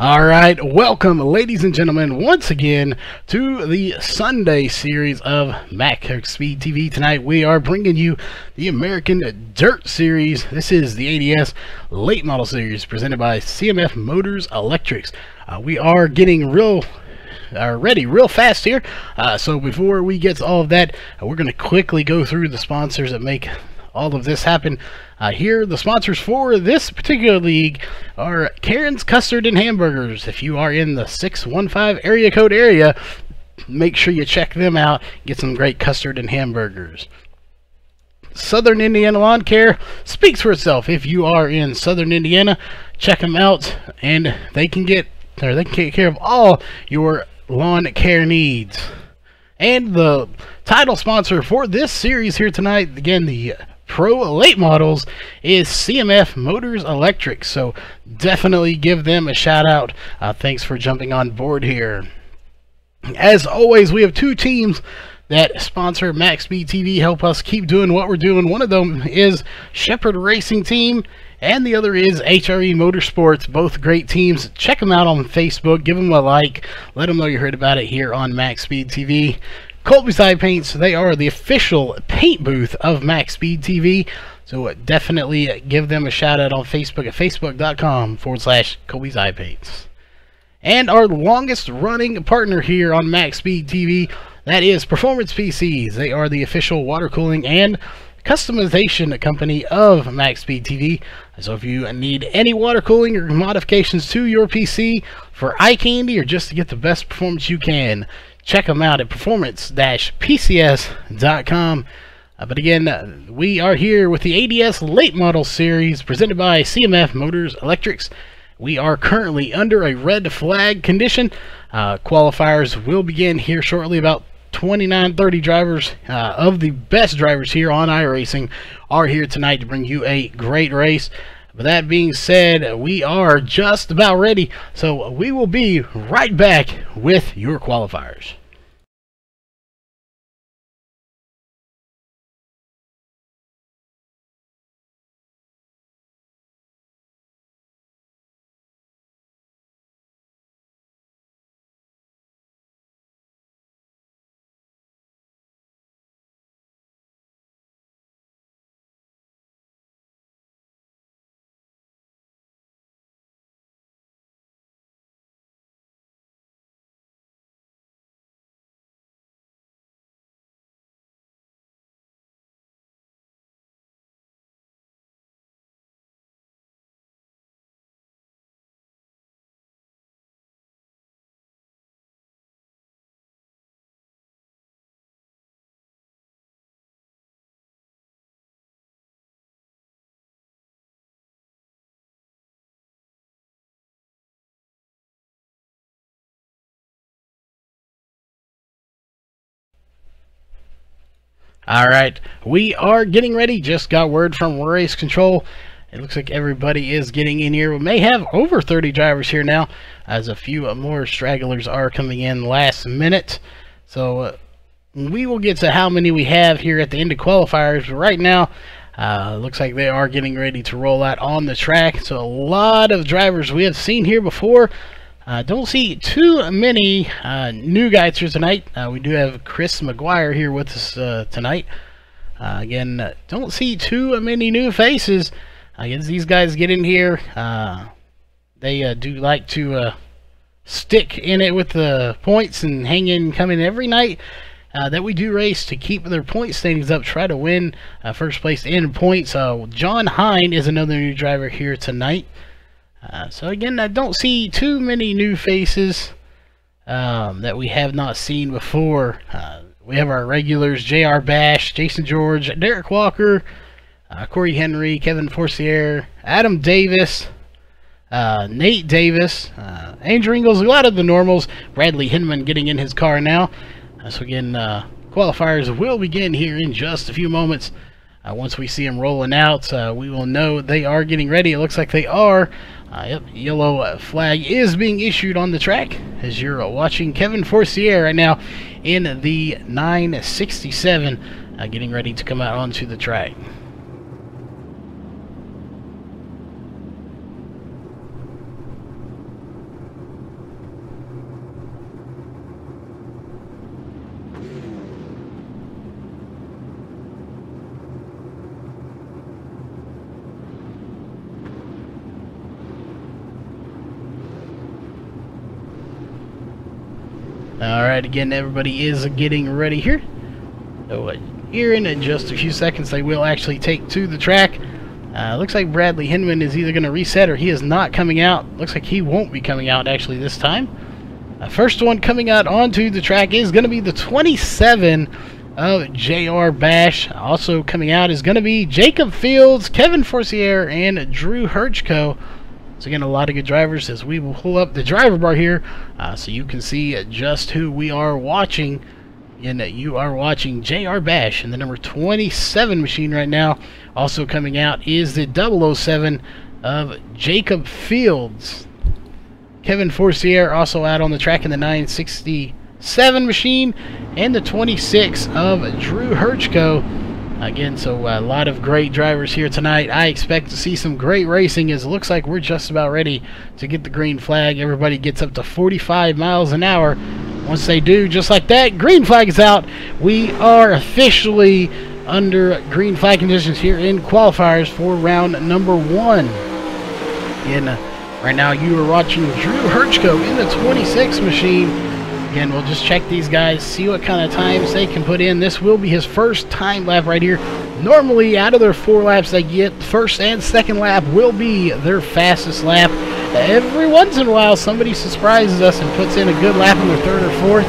All right, welcome, ladies and gentlemen, once again to the Sunday series of Mac Speed TV. Tonight we are bringing you the American Dirt Series. This is the ADS Late Model Series presented by CMF Motors Electrics. We are getting ready real fast here. So before we get to all of that, we're going to quickly go through the sponsors that make all of this happen. Here, the sponsors for this particular league are Karen's Custard and Hamburgers. If you are in the 615 area code area, make sure you check them out. Get some great custard and hamburgers. Southern Indiana Lawn Care speaks for itself. If you are in Southern Indiana, check them out, and they can take care of all your lawn care needs. And the title sponsor for this series here tonight, again, the Pro Late Models, is CMF Motors Electric. So definitely give them a shout out. Thanks for jumping on board here. As always, we have two teams that sponsor Mac Speed TV, help us keep doing what we're doing. One of them is Shepherd Racing Team, and the other is HRE Motorsports. Both great teams. Check them out on Facebook. Give them a like. Let them know you heard about it here on Mac Speed TV. Colby's Eye Paints, they are the official paint booth of Mac Speed TV. So definitely give them a shout out on Facebook at facebook.com/Colby's Eye Paints. And our longest running partner here on Mac Speed TV, that is Performance PCs. They are the official water cooling and customization company of Mac Speed TV. So if you need any water cooling or modifications to your PC for eye candy or just to get the best performance you can, check them out at performance-pcs.com. But again, we are here with the ADS Late Model Series presented by CMF Motors Electrics. We are currently under a red flag condition. Qualifiers will begin here shortly. About 29-30 drivers of the best drivers here on iRacing are here tonight to bring you a great race. But that being said, we are just about ready, so we will be right back with your qualifiers. Alright, we are getting ready. Just got word from Race Control. It looks like everybody is getting in here. We may have over 30 drivers here now, as a few more stragglers are coming in last minute. So we will get to how many we have here at the end of qualifiers. But right now, looks like they are getting ready to roll out on the track. So a lot of drivers we have seen here before. Don't see too many new guys here tonight. We do have Chris McGuire here with us tonight. Again, don't see too many new faces. As these guys get in here, they do like to stick in it with the points and hang in, come in every night that we do race to keep their point standings up, try to win first place in points. John Hine is another new driver here tonight. So again, I don't see too many new faces that we have not seen before. We have our regulars: J.R. Bash, Jason George, Derek Walker, Corey Henry, Kevin Forcier, Adam Davis, Nate Davis, Andrew Ingles, a lot of the normals. Bradley Hinman getting in his car now. So again, qualifiers will begin here in just a few moments. Once we see them rolling out, we will know they are getting ready. It looks like they are. Yep, yellow flag is being issued on the track as you're watching Kevin Forcier right now in the 967 getting ready to come out onto the track. Alright, again, everybody is getting ready here. So here in just a few seconds, they will actually take to the track. Looks like Bradley Hinman is either going to reset or he is not coming out. Looks like he won't be coming out actually this time. First one coming out onto the track is going to be the 27 of J.R. Bash. Also coming out is going to be Jacob Fields, Kevin Forcier, and Drew Hurchko. So again, a lot of good drivers as we will pull up the driver bar here so you can see just who we are watching. And you are watching J.R. Bash in the number 27 machine right now. Also coming out is the 007 of Jacob Fields. Kevin Forcier also out on the track in the 967 machine. And the 26 of Drew Hurchko. Again, so a lot of great drivers here tonight. I expect to see some great racing as it looks like we're just about ready to get the green flag. Everybody gets up to 45 miles an hour. Once they do, just like that, green flag is out. We are officially under green flag conditions here in qualifiers for round number 1. And right now you are watching Drew Hurchko in the 26 machine. Again, we'll just check these guys, see what kind of times they can put in. This will be his first time lap right here. Normally, out of their 4 laps they get, first and second lap will be their fastest lap. Every once in a while, somebody surprises us and puts in a good lap in their 3rd or 4th.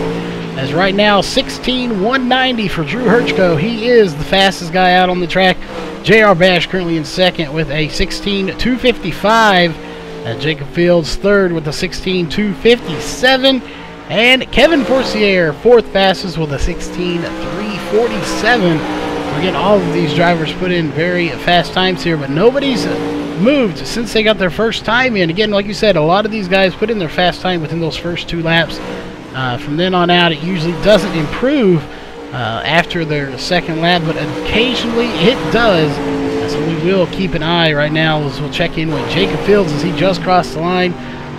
As right now, 16:190 for Drew Hurchko. He is the fastest guy out on the track. J.R. Bash currently in 2nd with a 16:255. Jacob Fields 3rd with a 16:257. And Kevin Forcier, 4th fastest with a 16:347. Again, all of these drivers put in very fast times here, but nobody's moved since they got their first time in. Again, like you said, a lot of these guys put in their fast time within those first 2 laps. From then on out, it usually doesn't improve after their 2nd lap, but occasionally it does. So we will keep an eye right now as we'll check in with Jacob Fields as he just crossed the line.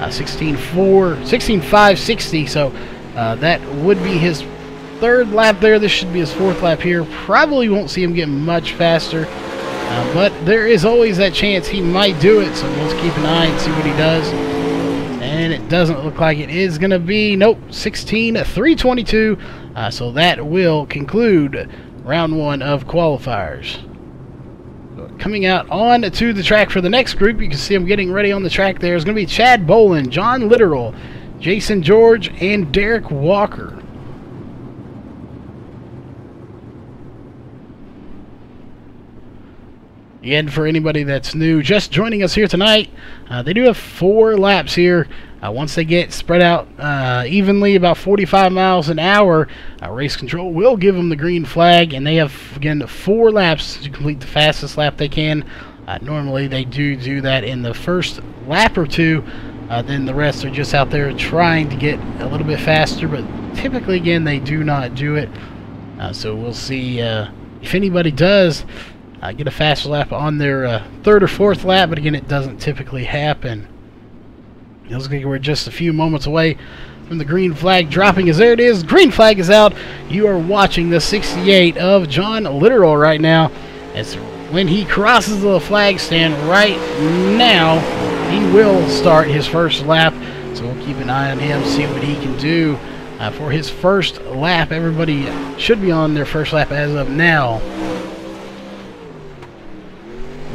16:560, so that would be his 3rd lap there. This should be his 4th lap here. Probably won't see him get much faster, but there is always that chance he might do it, so we'll keep an eye and see what he does. And it doesn't look like it is going to be, nope, 16:322, so that will conclude round 1 of qualifiers. Coming out on to the track for the next group, you can see them getting ready on the track there. It's going to be Chad Boland, John Littoral, Jason George, and Derek Walker. And for anybody that's new, just joining us here tonight, they do have 4 laps here. Once they get spread out evenly, about 45 miles an hour, race control will give them the green flag, and they have, again, 4 laps to complete the fastest lap they can. Normally they do that in the first lap or 2, then the rest are just out there trying to get a little bit faster, but typically, again, they do not do it. So we'll see if anybody does get a faster lap on their 3rd or 4th lap, but again, it doesn't typically happen. It looks like we're just a few moments away from the green flag dropping, as there it is. Green flag is out. You are watching the 68 of John Littoral right now. As when he crosses the flag stand right now, he will start his first lap. So we'll keep an eye on him, see what he can do for his first lap. Everybody should be on their first lap as of now.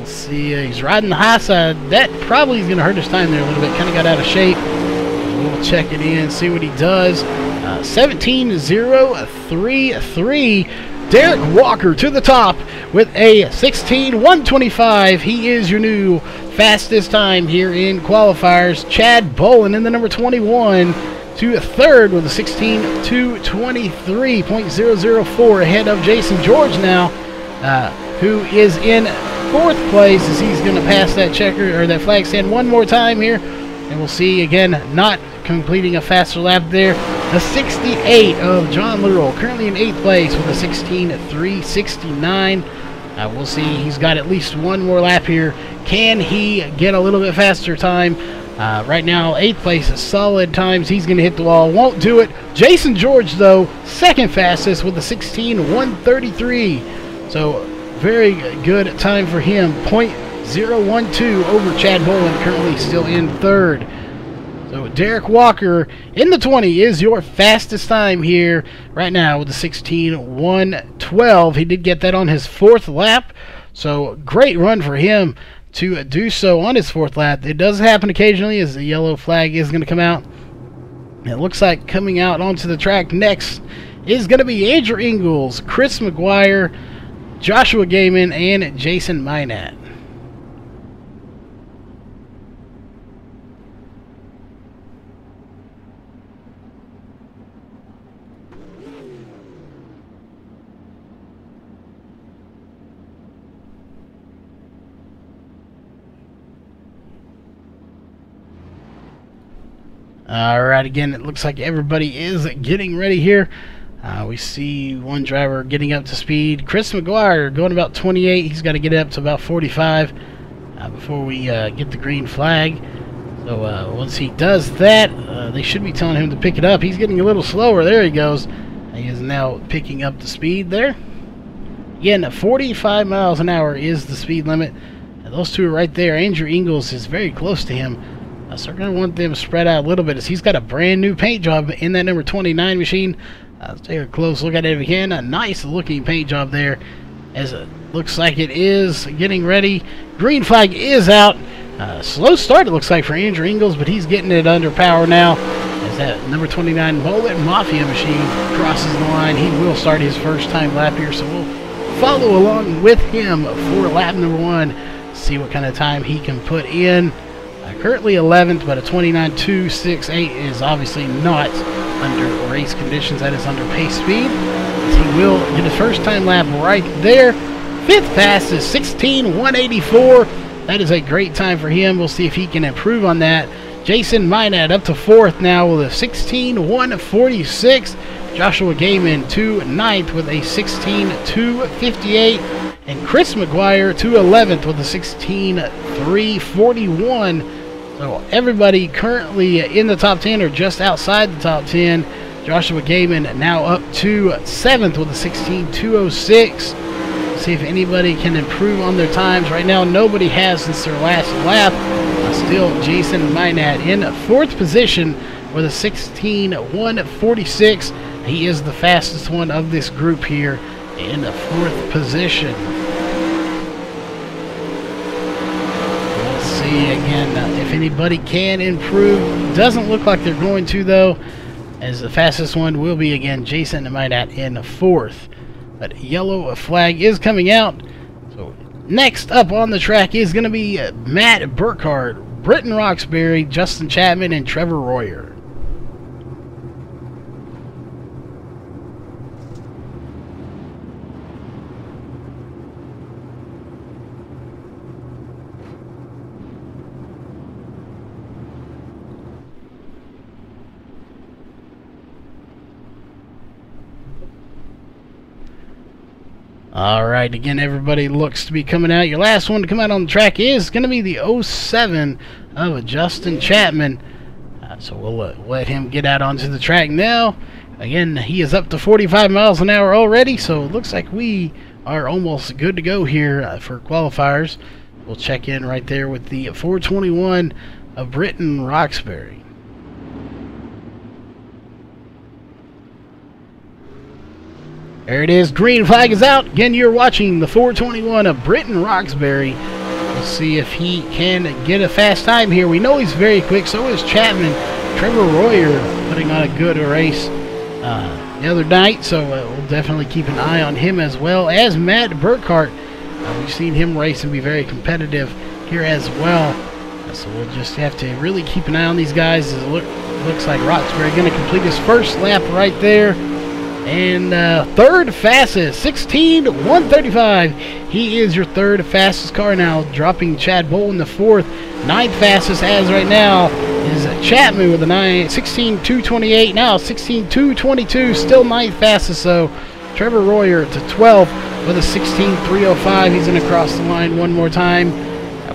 See, he's riding the high side. That probably is going to hurt his time there a little bit. Kind of got out of shape. We'll check it in, see what he does. 17:033. Derek Walker to the top with a 16:125. He is your new fastest time here in qualifiers. Chad Boland in the number 21 to 3rd with a 16:223.004 ahead of Jason George now, who is in 4th place as he's going to pass that checker or that flag stand one more time here, and we'll see again not completing a faster lap there. The 68 of John Littoral currently in 8th place with a 16:369. We'll see, he's got at least one more lap here. Can he get a little bit faster time? Right now 8th place is solid times. He's going to hit the wall, won't do it. Jason George though 2nd fastest with a 16:133, so very good time for him. .012 over Chad Boland, currently still in 3rd. So Derek Walker in the 20 is your fastest time here right now with the 16:1:12. He did get that on his 4th lap, so great run for him to do so on his 4th lap. It does happen occasionally as the yellow flag is going to come out. It looks like coming out onto the track next is going to be Andrew Ingles, Chris McGuire, Joshua Gaiman, and Jason Minat. Alright, again, it looks like everybody is getting ready here. We see one driver getting up to speed. Chris McGuire going about 28. He's got to get up to about 45 before we get the green flag. So once he does that, they should be telling him to pick it up. He's getting a little slower. There he goes. He is now picking up the speed there. Again, 45 miles an hour is the speed limit. And those two are right there. Andrew Ingles is very close to him. So we're going to want them spread out a little bit as he's got a brand new paint job in that number 29 machine. Let's take a close look at it if we can. A nice looking paint job there as it looks like it is getting ready. Green flag is out. Slow start it looks like for Andrew Ingles, but he's getting it under power now as that number 29 Bullet Mafia machine crosses the line. He will start his first time lap here, so we'll follow along with him for lap number 1. See what kind of time he can put in. Currently 11th, but a 29.268 is obviously not under race conditions. That is under pace speed. As he will get his first time lap right there. 5th fastest, 16:184. That is a great time for him. We'll see if he can improve on that. Jason Minat up to 4th now with a 16:146. Joshua Gaiman to 9th with a 16:258. And Chris McGuire to 11th with a 16:341. So everybody currently in the top 10 or just outside the top 10. Joshua Gaiman now up to 7th with a 16:206. See if anybody can improve on their times. Right now, nobody has since their last lap. Still Jason Minat in 4th position with a 16:146. He is the fastest one of this group here in the 4th position. Again, if anybody can improve, doesn't look like they're going to though, as the fastest one will be again Jason Minat in 4th. But yellow flag is coming out. So next up on the track is going to be Matt Burkhardt, Britton Roxbury, Justin Chapman, and Trevor Royer. Alright, again, everybody looks to be coming out. Your last one to come out on the track is going to be the 07 of Justin Chapman. So we'll let him get out onto the track now. Again, he is up to 45 miles an hour already, so it looks like we are almost good to go here for qualifiers. We'll check in right there with the 421 of Britton Roxbury. There it is. Green flag is out. Again, you're watching the 421 of Britton Roxbury. We'll see if he can get a fast time here. We know he's very quick. So is Chapman. Trevor Royer putting on a good race the other night. So we'll definitely keep an eye on him as well as Matt Burkhardt. We've seen him race and be very competitive here as well. So we'll just have to really keep an eye on these guys. It looks like Roxbury going to complete his first lap right there. And 3rd fastest, 16:135. He is your 3rd fastest car now, dropping Chad Bolton to 4th. 9th fastest as right now is Chapman with a 16:228. Now 16:222, still 9th fastest. So Trevor Royer to 12th with a 16:305. He's going to cross the line one more time.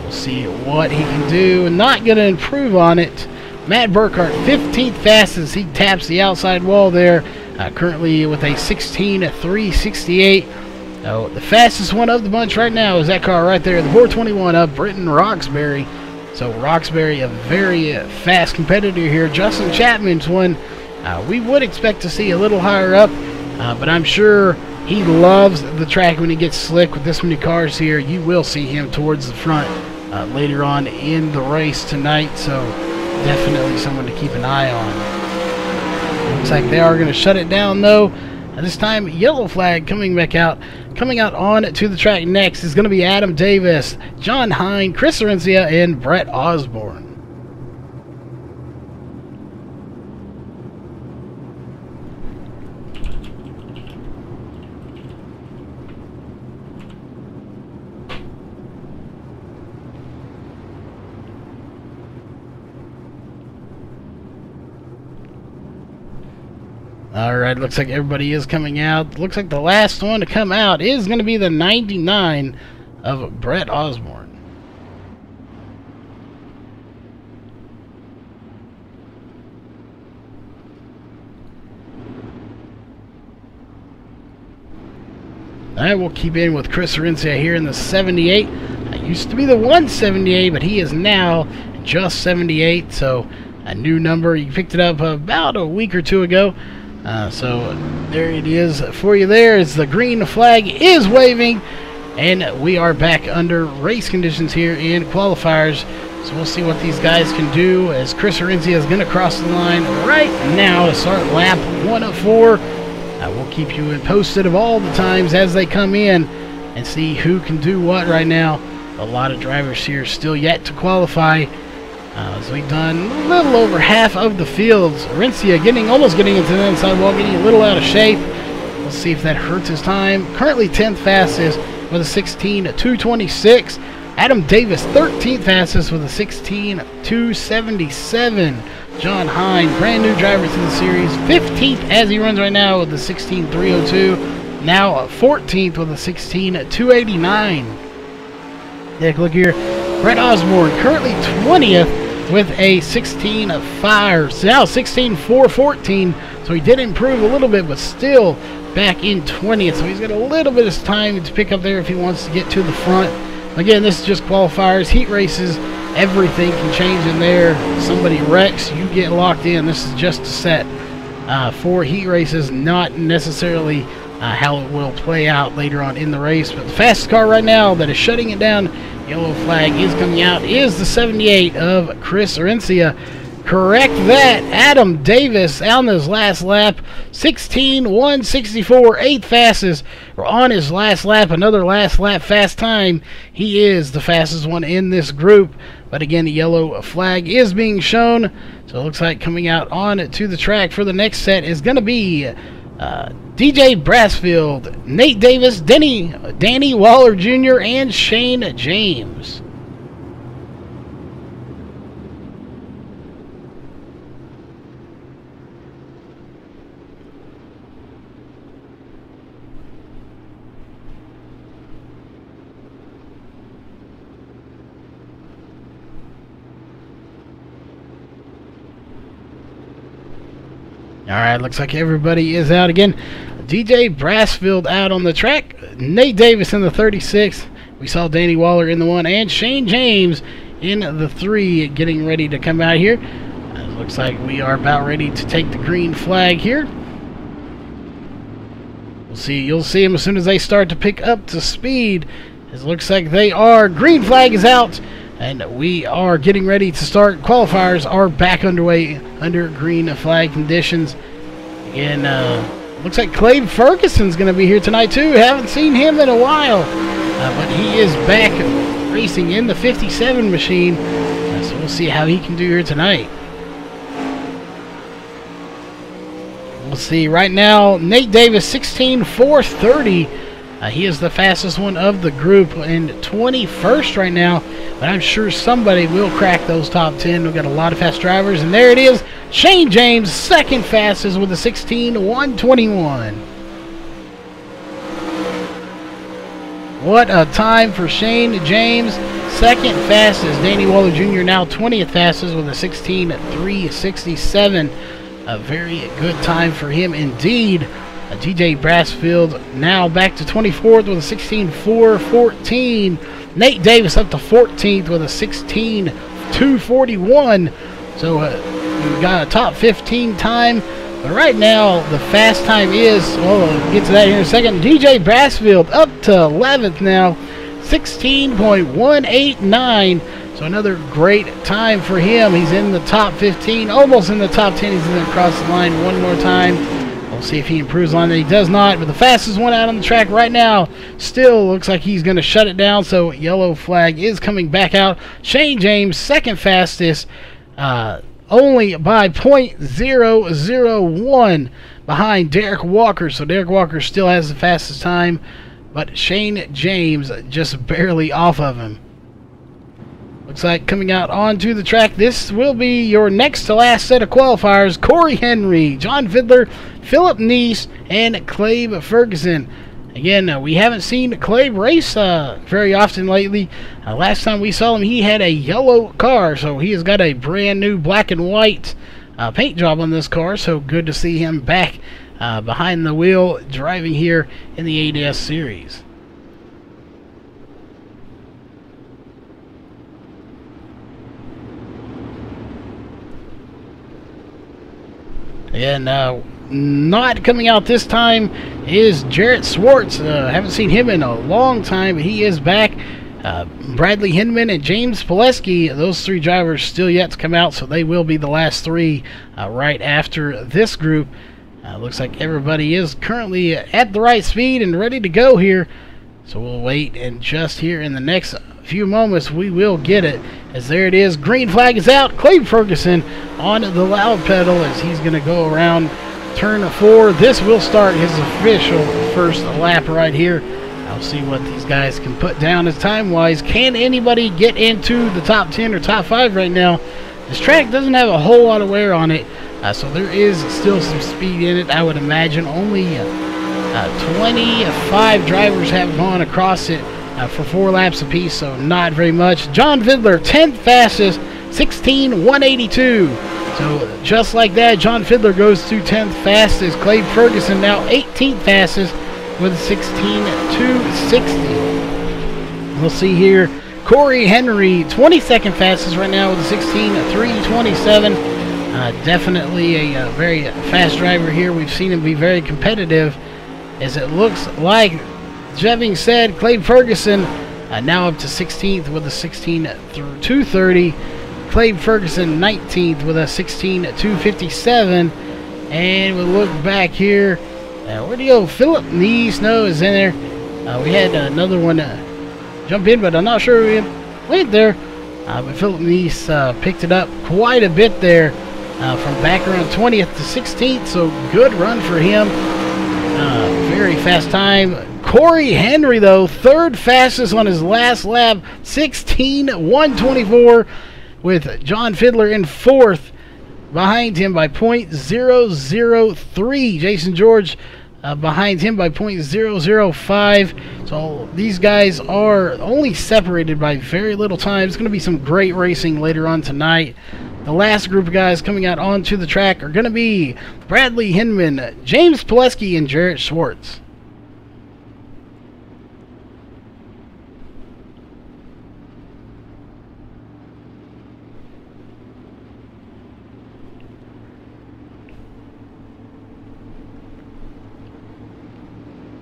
We'll see what he can do. Not going to improve on it. Matt Burkhardt, 15th fastest. He taps the outside wall there. Currently with a 16:368. The fastest one of the bunch right now is that car right there, the 421 of Britton Roxbury. So Roxbury, a very fast competitor here. Justin Chapman's one we would expect to see a little higher up, but I'm sure he loves the track when he gets slick with this many cars here. You will see him towards the front later on in the race tonight, so definitely someone to keep an eye on. Looks like they are going to shut it down though. This time, yellow flag coming back out. Coming out on to the track next is going to be Adam Davis, John Hine, Chris Arencia, and Brett Osborne. Alright, looks like everybody is coming out. Looks like the last one to come out is going to be the 99 of Brett Osborne. Alright, we'll keep in with Chris Arencia here in the 78. It used to be the 178, but he is now just 78, so a new number. You picked it up about a week or two ago. So there it is for you there, as the green flag is waving, and we are back under race conditions here in qualifiers. So we'll see what these guys can do, as Chris Arencia is going to cross the line right now to start lap 1 of 4. We'll keep you posted of all the times as they come in and see who can do what right now. A lot of drivers here still yet to qualify. As we've done a little over half of the fields. Arencia almost getting into the inside wall, getting a little out of shape. We'll see if that hurts his time. Currently 10th fastest with a 16.226. Adam Davis 13th fastest with a 16.277. John Hine, brand new driver to the series, 15th as he runs right now with a 16.302. Now 14th with a 16.289. Take a look here. Brett Osborne currently 20th with a 16.5. So now 16.414. So he did improve a little bit, but still back in 20th. So he's got a little bit of time to pick up there if he wants to get to the front. Again, this is just qualifiers, heat races. Everything can change in there. Somebody wrecks, you get locked in. This is just a set for heat races, not necessarily how it will play out later on in the race. But the fastest car right now that is shutting it down, yellow flag is coming out, is the 78 of Chris Arencia. Correct that. Adam Davis on his last lap, 16.164, 8th fastest on his last lap. Another last lap fast time. He is the fastest one in this group. But again, the yellow flag is being shown. So it looks like coming out on to the track for the next set is going to be DJ Brassfield, Nate Davis, Danny Waller Jr., and Shane James. Alright, looks like everybody is out again. DJ Brassfield out on the track. Nate Davis in the 36. We saw Danny Waller in the 1. And Shane James in the 3 getting ready to come out here. Looks like we are about ready to take the green flag here. You'll see them as soon as they start to pick up to speed. It looks like they are. Green flag is out. And we are getting ready to start. Qualifiers are back underway under green flag conditions. Again, looks like Clay Ferguson's going to be here tonight too. Haven't seen him in a while. But he is back racing in the 57 machine. So we'll see how he can do here tonight. We'll see right now. Nate Davis, 16.430. He is the fastest one of the group and 21st right now. But I'm sure somebody will crack those top 10. We've got a lot of fast drivers. And there it is. Shane James, second fastest with a 16.121. What a time for Shane James. Second fastest. Danny Waller Jr. now 20th fastest with a 16.367. A very good time for him indeed. DJ Brassfield now back to 24th with a 16.414. Nate Davis up to 14th with a 16.4 16:2:41. So we got a top 15 time. But right now, the fast time is, well, we'll get to that here in a second. DJ Bassfield up to 11th now, 16.189. So another great time for him. He's in the top 15, almost in the top 10. He's going to cross the line one more time. We'll see if he improves on it. He does not, but the fastest one out on the track right now still looks like he's going to shut it down. So yellow flag is coming back out. Shane James, second fastest, only by .001 behind Derek Walker. So Derek Walker still has the fastest time, but Shane James just barely off of him. Looks like coming out onto the track, this will be your next to last set of qualifiers. Corey Henry, John Fiddler, Philip Neese, and Clabe Ferguson. Again, we haven't seen Clabe race very often lately. Last time we saw him, he had a yellow car, so he has got a brand new black and white paint job on this car. So good to see him back behind the wheel driving here in the ADS series. And not coming out this time is Jarrett Swartz. Haven't seen him in a long time, but he is back. Bradley Hinman and James Pileski, those three drivers still yet to come out, so they will be the last three right after this group. Looks like everybody is currently at the right speed and ready to go here. So we'll wait, and just here in the next few moments we will get it, as there it is. Green flag is out. Clabe Ferguson on the loud pedal as he's going to go around turn 4. This will start his official first lap right here. I'll see what these guys can put down as time-wise. Can anybody get into the top 10 or top 5 right now? This track doesn't have a whole lot of wear on it, so there is still some speed in it. I would imagine only 25 drivers have gone across it for 4 laps apiece, so not very much. John Fiddler, 10th fastest, 16:182. So just like that, John Fiddler goes to 10th fastest. Clabe Ferguson now 18th fastest with 16:260. We'll see here. Corey Henry, 22nd fastest right now with a 16:327. Definitely a very fast driver here. We've seen him be very competitive, as it looks like. That being said, Clabe Ferguson now up to 16th with a 16:230. Clabe Ferguson 19th with a 16:257. And we'll look back here. Where do you go? Philip Neese is in there. We had another one jump in, but I'm not sure we went there. But Philip Neese picked it up quite a bit there from back around 20th to 16th. So good run for him. Very fast time. Corey Henry, though, 3rd fastest on his last lap, 16:124, with John Fiddler in 4th, behind him by .003. Jason George behind him by .005. So these guys are only separated by very little time. It's going to be some great racing later on tonight. The last group of guys coming out onto the track are going to be Bradley Hinman, James Pileski, and Jarrett Swartz.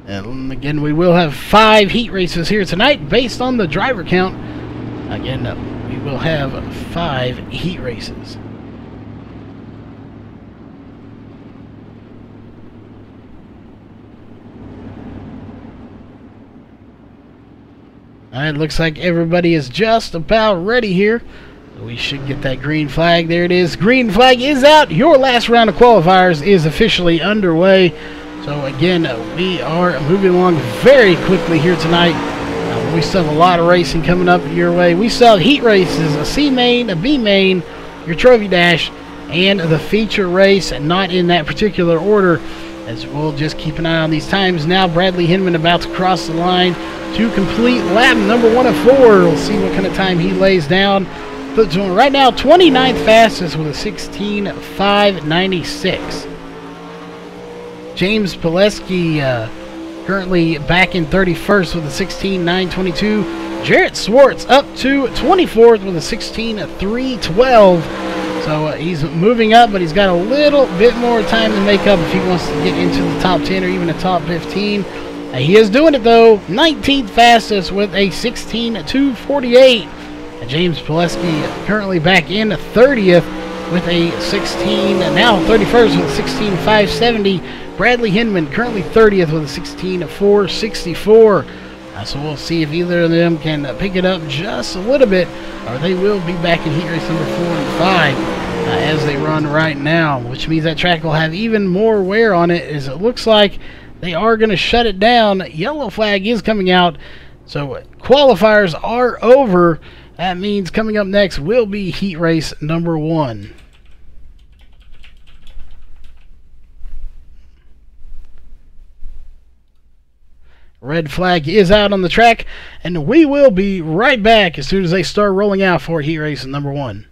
And again, we will have 5 heat races here tonight based on the driver count. Again, we will have 5 heat races. Alright, looks like everybody is just about ready here. We should get that green flag. There it is. Green flag is out. Your last round of qualifiers is officially underway. So again, we are moving along very quickly here tonight. We still have a lot of racing coming up your way. We still have heat races, a C main, a B main, your trophy dash, and the feature race, and not in that particular order, as we'll just keep an eye on these times. Now Bradley Hinman about to cross the line to complete lap number 1 of 4. We'll see what kind of time he lays down. But right now, 29th fastest with a 16:596. James Pileski currently back in 31st with a 16:922. Jarrett Swartz up to 24th with a 16.312. So he's moving up, but he's got a little bit more time to make up if he wants to get into the top 10 or even the top 15. He is doing it though. 19th fastest with a 16.248. James Pileski currently back in 30th with a 16, now 31st with a 16.570. Bradley Hinman currently 30th with a 16.464. So we'll see if either of them can pick it up just a little bit, or they will be back in heat race number 4 and 5 as they run right now, which means that track will have even more wear on it, as it looks like they are going to shut it down. Yellow flag is coming out, so qualifiers are over. That means coming up next will be heat race number 1. Red flag is out on the track, and we will be right back as soon as they start rolling out for heat race number 1.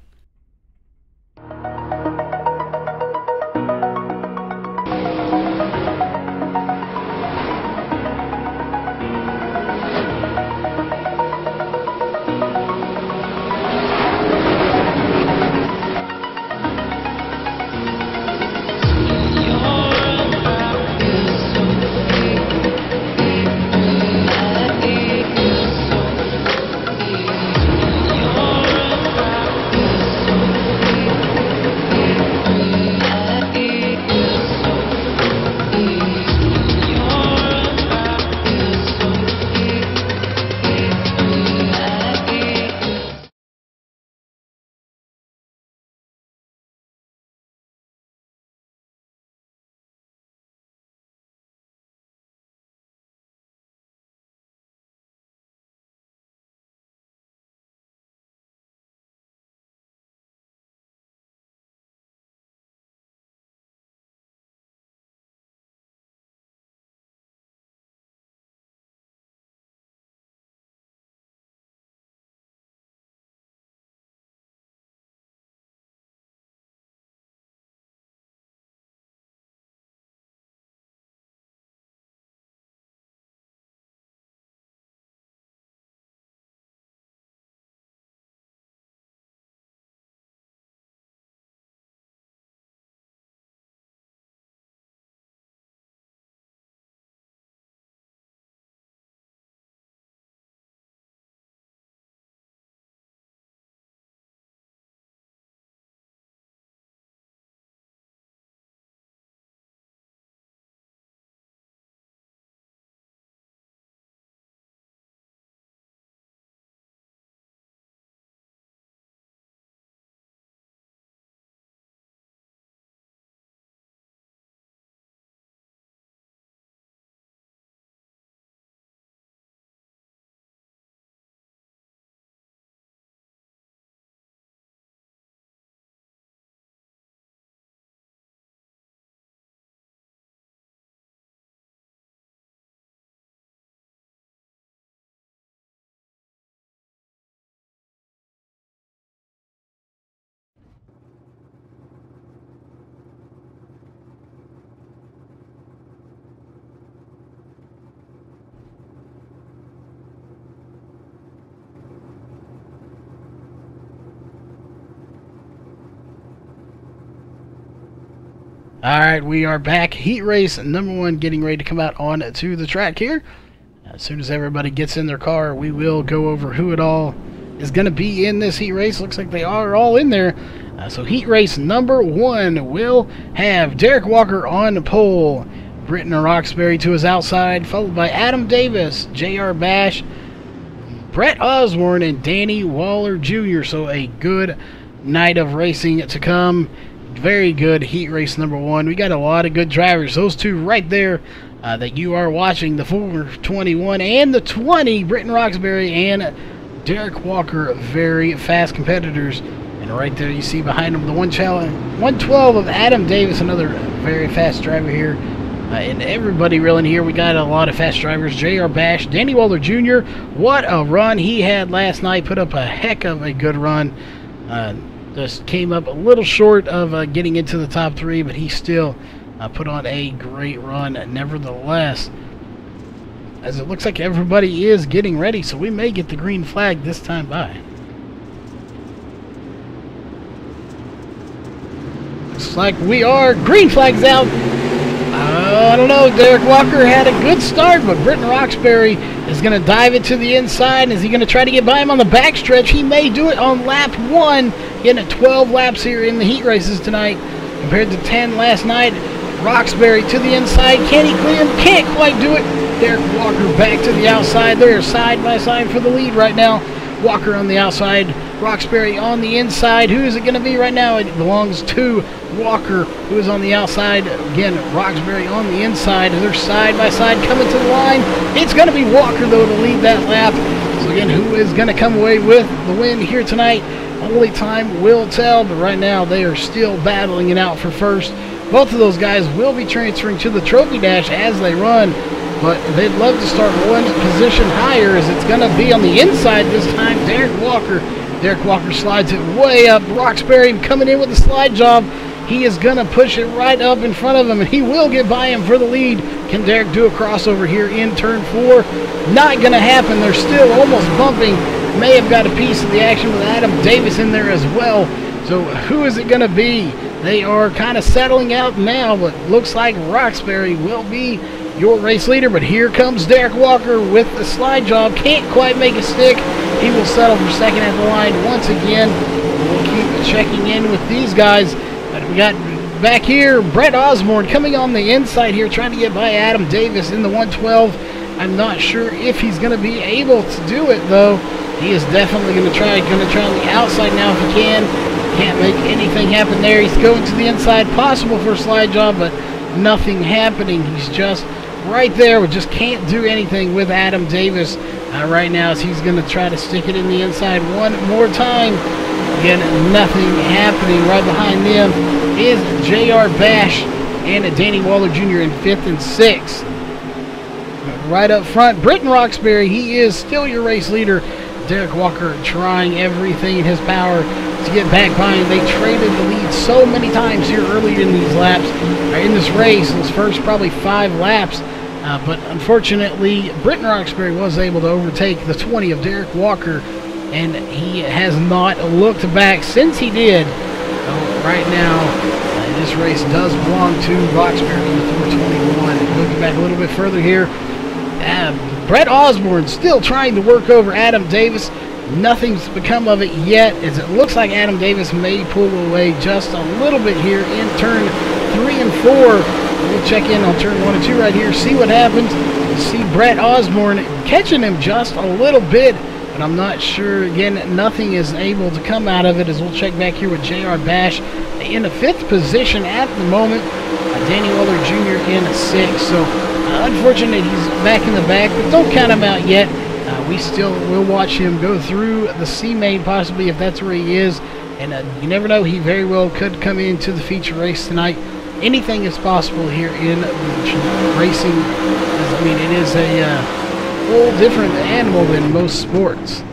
Alright, we are back. Heat race number 1 getting ready to come out on to the track here. As soon as everybody gets in their car, we will go over who it all is going to be in this heat race. Looks like they are all in there. So heat race number 1 will have Derek Walker on pole, Britton Roxbury to his outside, followed by Adam Davis, J.R. Bash, Brett Osborne, and Danny Waller Jr. So a good night of racing to come. Very good heat race number 1. We got a lot of good drivers. Those two right there that you are watching, the 421 and the 20, Britton Roxbury and Derek Walker, very fast competitors. And right there you see behind them the 112 of Adam Davis, another very fast driver here. And everybody really in here, we got a lot of fast drivers. J.R. Bash, Danny Waller Jr., what a run he had last night. Put up a heck of a good run. Just came up a little short of getting into the top 3, but he still put on a great run nevertheless. as it looks like everybody is getting ready, so we may get the green flag this time by. Looks like we are. Green flag's out. I don't know. Derek Walker had a good start, but Britton Roxbury is going to dive it to the inside. Is he going to try to get by him on the backstretch? He may do it on lap 1. Getting at 12 laps here in the heat races tonight compared to 10 last night. Roxbury to the inside. Can he clear him? Can't quite do it. Derek Walker back to the outside. They're side by side for the lead right now. Walker on the outside. Roxbury on the inside. Who is it going to be right now? It belongs to Walker, who is on the outside. Again, Roxbury on the inside. They're side by side coming to the line. It's going to be Walker, though, to lead that lap. So, again, who is going to come away with the win here tonight? Only time will tell, but right now they are still battling it out for first. Both of those guys will be transferring to the Trophy Dash as they run, but they'd love to start one position higher, as it's going to be on the inside this time. Derek Walker slides it way up. Roxbury coming in with the slide job. He is going to push it right up in front of him, and he will get by him for the lead. Can Derek do a crossover here in turn 4? Not going to happen. They're still almost bumping. May have got a piece of the action with Adam Davis in there as well. So who is it going to be? They are kind of settling out now, but looks like Roxbury will be your race leader. But here comes Derek Walker with the slide job. Can't quite make a stick. He will settle for second at the line once again. We'll keep checking in with these guys. But we got back here Brett Osborne coming on the inside here, trying to get by Adam Davis in the 112. I'm not sure if he's going to be able to do it, though. He is definitely going to try on the outside now if he can. Can't make anything happen there. He's going to the inside, possible for a slide job, but nothing happening. He's just right there. We just can't do anything with Adam Davis right now, as he's going to try to stick it in the inside one more time. Again, nothing happening. Right behind them is J.R. Bash and Danny Waller Jr. in 5th and 6th. Right up front, Britton Roxbury, he is still your race leader. Derek Walker trying everything in his power to get back by him. They traded the lead so many times here early in these laps, in this race, those first probably 5 laps. But unfortunately, Britton Roxbury was able to overtake the 20 of Derek Walker, and he has not looked back since he did. Right now, this race does belong to Roxbury in the 421. Looking back a little bit further here, Brett Osborne still trying to work over Adam Davis. Nothing's become of it yet, as it looks like Adam Davis may pull away just a little bit here in turn 3 and 4. We'll check in on turn 1 and 2 right here, see what happens. See Brett Osborne catching him just a little bit, but I'm not sure. Again, nothing is able to come out of it, as we'll check back here with J.R. Bash in the 5th position at the moment. Danny Waller Jr. in 6th. So unfortunate he's back in the back, but don't count him out yet. We still will watch him go through the C-Main, possibly, if that's where he is. And you never know, he very well could come into the feature race tonight. Anything is possible here in racing. I mean, it is a whole different animal than most sports.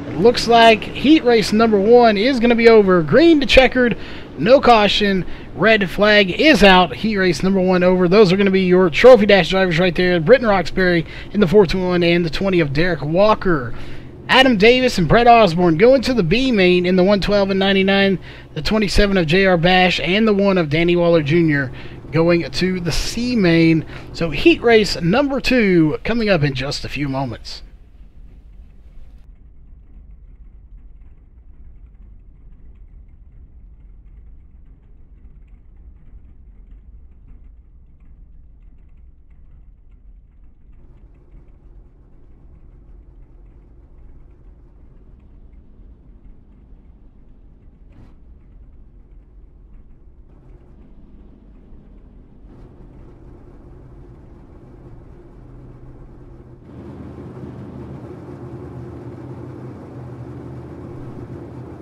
It looks like heat race number 1 is going to be over. Green to checkered, no caution. Red flag is out. Heat race number 1 over. Those are going to be your Trophy Dash drivers right there. Britton Roxbury in the 421 and the 20 of Derek Walker. Adam Davis and Brett Osborne going to the B main in the 112 and 99. The 27 of J.R. Bash and the 1 of Danny Waller Jr. going to the C main. So heat race number 2 coming up in just a few moments.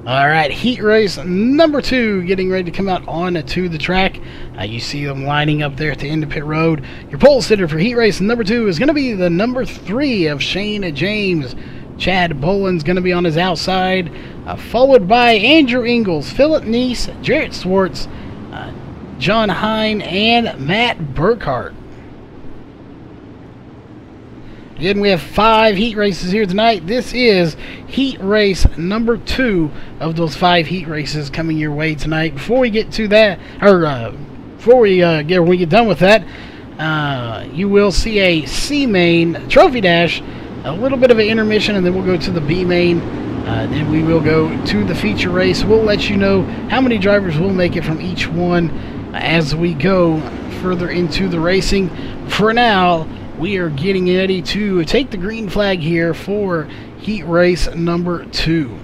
All right, heat race number 2 getting ready to come out onto the track. You see them lining up there at the end of pit road. Your pole sitter for heat race number 2 is going to be the number 3 of Shane James. Chad Boland's going to be on his outside, followed by Andrew Ingles, Philip Neese, Jarrett Swartz, John Hine, and Matt Burkhart. Again, we have 5 heat races here tonight. This is heat race number 2 of those 5 heat races coming your way tonight. Before we get to that, or before we get done with that, you will see a C main trophy dash, a little bit of an intermission, and then we'll go to the B main. Then we will go to the feature race. We'll let you know how many drivers will make it from each one as we go further into the racing. For now, we are getting ready to take the green flag here for heat race number 2.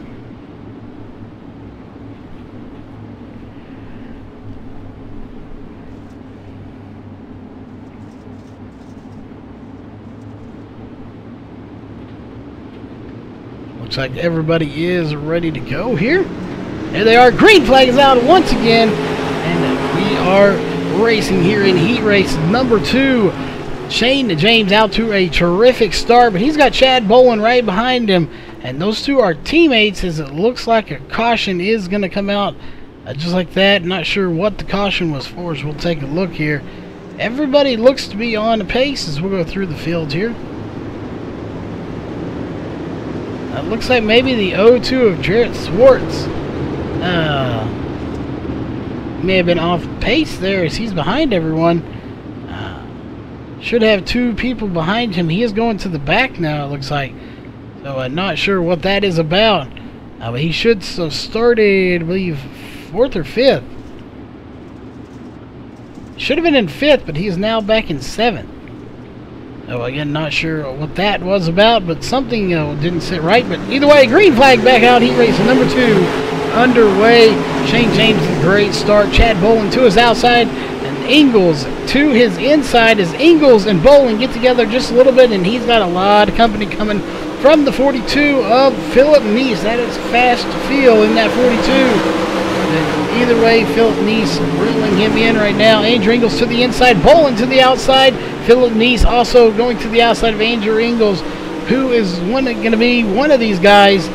Looks like everybody is ready to go here. There they are. Green flag is out once again, and we are racing here in heat race number 2. Shane James out to a terrific start, but he's got Chad Bolin right behind him, and those two are teammates, as it looks like a caution is going to come out just like that. Not sure what the caution was for, so we'll take a look here. Everybody looks to be on the pace as we'll go through the field here. It looks like maybe the 0-2 of Jarrett Swartz may have been off pace there as he's behind everyone. Should have 2 people behind him. He is going to the back now, it looks like. So I'm not sure what that is about. But he should have started, I believe, 4th or 5th. Should have been in 5th, but he is now back in 7th. So again, not sure what that was about, but something didn't sit right. But either way, green flag back out. Heat race number 2 underway. Shane James, a great start. Chad Bolin to his outside. Ingalls to his inside as Ingalls and Bolin get together just a little bit, and he's got a lot of company coming from the 42 of Philip Neese. That is fast to feel in that 42. But either way, Philip Neese reeling him in right now. Andrew Ingalls to the inside, Bolin to the outside. Philip Neese also going to the outside of Andrew Ingalls, who is going to be one of these guys.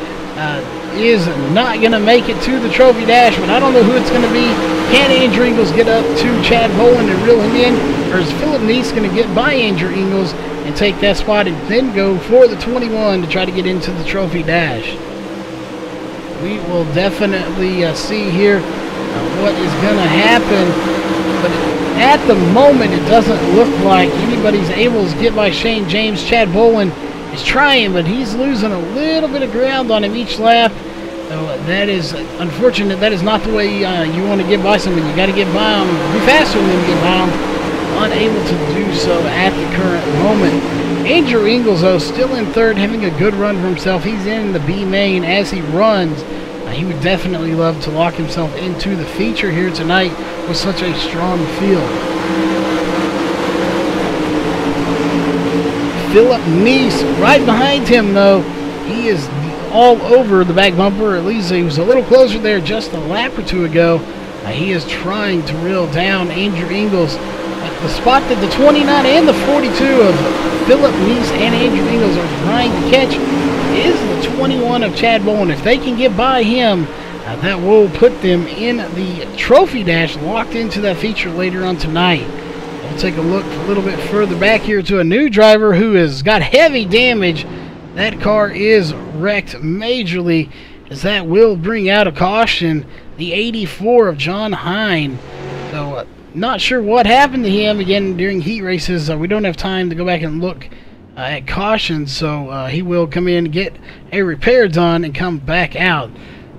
Is not going to make it to the trophy dash, but I don't know who it's going to be. Can Andrew Ingalls get up to Chad Bolin and reel him in, or is Philip Neese going to get by Andrew Ingalls and take that spot and then go for the 21 to try to get into the trophy dash? We will definitely see here what is going to happen, but at the moment it doesn't look like anybody's able to get by Shane James. Chad Bolin is trying, but he's losing a little bit of ground on him each lap. So that is unfortunate. That is not the way you want to get by someone. You got to get by them, be faster than get by them. Unable to do so at the current moment. Andrew Ingalls, though, still in 3rd, having a good run for himself. He's in the B main as he runs. He would definitely love to lock himself into the feature here tonight with such a strong field. Philip Neese right behind him, though. He is all over the back bumper. At least he was a little closer there just a lap or 2 ago. He is trying to reel down Andrew Ingalls. The spot that the 29 and the 42 of Philip Neese and Andrew Ingalls are trying to catch is the 21 of Chad Bolin. If they can get by him, that will put them in the trophy dash, locked into that feature later on tonight. We'll take a look a little bit further back here to a new driver who has got heavy damage. That car is wrecked majorly, as that will bring out a caution, the 84 of John Hine. So not sure what happened to him again during heat races. We don't have time to go back and look at cautions, so he will come in, get a repair done, and come back out.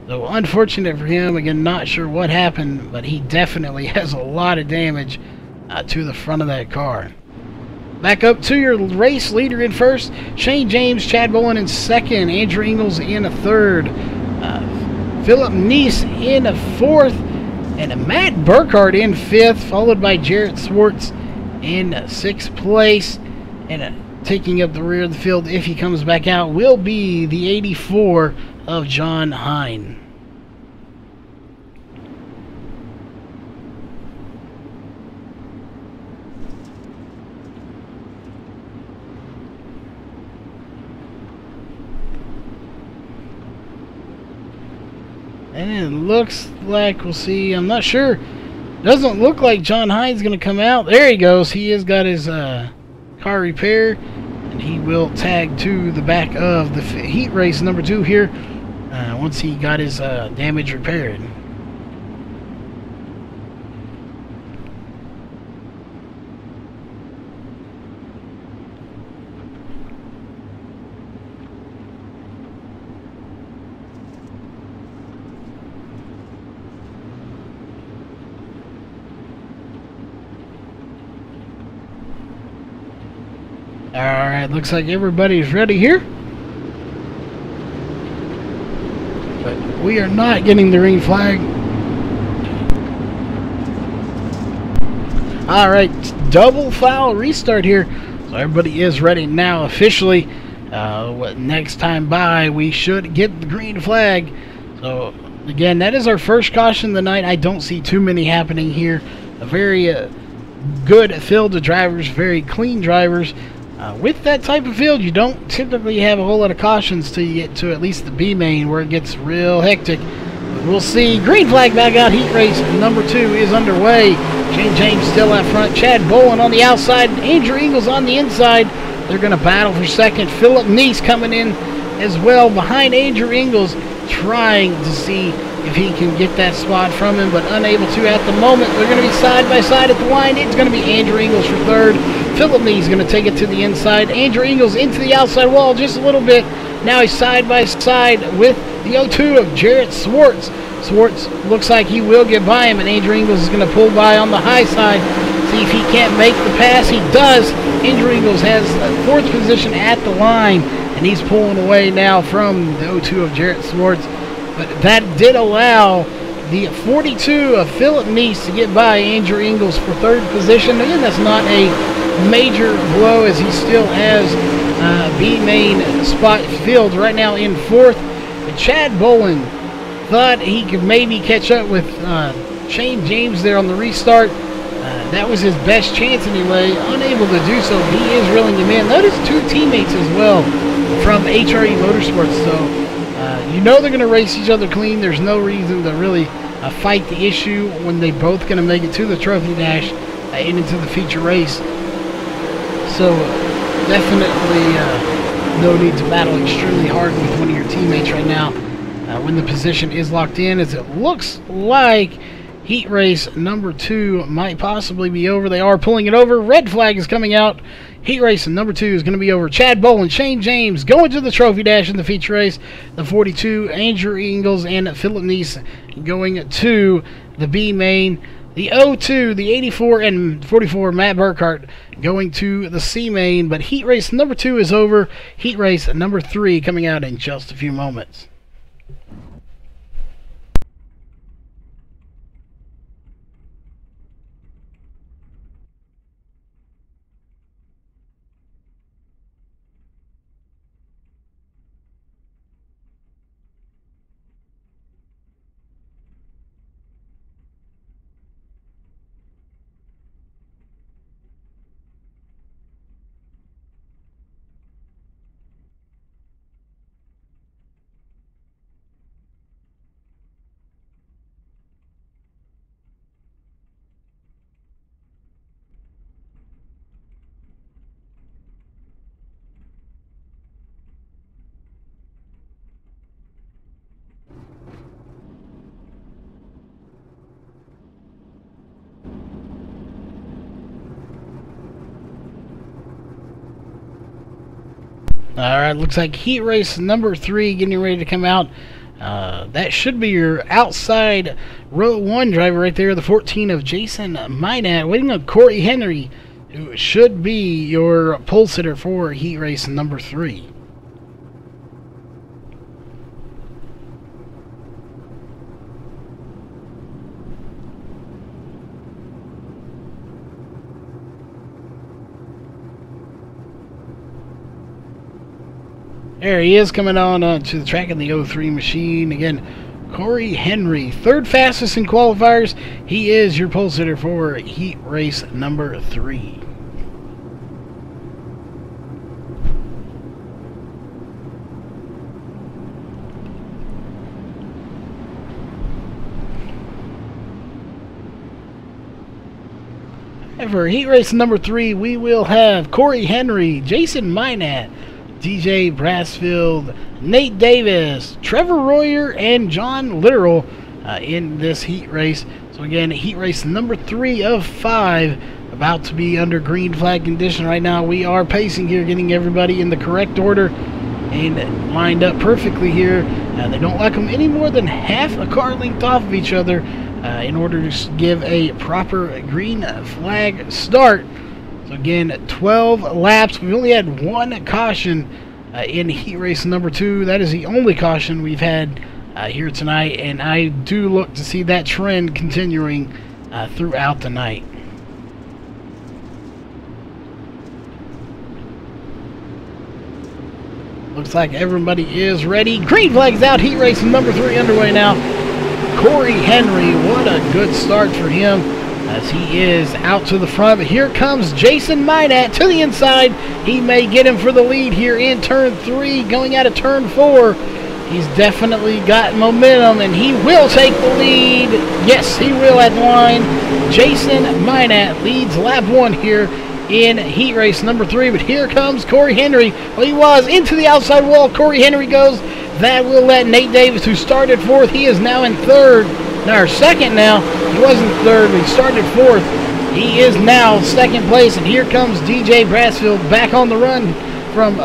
So unfortunate for him. Again, not sure what happened, but he definitely has a lot of damage to the front of that car. Back up to your race leader in 1st, Shane James, Chad Bolin in 2nd, Andrew Ingalls in a 3rd, Philip Neese in a 4th, and Matt Burkhardt in 5th, followed by Jarrett Swartz in 6th place. And taking up the rear of the field, if he comes back out, will be the 84 of John Hine. And it looks like we'll see. I'm not sure. Doesn't look like John Hine's going to come out. There he goes. He has got his car repair. and he will tag to the back of the heat race number 2 here once he got his damage repaired. Alright, looks like everybody's ready here. But we are not getting the green flag. Alright, double foul restart here. So everybody is ready now officially. Next time by, we should get the green flag. So, again, that is our first caution of the night. I don't see too many happening here. A very good field of drivers, very clean drivers. With that type of field, you don't typically have a whole lot of cautions till you get to at least the B main, where it gets real hectic. But we'll see. Green flag back out. Heat race number 2 is underway. Shane James still out front. Chad Bowen on the outside. Andrew Ingles on the inside. They're going to battle for second. Philip Neese coming in as well behind Andrew Ingles, trying to see if he can get that spot from him, but unable to at the moment. They're going to be side by side at the line. It's going to be Andrew Ingles for third. Philip Neese going to take it to the inside. Andrew Ingles into the outside wall just a little bit. Now he's side by side with the O2 of Jarrett Swartz. Swartz looks like he will get by him, and Andrew Ingles is going to pull by on the high side. See if he can't make the pass. He does. Andrew Ingles has 4th position at the line, and he's pulling away now from the O2 of Jarrett Swartz. But that did allow the 42 of Philip Neese to get by Andrew Ingles for 3rd position. Again, that's not a major blow, as he still has B main spot filled right now in 4th. But Chad Bowen thought he could maybe catch up with Shane James there on the restart. That was his best chance anyway. Unable to do so, he is reeling him in. Notice 2 teammates as well from HRE Motorsports. So you know they're going to race each other clean. There's no reason to really fight the issue when they both going to make it to the trophy dash and into the feature race. So definitely no need to battle extremely hard with one of your teammates right now when the position is locked in, as it looks like heat race number 2 might possibly be over. They are pulling it over. Red flag is coming out. Heat race number 2 is going to be over. Chad Bowen, Shane James going to the trophy dash in the feature race. The 42, Andrew Ingles and Philip Neese going to the B main. The O2, the 84 and 44, Matt Burkhart going to the C main. But heat race number 2 is over. Heat race number 3 coming out in just a few moments. Alright, looks like heat race number 3 getting ready to come out. That should be your outside row 1 driver right there, the 14 of Jason Minat, waiting on Corey Henry, who should be your pole sitter for heat race number 3. There he is coming on to the track in the 03 machine. Again, Corey Henry, 3rd fastest in qualifiers. He is your pole sitter for heat race number 3. And for heat race number 3, we will have Corey Henry, Jason Minot, DJ Brassfield, Nate Davis, Trevor Royer, and John Literal in this heat race. So again, heat race number 3 of 5, about to be under green flag condition right now. We are pacing here, getting everybody in the correct order and lined up perfectly here. They don't like them any more than half a car length off of each other in order to give a proper green flag start. So again, 12 laps. We only had 1 caution in heat race number 2. That is the only caution we've had here tonight, and I do look to see that trend continuing throughout the night. Looks like everybody is ready. Green flag's out. Heat race number 3 underway now. Corey Henry, what a good start for him as he is out to the front. But here comes Jason Minot to the inside. He may get him for the lead here in turn 3, going out of turn 4. He's definitely got momentum, and he will take the lead. Yes, he will at the line. Jason Minot leads lap 1 here in heat race number 3. But here comes Corey Henry. Well, he was into the outside wall. Corey Henry goes. That will let Nate Davis, who started 4th, he is now in 3rd. Now, or 2nd now. He wasn't 3rd, but he started 4th. He is now 2nd place, and here comes DJ Brassfield back on the run from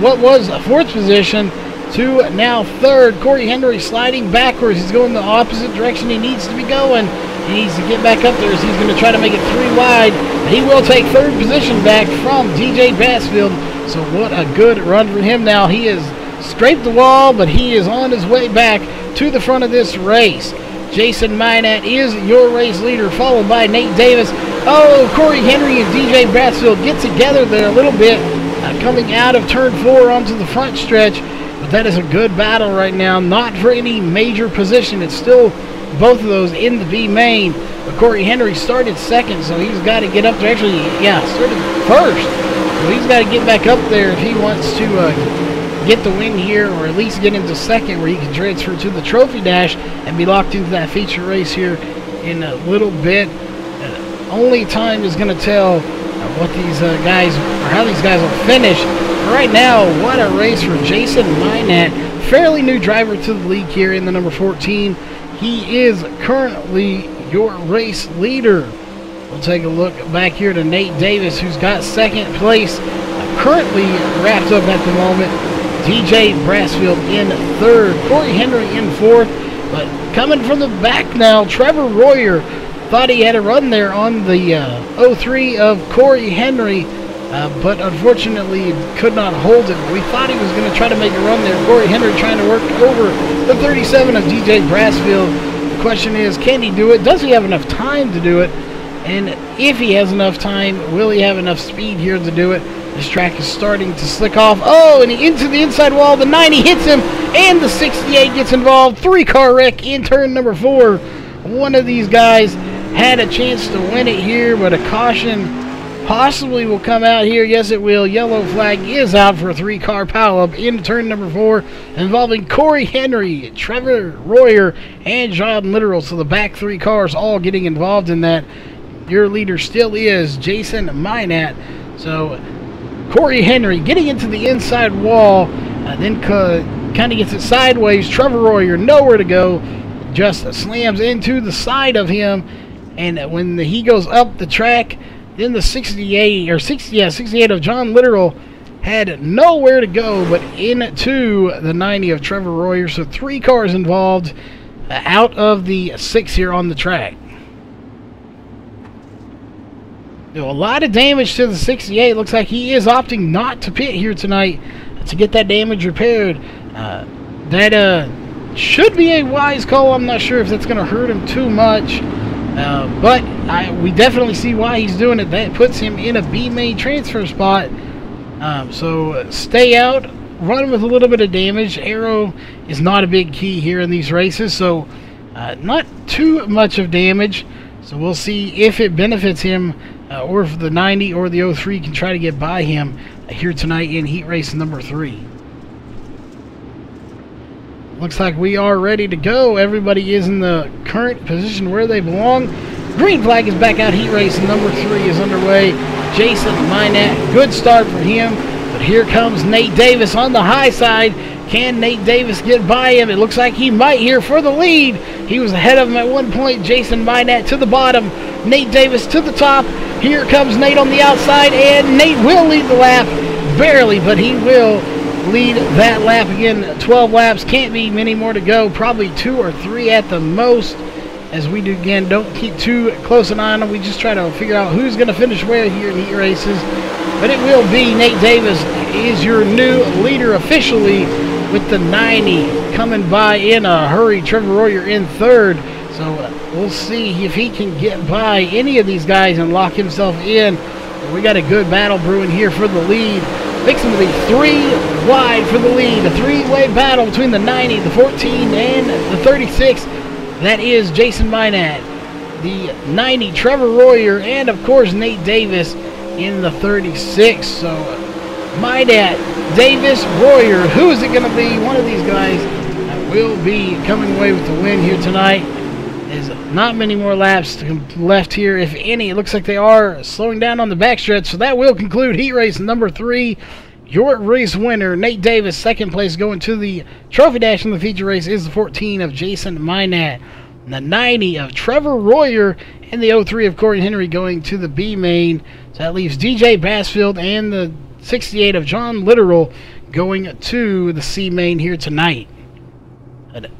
what was a 4th position to now 3rd. Corey Henry sliding backwards. He's going the opposite direction he needs to be going. He needs to get back up there, so he's going to try to make it 3 wide. He will take 3rd position back from DJ Brassfield. So what a good run for him now. He has scraped the wall, but he is on his way back to the front of this race. Jason Minot is your race leader, followed by Nate Davis. Oh, Corey Henry and DJ Brassfield get together there a little bit, coming out of turn 4 onto the front stretch. But that is a good battle right now, not for any major position. It's still both of those in the B main. But Corey Henry started 2nd, so he's got to get up there. Actually, yeah, started 1st. So he's got to get back up there if he wants to get the win here, or at least get into 2nd, where he can transfer to the trophy dash and be locked into that feature race here in a little bit. Only time is going to tell what these guys, or how these guys will finish. Right now, what a race for Jason Minot. Fairly new driver to the league here in the number 14. He is currently your race leader. We'll take a look back here to Nate Davis, who's got 2nd place, currently wrapped up at the moment. DJ Brassfield in 3rd. Corey Henry in 4th. But coming from the back now, Trevor Royer thought he had a run there on the 03 of Corey Henry, but unfortunately could not hold it. We thought he was going to try to make a run there. Corey Henry trying to work over the 37 of DJ Brassfield. The question is, can he do it? Does he have enough time to do it? And if he has enough time, will he have enough speed here to do it? This track is starting to slick off. Oh, and into the inside wall. The 90 hits him, and the 68 gets involved. 3-car wreck in turn number 4. One of these guys had a chance to win it here, but a caution possibly will come out here. Yes, it will. Yellow flag is out for a 3-car pileup in turn number 4, involving Corey Henry, Trevor Royer, and John Literal. So the back 3 cars all getting involved in that. Your leader still is Jason Minot. So Corey Henry getting into the inside wall, then kind of gets it sideways. Trevor Royer nowhere to go, just slams into the side of him, and when he goes up the track, then the 68 of John Literal had nowhere to go but into the 90 of Trevor Royer. So 3 cars involved out of the 6 here on the track. A lot of damage to the 68. Looks like he is opting not to pit here tonight to get that damage repaired. That should be a wise call. I'm not sure if that's going to hurt him too much. But we definitely see why he's doing it. That puts him in a B-main transfer spot. So stay out. Run with a little bit of damage. Aero is not a big key here in these races. So not too much of damage. So we'll see if it benefits him, or if the 90 or the 03 can try to get by him here tonight in heat race number 3. Looks like we are ready to go. Everybody is in the current position where they belong. Green flag is back out. Heat race number 3 is underway. Jason Minat, good start for him. But here comes Nate Davis on the high side. Can Nate Davis get by him? It looks like he might here for the lead. He was ahead of him at one point. Jason Minat to the bottom. Nate Davis to the top. Here comes Nate on the outside, and Nate will lead the lap. Barely, but he will lead that lap again. 12 laps. Can't be many more to go. Probably 2 or 3 at the most. As we do again, don't keep too close an eye on them. We just try to figure out who's going to finish where here in heat races. But it will be Nate Davis is your new leader officially with the 90 coming by in a hurry. Trevor Royer in third. So we'll see if he can get by any of these guys and lock himself in. We got a good battle brewing here for the lead. Fixing to be 3 wide for the lead. A 3-way battle between the 90, the 14, and the 36. That is Jason Minat, the 90, Trevor Royer, and of course Nate Davis in the 36. So Minat, Davis, Royer, who is it going to be? One of these guys will be coming away with the win here tonight. There's not many more laps left here, if any. It looks like they are slowing down on the backstretch. So that will conclude heat race number 3. Your race winner, Nate Davis, second place going to the Trophy Dash in the feature race is the 14 of Jason Minat, the 90 of Trevor Royer, and the 03 of Corey Henry going to the B main. So that leaves DJ Bassfield and the 68 of John Literal going to the C main here tonight.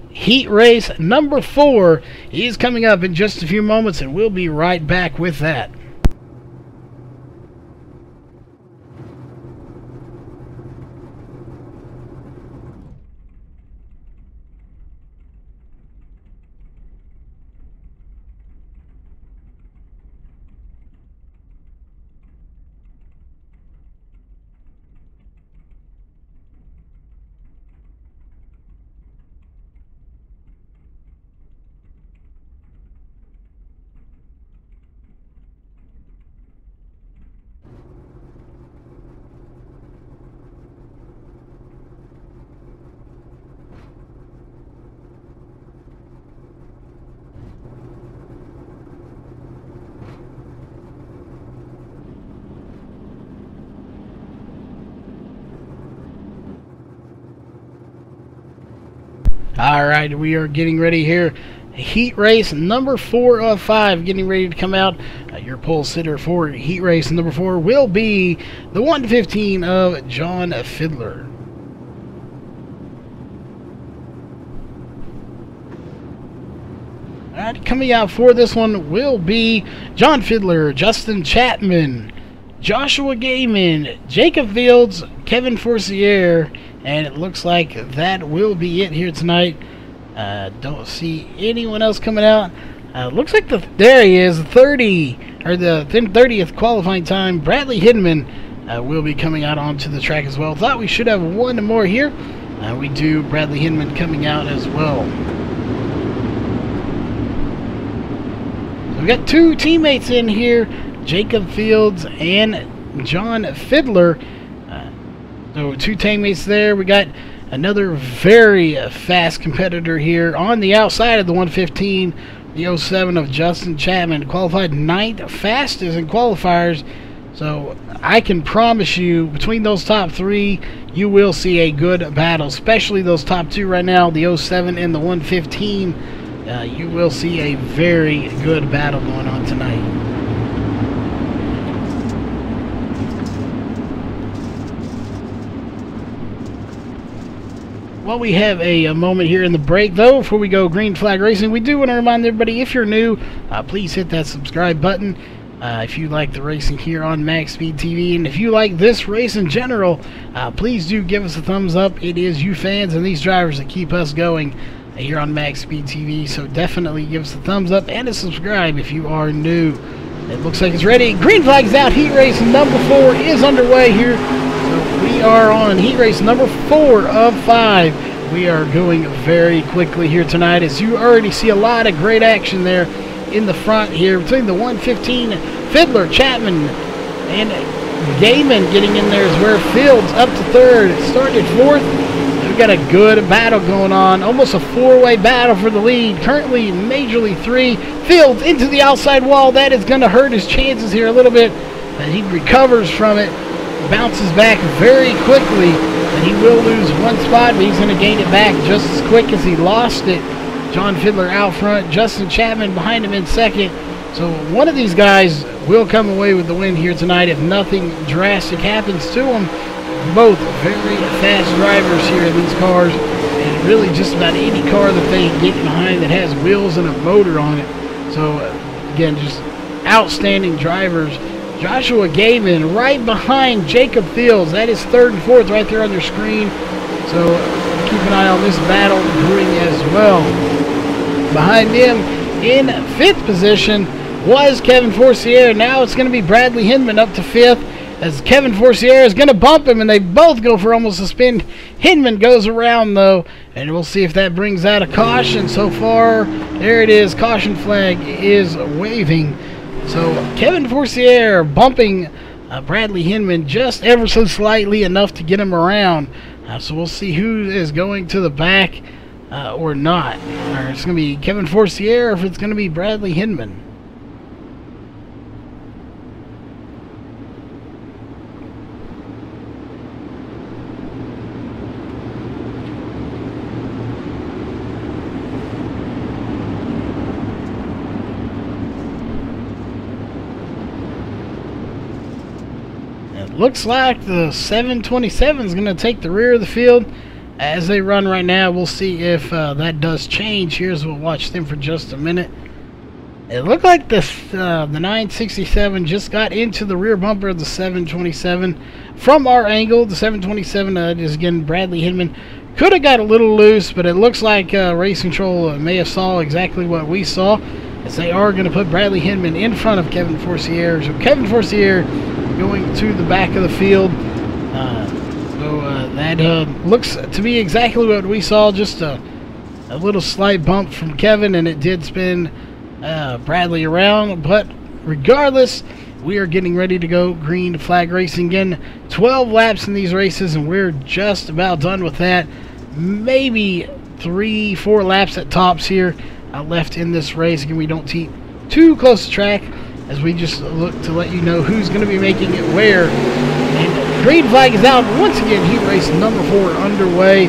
Heat race number 4 is coming up in just a few moments, and we'll be right back with that. Alright, we are getting ready here. Heat race number 4 of 5 getting ready to come out. Your pole sitter for heat race number 4 will be the 115 of John Fiddler. Alright, coming out for this one will be John Fiddler, Justin Chapman, Joshua Gaiman, Jacob Fields, Kevin Forcier, and it looks like that will be it here tonight. Don't see anyone else coming out. Looks like there he is, the 30th qualifying time. Bradley Hinman will be coming out onto the track as well. Thought we should have one more here. We do. Bradley Hinman coming out as well. So we got 2 teammates in here, Jacob Fields and John Fiddler. So 2 teammates there. We got another very fast competitor here on the outside of the 115, the 07 of Justin Chapman, qualified 9th fastest in qualifiers. So I can promise you, between those top 3, you will see a good battle, especially those top 2 right now, the 07 and the 115. You will see a very good battle going on tonight. Well, we have a moment here in the break, though. Before we go green flag racing, we do want to remind everybody, if you're new, please hit that subscribe button. If you like the racing here on Max Speed TV, and if you like this race in general, please do give us a thumbs up. It is you fans and these drivers that keep us going here on Max Speed TV, so definitely give us a thumbs up and a subscribe if you are new. It looks like it's ready. Green flag's out. Heat race number 4 is underway here. We are on heat race number 4 of 5. We are going very quickly here tonight, as you already see a lot of great action there in the front here between the 115 Fiddler, Chapman, and Gaiman getting in there is where Fields up to 3rd. It started 4th. We got a good battle going on, almost a four-way battle for the lead. Currently Majorly 3. Fields into the outside wall. That is going to hurt his chances here a little bit. But he recovers from it, bounces back very quickly. And he will lose one spot, but he's going to gain it back just as quick as he lost it. John Fiddler out front, Justin Chapman behind him in second. So one of these guys will come away with the win here tonight if nothing drastic happens to them. Both very fast drivers here in these cars, and really just about any car that they get behind that has wheels and a motor on it. So again, just outstanding drivers. Joshua Gavin right behind Jacob Fields. That is third and fourth right there on your screen. So keep an eye on this battle brewing as well. Behind them in fifth position was Kevin Forcier. Now it's going to be Bradley Hinman up to fifth, as Kevin Forcier is going to bump him, and they both go for almost a spin. Hinman goes around, though, and we'll see if that brings out a caution. So far, there it is. Caution flag is waving. So Kevin Forcier bumping Bradley Hinman just ever so slightly, enough to get him around. So we'll see who is going to the back or not. Or it's going to be Kevin Forcier, or if it's going to be Bradley Hinman. Looks like the 727 is going to take the rear of the field as they run right now. We'll see if that does change. Here's, we'll watch them for just a minute. It looked like the 967 just got into the rear bumper of the 727. From our angle, the 727 is again Bradley Hinman. Could have got a little loose, but it looks like Race Control may have saw exactly what we saw, as they are going to put Bradley Hinman in front of Kevin Forcier. So Kevin Forcier going to the back of the field. That looks to be exactly what we saw, just a little slight bump from Kevin, and it did spin Bradley around. But regardless, we are getting ready to go green flag racing again. 12 laps in these races, and we're just about done with that. Maybe 3-4 laps at tops here left in this race. Again, we don't keep too close to track, as we just look to let you know who's going to be making it where. And green flag is out. Once again, heat race number 4 underway.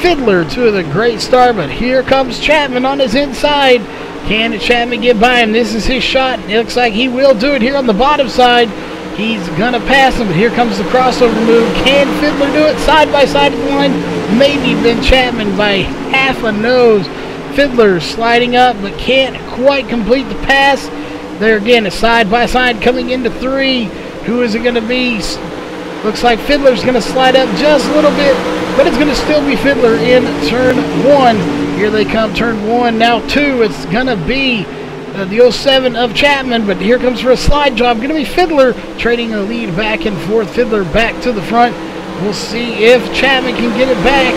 Fiddler to the great start, but here comes Chapman on his inside. Can Chapman get by him? This is his shot. It looks like he will do it here on the bottom side. He's going to pass him, but here comes the crossover move. Can Fiddler do it? Side by side at the line. Maybe Ben Chapman by half a nose. Fiddler sliding up, but can't quite complete the pass. There again, a side-by-side coming into 3. Who is it going to be? Looks like Fiddler's going to slide up just a little bit, but it's going to still be Fiddler in turn 1. Here they come, turn 1, now 2. It's going to be the 07 of Chapman, but here comes for a slide job. Going to be Fiddler trading the lead back and forth. Fiddler back to the front. We'll see if Chapman can get it back.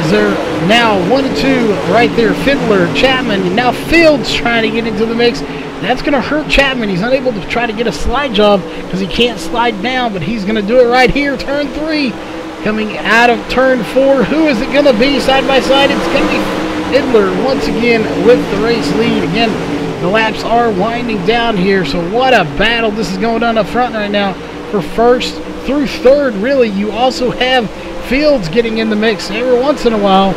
Is there now 1 and 2 right there? Fiddler, Chapman, and now Fields trying to get into the mix. That's going to hurt Chapman. He's unable to try to get a slide job because he can't slide down, but he's going to do it right here. Turn 3 coming out of turn 4. Who is it going to be side by side? It's going to be Fiddler once again with the race lead. Again, the laps are winding down here, so what a battle this is going on up front right now for first through third. Really, you also have Fields getting in the mix every once in a while.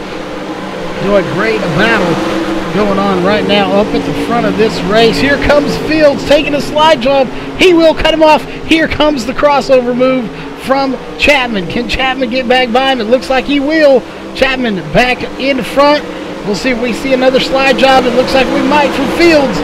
Do a great battle going on right now up at the front of this race. Here comes Fields taking a slide job. He will cut him off. Here comes the crossover move from Chapman. Can Chapman get back by him? It looks like he will. Chapman back in front. We'll see if we see another slide job. It looks like we might from Fields.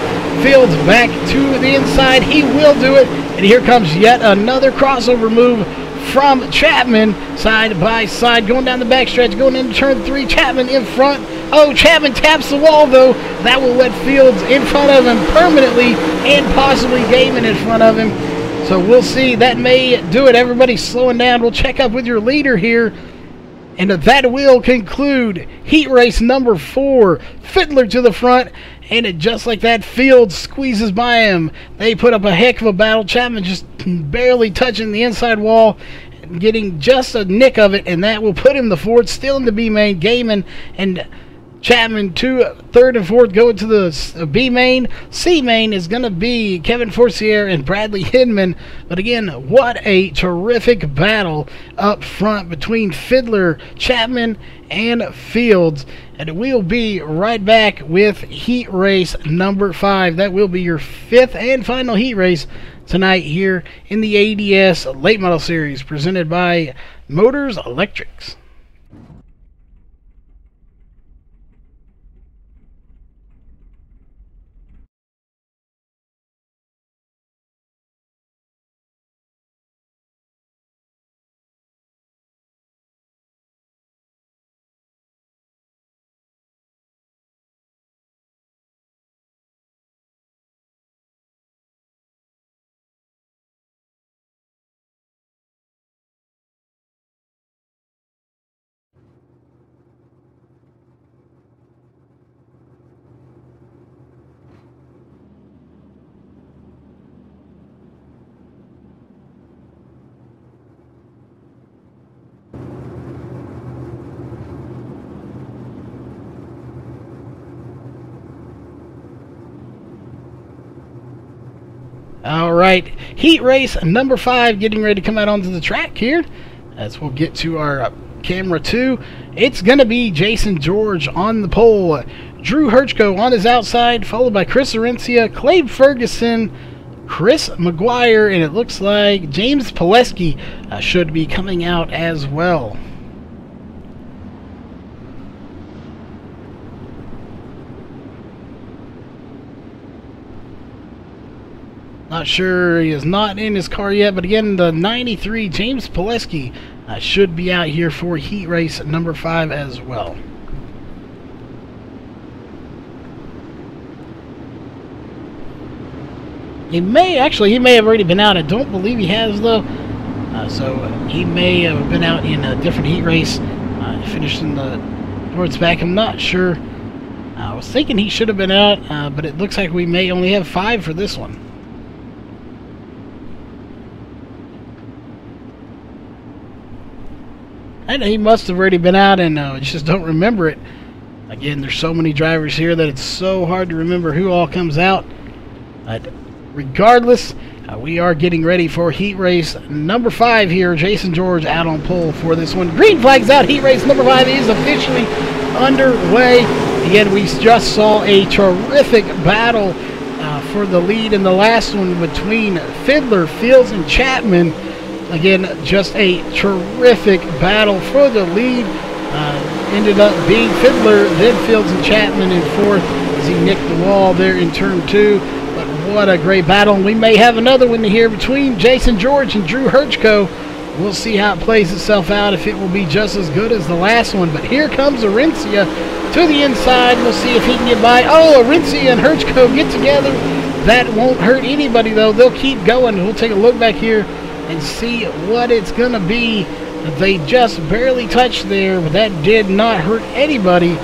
Fields back to the inside. He will do it. And here comes yet another crossover move from Chapman, side by side, going down the backstretch, going into turn 3. Chapman in front. Oh, Chapman taps the wall, though. That will let Fields in front of him permanently, and possibly Gaiman in front of him. So we'll see. That may do it. Everybody's slowing down. We'll check up with your leader here. And that will conclude heat race number 4. Fiddler to the front. And just like that, Fields squeezes by him. They put up a heck of a battle. Chapman just barely touching the inside wall. getting just a nick of it, and that will put him the fourth, still in the B main. Gaiman and Chapman to third and fourth, going to the B main. C main is going to be Kevin Forcier and Bradley Hinman. But again, what a terrific battle up front between Fiddler, Chapman, and Fields. And we'll be right back with heat race number 5. That will be your 5th and final heat race tonight here in the ADS Late Model Series, presented by Motors Electrics. Alright, heat race number 5 getting ready to come out onto the track here. As we'll get to our camera 2, it's going to be Jason George on the pole, Drew Hurchko on his outside, followed by Chris Arencia, Clay Ferguson, Chris McGuire, and it looks like James Pileski should be coming out as well. Not sure, he is not in his car yet, but again, the 93 James Pileski should be out here for heat race number 5 as well. He may have already been out. I don't believe he has, though. So he may have been out in a different heat race, finished in the towards back. I'm not sure. I was thinking he should have been out, but it looks like we may only have 5 for this one. And he must have already been out, and just don't remember it. Again, there's so many drivers here that it's so hard to remember who all comes out. But regardless, we are getting ready for heat race number 5 here. Jason George out on pole for this one. Green flag's out. Heat race number 5 is officially underway. Again, we just saw a terrific battle for the lead in the last one between Fiddler, Fields, and Chapman. Again, just a terrific battle for the lead. Ended up being Fiddler, then Fields and Chapman in fourth as he nicked the wall there in turn 2. But what a great battle. And we may have another one here between Jason George and Drew Hurchko. We'll see how it plays itself out, if it will be just as good as the last one. But here comes Arencia to the inside. We'll see if he can get by. Oh, Arencia and Hurchko get together. That won't hurt anybody, though. They'll keep going. We'll take a look back here and see what it's going to be. They just barely touched there, but that did not hurt anybody,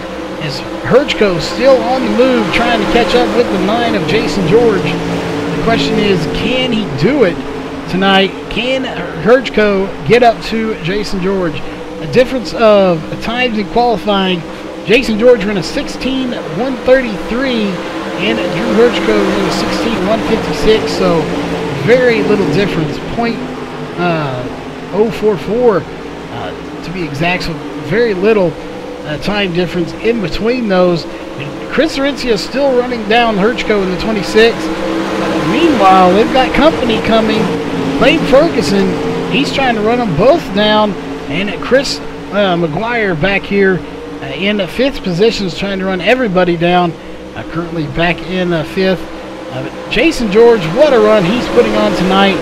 as Hurchko still on the move, trying to catch up with the 9 of Jason George. The question is, can he do it tonight? Can Hurchko get up to Jason George? A difference of times in qualifying. Jason George ran a 16:133, and Drew Hurchko ran a 16:156, so very little difference. 0.044 to be exact, so very little time difference in between those. And Chris Arencia is still running down Hurchko in the 26. Meanwhile, they've got company coming. Clay Ferguson, he's trying to run them both down, and Chris McGuire back here in 5th position is trying to run everybody down. Currently back in 5th. Jason George, what a run he's putting on tonight.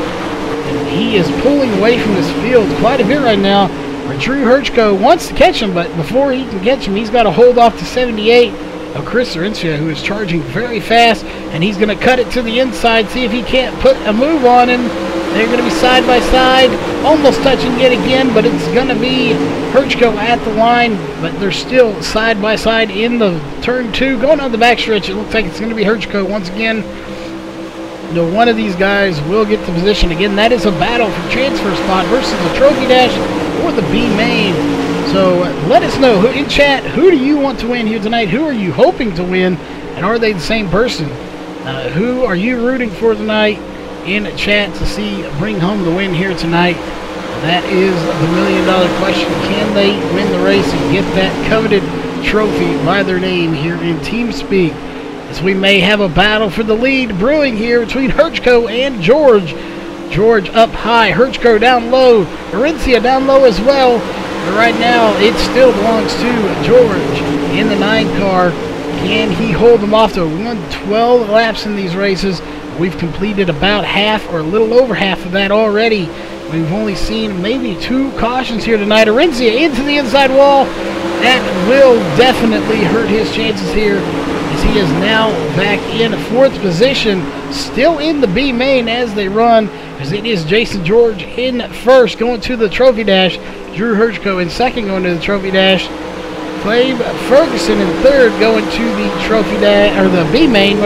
And he is pulling away from this field quite a bit right now. Where Drew Hurchko wants to catch him, but before he can catch him, he's got to hold off to 78 of Chris Arencia, who is charging very fast, and he's going to cut it to the inside, see if he can't put a move on him. They're going to be side by side, almost touching yet again, but it's going to be Hurchko at the line, but they're still side by side in the turn 2. Going on the backstretch, it looks like it's going to be Hurchko once again. one of these guys will get the position. Again, that is a battle for transfer spot versus the Trophy Dash or the B main. So let us know in chat, who do you want to win here tonight? Who are you hoping to win? And are they the same person? Who are you rooting for tonight in chat to see bring home the win here tonight? That is the million-dollar question. Can they win the race and get that coveted trophy by their name here in TeamSpeak? As we may have a battle for the lead brewing here between Herchko and George. George up high, Herchko down low, Arincia down low as well. But right now, it still belongs to George in the 9 car. Can he hold them off, though? We won 12 laps in these races. We've completed about half or a little over half of that already. We've only seen maybe 2 cautions here tonight. Arincia into the inside wall. That will definitely hurt his chances here, as he is now back in 4th position, still in the B main as they run, as it is Jason George in 1st going to the Trophy Dash. Drew Herchko in 2nd going to the Trophy Dash. Clabe Ferguson in 3rd going to the Trophy Dash, or the B main.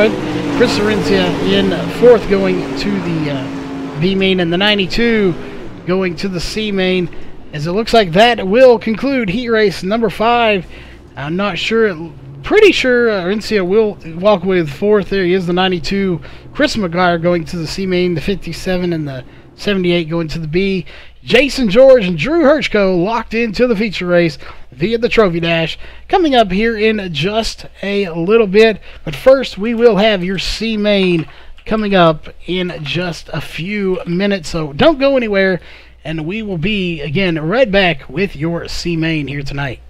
Chris Arincia in 4th going to the B main, and the 92 going to the C main. As it looks like that will conclude heat race number 5. I'm not sure, pretty sure Arincia will walk away with 4th. There he is, the 92. Chris McGuire going to the C main, the 57 and the 78 going to the B. Jason George and Drew Herchko locked into the feature race via the Trophy Dash. Coming up here in just a little bit. But first, we will have your C main coming up in just a few minutes. So don't go anywhere. And we will be, again, right back with your C main here tonight.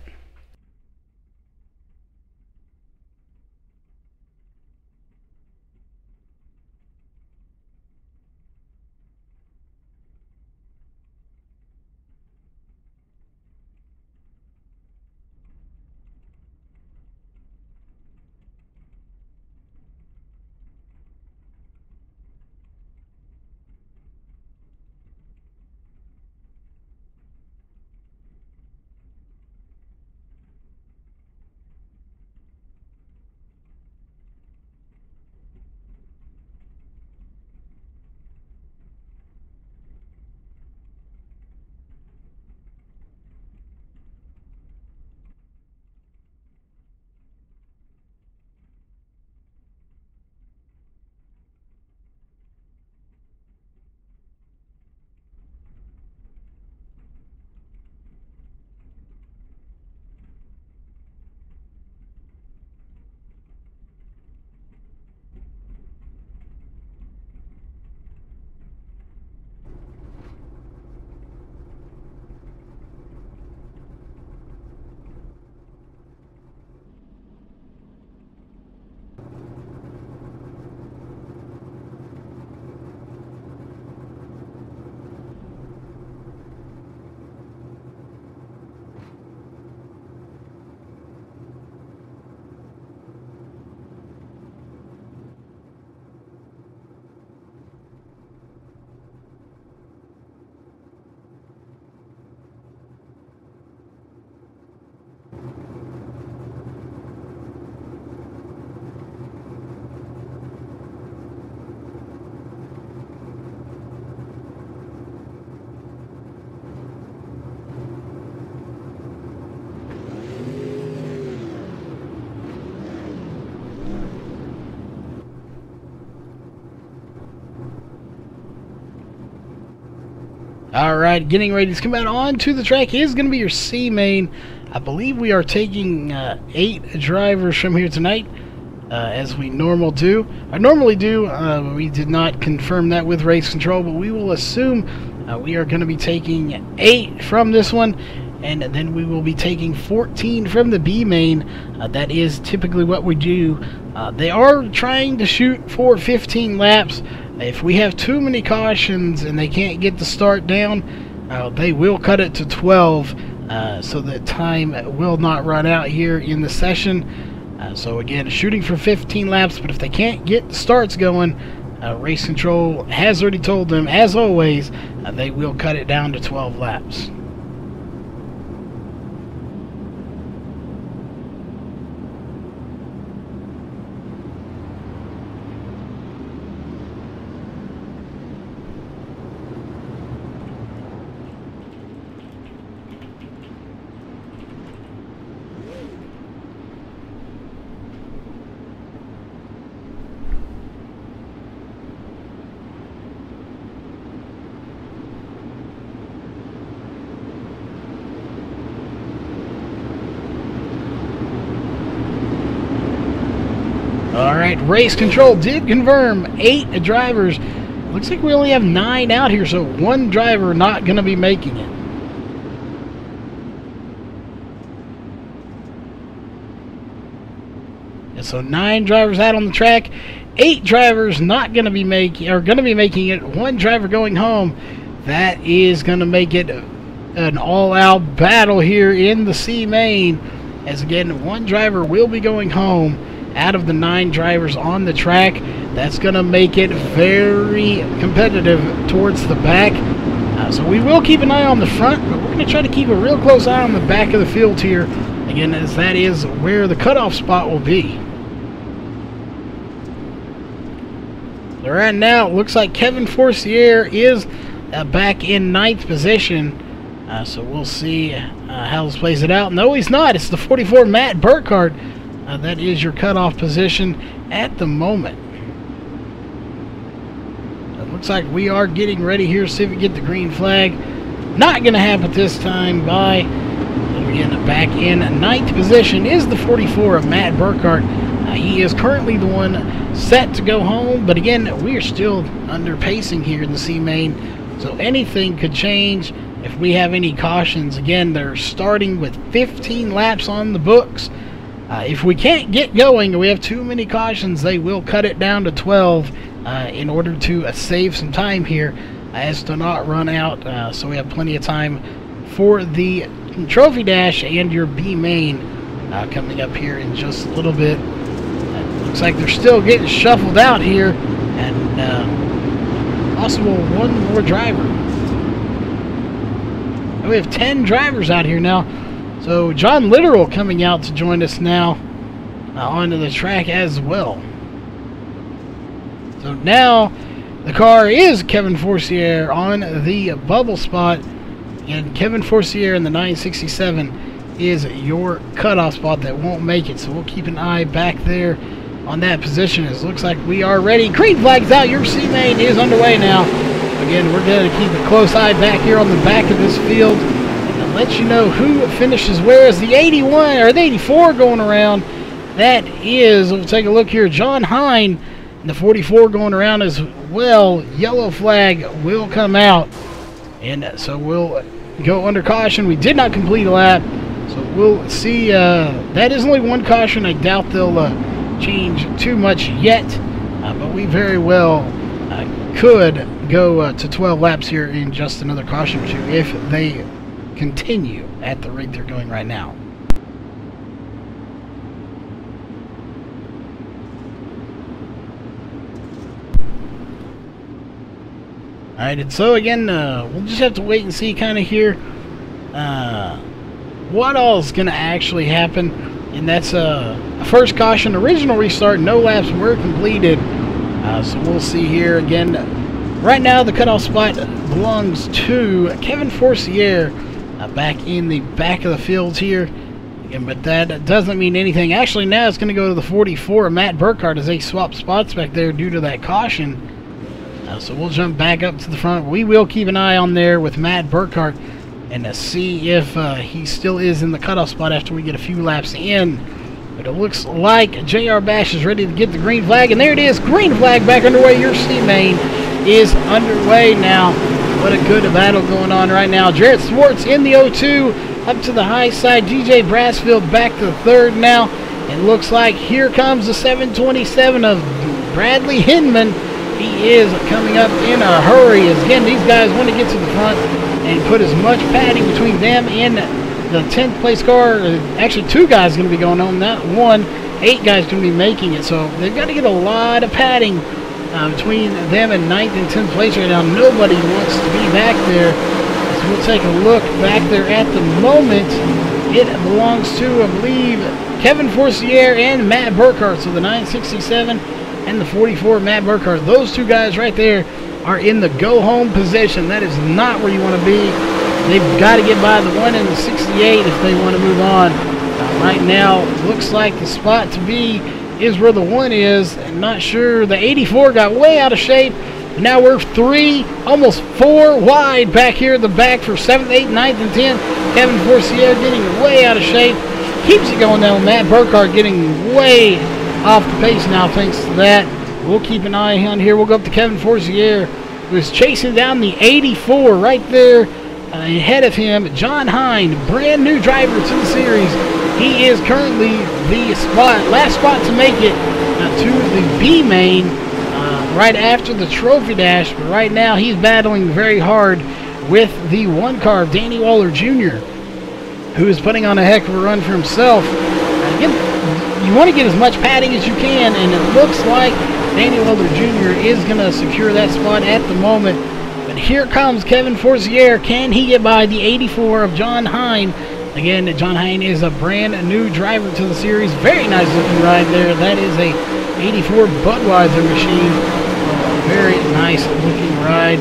Alright, getting ready to come out onto the track is going to be your C main. I believe we are taking 8 drivers from here tonight, as we normally do. We did not confirm that with race control, but we will assume we are going to be taking 8 from this one, and then we will be taking 14 from the B main. That is typically what we do. They are trying to shoot for 15 laps. If we have too many cautions and they can't get the start down, they will cut it to 12, so that time will not run out here in the session. So again, shooting for 15 laps, but if they can't get the starts going, race control has already told them, as always, they will cut it down to 12 laps. Alright, race control did confirm 8 drivers. Looks like we only have 9 out here, so 1 driver not going to be making it. And so 9 drivers out on the track, 8 drivers not going to be making it. 1 driver going home. That is going to make it an all-out battle here in the C main. As again, 1 driver will be going home out of the 9 drivers on the track. That's going to make it very competitive towards the back. So we will keep an eye on the front, but we're going to try to keep a real close eye on the back of the field here. Again, as that is where the cutoff spot will be. So right now, it looks like Kevin Forcier is back in 9th position. So we'll see how this plays it out. No, he's not. It's the 44 Matt Burkhardt. That is your cutoff position at the moment. It looks like we are getting ready here to see if we get the green flag. Not going to happen this time. By again, back in 9th position is the 44 of Matt Burkhardt. He is currently the one set to go home, but again, we are still under pacing here in the C main, so anything could change if we have any cautions. Again, they're starting with 15 laps on the books. If we can't get going and we have too many cautions, they will cut it down to 12 in order to save some time here as to not run out. So we have plenty of time for the Trophy Dash and your B main coming up here in just a little bit. Looks like they're still getting shuffled out here, and possible 1 more driver. And we have 10 drivers out here now. So John Literal coming out to join us now onto the track as well. So now the car is Kevin Forcier on the bubble spot, and Kevin Forcier in the 967 is your cutoff spot that won't make it. So we'll keep an eye back there on that position. It looks like we are ready. Green flag's out. Your C main is underway now. Again, we're going to keep a close eye back here on the back of this field and let you know who finishes where. Is the 81 or the 84 going around? That is, we'll take a look here, John Hine, and the 44 going around as well. Yellow flag will come out, and so we'll go under caution. We did not complete a lap, so we'll see. That is only 1 caution. I doubt they'll change too much yet, but we very well could go to 12 laps here in just another caution or 2 if they continue at the rate they're going right now. Alright, and so again, we'll just have to wait and see kind of here what all is going to actually happen. And that's a first caution, original restart, no laps were completed. So we'll see here again. Right now, the cutoff spot belongs to Kevin Forcier back in the back of the field here. Again, but that doesn't mean anything. Actually, now it's going to go to the 44, Matt Burkhardt, as they swap spots back there due to that caution. So we'll jump back up to the front. We will keep an eye on there with Matt Burkhardt and see if he still is in the cutoff spot after we get a few laps in. But it looks like J.R. Bash is ready to get the green flag, and there it is, green flag back underway. Your C main is underway now. What a good battle going on right now. Jarrett Swartz in the 0-2 up to the high side. DJ Brassfield back to the 3rd now. It looks like here comes the 727 of Bradley Hinman. He is coming up in a hurry. As again, these guys want to get to the front and put as much padding between them and the 10th place car. Actually, 2 guys going to be going home, not 1. 8 guys going to be making it. So they've got to get a lot of padding between them and 9th and 10th place right now. Nobody wants to be back there. So we'll take a look back there at the moment. It belongs to, I believe, Kevin Forcier and Matt Burkhardt. So the 967 and the 44, Matt Burkhardt. Those 2 guys right there are in the go-home position. That is not where you want to be. They've got to get by the 1 and the 68 if they want to move on. Right now, looks like the spot to be is where the 1 is. I'm not sure. The 84 got way out of shape. Now we're 3, almost 4 wide back here at the back for 7th, 8th, 9th, and 10th. Kevin Forcier getting way out of shape. Keeps it going down. Matt Burkhardt getting way off the pace now thanks to that. We'll keep an eye on here. We'll go up to Kevin Forcier, who is chasing down the 84 right there ahead of him. John Hine, brand new driver to the series. He is currently the last spot to make it to the B main right after the trophy dash. But right now he's battling very hard with the one car of Danny Waller Jr., who is putting on a heck of a run for himself. Again, you want to get as much padding as you can, and it looks like Danny Waller Jr. is going to secure that spot at the moment. But here comes Kevin Forcier. Can he get by the 84 of John Hine? Again, John Hine is a brand new driver to the series. Very nice looking ride there. That is a 84 Budweiser machine. Very nice looking ride.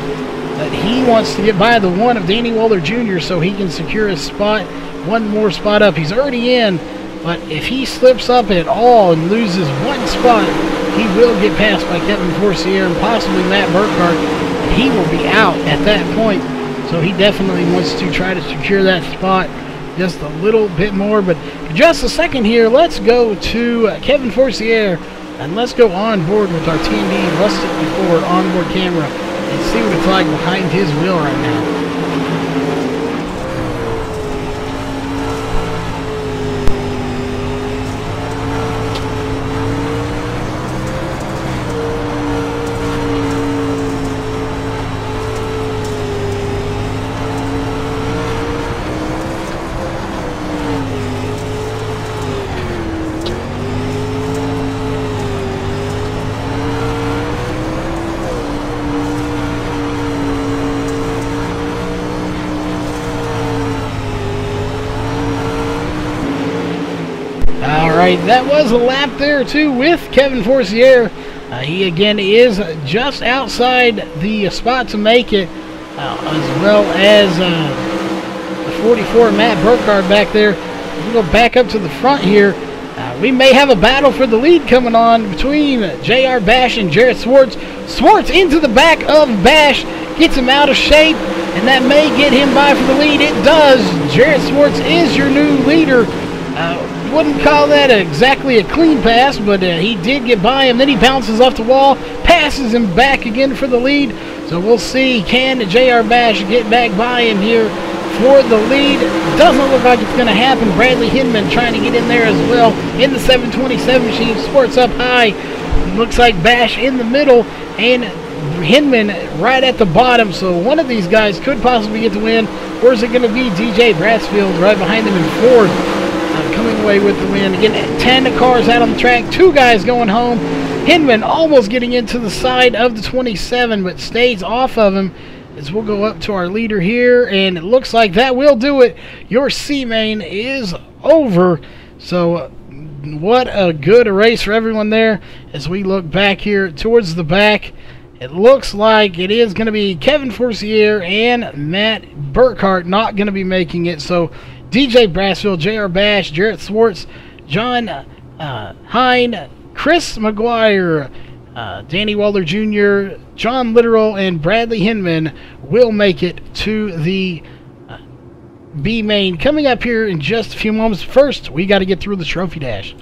But he wants to get by the one of Danny Waller Jr. so he can secure a spot, one more spot up. He's already in, but if he slips up at all and loses one spot, he will get passed by Kevin Forcier and possibly Matt Burkhardt. He will be out at that point, so he definitely wants to try to secure that spot just a little bit more. But in just a second here, let's go to Kevin Forcier, and let's go on board with our TND Rusted Before onboard camera and see what it's like behind his wheel right now. That was a lap there too with Kevin Forcier. He again is just outside the spot to make it, as well as the 44 Matt Burkhardt back there. We'll go back up to the front here. We may have a battle for the lead coming on between JR Bash and Jarrett Swartz. Swartz into the back of Bash, gets him out of shape, and that may get him by for the lead. It does. Jarrett Swartz is your new leader. Wouldn't call that exactly a clean pass, but he did get by him. Then he bounces off the wall, passes him back again for the lead. So we'll see, can JR Bash get back by him here for the lead? Doesn't look like it's going to happen. Bradley Hinman trying to get in there as well in the 727 machine. Swartz up high. Looks like Bash in the middle and Hinman right at the bottom. So one of these guys could possibly get the win. Or is it going to be DJ Brassfield right behind him in fourth? Coming away with the win. Again, 10 cars out on the track, 2 guys going home. Hinman almost getting into the side of the 27, but stays off of him as we'll go up to our leader here, and it looks like that will do it. Your C-Main is over. So what a good race for everyone there. As we look back here towards the back, it looks like it is going to be Kevin Forcier and Matt Burkhardt not going to be making it. So DJ Brassfield, JR Bash, Jarrett Swartz, John Hine, Chris McGuire, Danny Waller Jr., John Littoral, and Bradley Hinman will make it to the B main. Coming up here in just a few moments. First, we got to get through the trophy dash.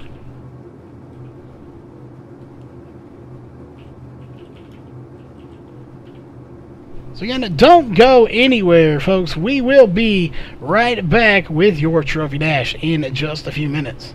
So again, don't go anywhere, folks. We will be right back with your trophy dash in just a few minutes.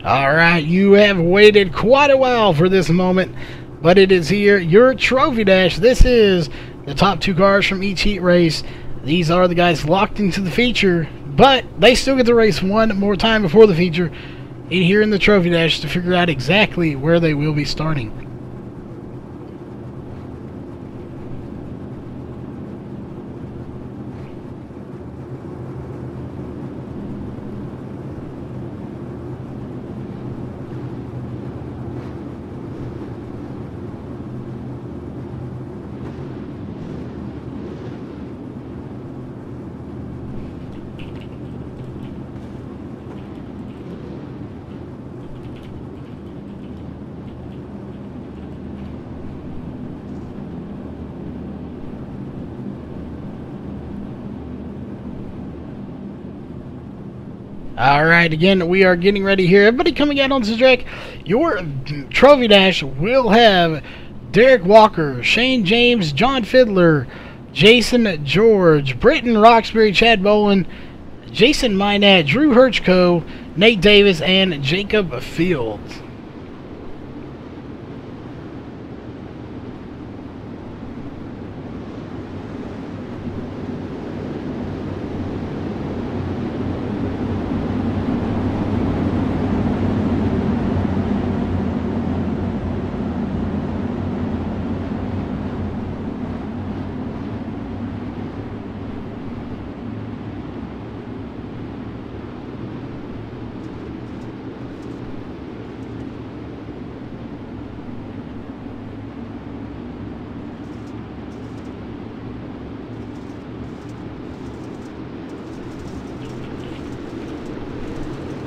Alright, you have waited quite a while for this moment, but it is here, your Trophy Dash. This is the top 2 cars from each heat race. These are the guys locked into the feature, but they still get to race one more time before the feature in here in the Trophy Dash to figure out exactly where they will be starting. Alright, again, we are getting ready here. Everybody coming out onto the track. Your Trophy Dash will have Derek Walker, Shane James, John Fiddler, Jason George, Britton Roxbury, Chad Bolin, Jason Minat, Drew Hirchko, Nate Davis, and Jacob Fields.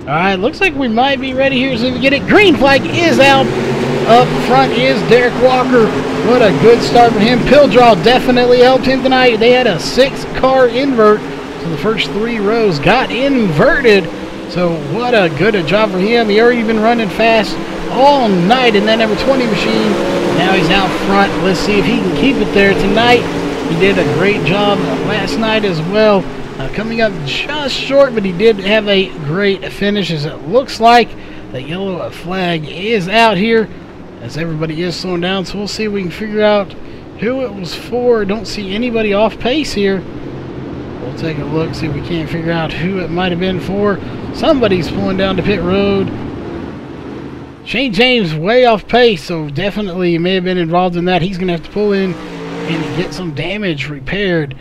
Alright, looks like we might be ready here, so we get it. Green flag is out. Up front is Derek Walker. What a good start for him. Pildraw definitely helped him tonight. They had a 6-car invert, so the first 3 rows got inverted. So what a good job for him. He already been running fast all night in that number 20 machine. Now he's out front. Let's see if he can keep it there tonight. He did a great job last night as well. Coming up just short, but he did have a great finish, as it looks like the yellow flag is out here as everybody is slowing down. So we'll see if we can figure out who it was for. Don't see anybody off pace here. We'll take a look, see if we can't figure out who it might have been for. Somebody's pulling down to pit road. Shane James way off pace, so definitely may have been involved in that. He's going to have to pull in and get some damage repaired,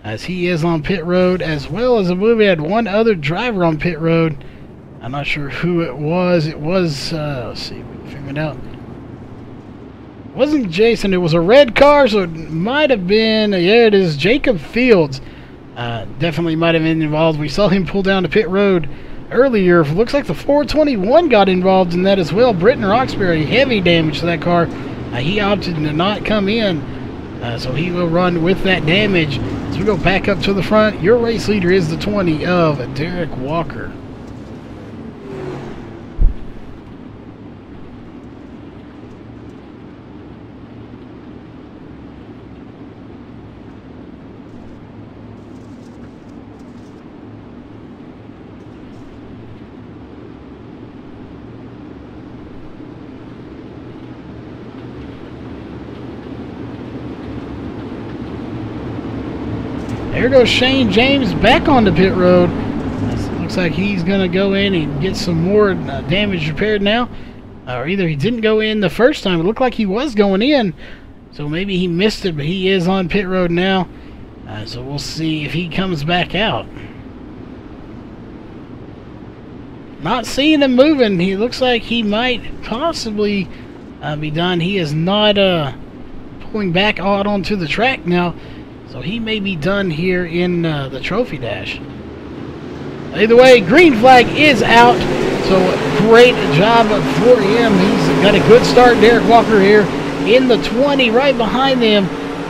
as he is on pit road, as well as I believe we had one other driver on pit road. I'm not sure who it was. It was, let's see if we can figure it out. It wasn't Jason. It was a red car, so it might have been, yeah, it is Jacob Fields. Definitely might have been involved. We saw him pull down to pit road earlier. Looks like the 421 got involved in that as well. Britton Roxbury, heavy damage to that car. He opted to not come in, so he will run with that damage. So we go back up to the front. Your race leader is the 20 of Derek Walker. There goes Shane James back on the pit road. Looks like he's going to go in and get some more damage repaired now. Or either he didn't go in the first time. It looked like he was going in, so maybe he missed it, but he is on pit road now. So we'll see if he comes back out. Not seeing him moving. He looks like he might possibly be done. He is not pulling back out onto the track now. So he may be done here in the Trophy Dash. Either way, green flag is out. So great job for him. He's got a good start. Derek Walker here in the 20. Right behind them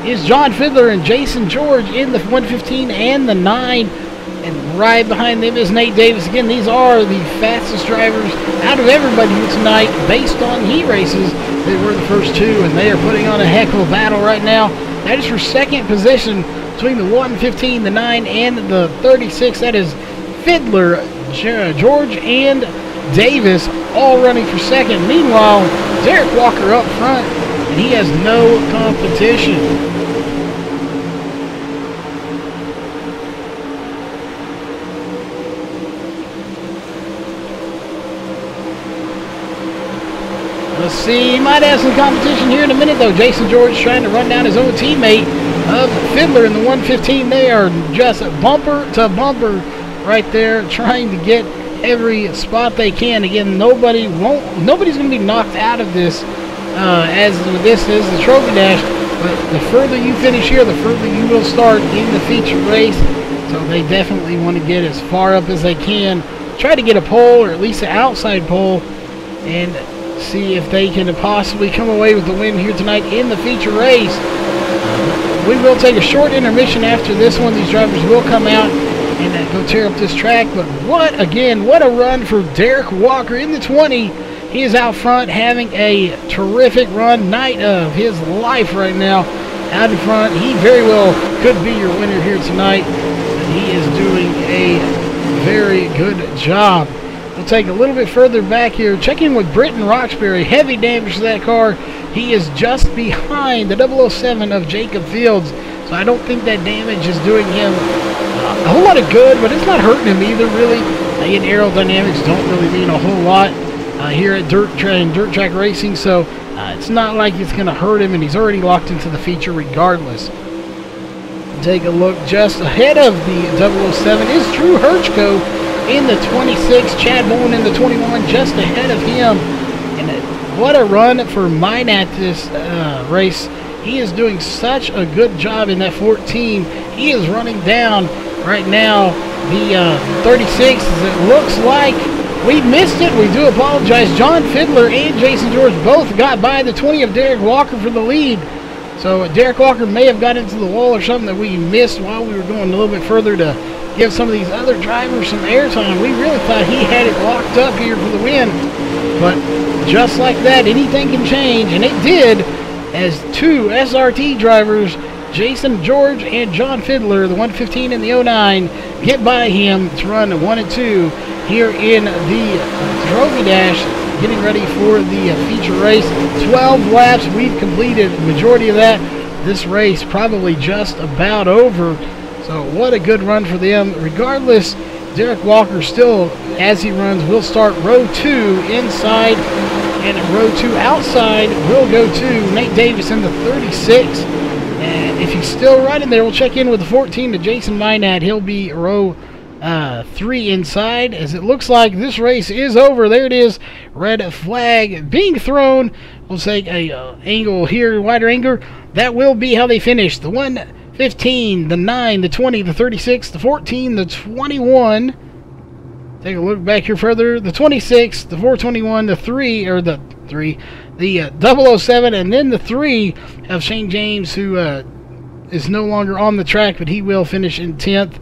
is John Fiddler and Jason George in the 115 and the 9. And right behind them is Nate Davis. Again, these are the fastest drivers out of everybody here tonight based on heat races. They were the first 2, and they are putting on a heck of a battle right now. That is for second position between the 115, the 9, and the 36. That is Fiddler, George, and Davis all running for second. Meanwhile, Derek Walker up front, and he has no competition. Let's see, he might have some competition here in a minute though. Jason George trying to run down his own teammate of Fiddler in the 115. They are just bumper to bumper right there, trying to get every spot they can. Again, nobody's going to be knocked out of this, as this is the trophy dash. But the further you finish here, the further you will start in the feature race. So they definitely want to get as far up as they can. Try to get a pole, or at least an outside pole, and see if they can possibly come away with the win here tonight in the feature race. We will take a short intermission after this one. These drivers will come out and go tear up this track. But what a run for Derek Walker in the 20. He is out front having a terrific run, night of his life right now. Out in front, he very well could be your winner here tonight. And he is doing a very good job. We'll take a little bit further back here. Check in with Britton Roxbury. Heavy damage to that car. He is just behind the 007 of Jacob Fields. So I don't think that damage is doing him a whole lot of good, but it's not hurting him either, really. Again, aerodynamics don't really mean a whole lot here at dirt track racing. So it's not like it's going to hurt him, and he's already locked into the feature regardless. Take a look just ahead of the 007 is Drew Herchko in the 26, Chad Bowen in the 21, just ahead of him. And what a run for Mine at this race. He is doing such a good job in that 14. He is running down right now the 36. It looks like we missed it. We do apologize. John Fiddler and Jason George both got by the 20 of Derek Walker for the lead. So Derek Walker may have got into the wall or something that we missed while we were going a little bit further to give some of these other drivers some airtime. We really thought he had it locked up here for the win. But just like that, anything can change. And it did, as two SRT drivers, Jason George and John Fiddler, the 115 and the 09, get by him to run 1 and 2 here in the Trophy Dash, getting ready for the feature race. 12 laps, we've completed the majority of that. This race probably just about over. So what a good run for them. Regardless, Derek Walker still, as he runs, will start row 2 inside, and row 2 outside will go to Nate Davis in the 36. And if he's still running there, we'll check in with the 14 to Jason Minat. He'll be row 3 inside, as it looks like this race is over. There it is, red flag being thrown. We'll take a angle here, wider angle. That will be how they finish. The 115, the 9, the 20, the 36, the 14, the 21. Take a look back here further. The 26, the 421, the 3, or the 3, the 007, and then the 3 of Shane James, who is no longer on the track, but he will finish in 10th.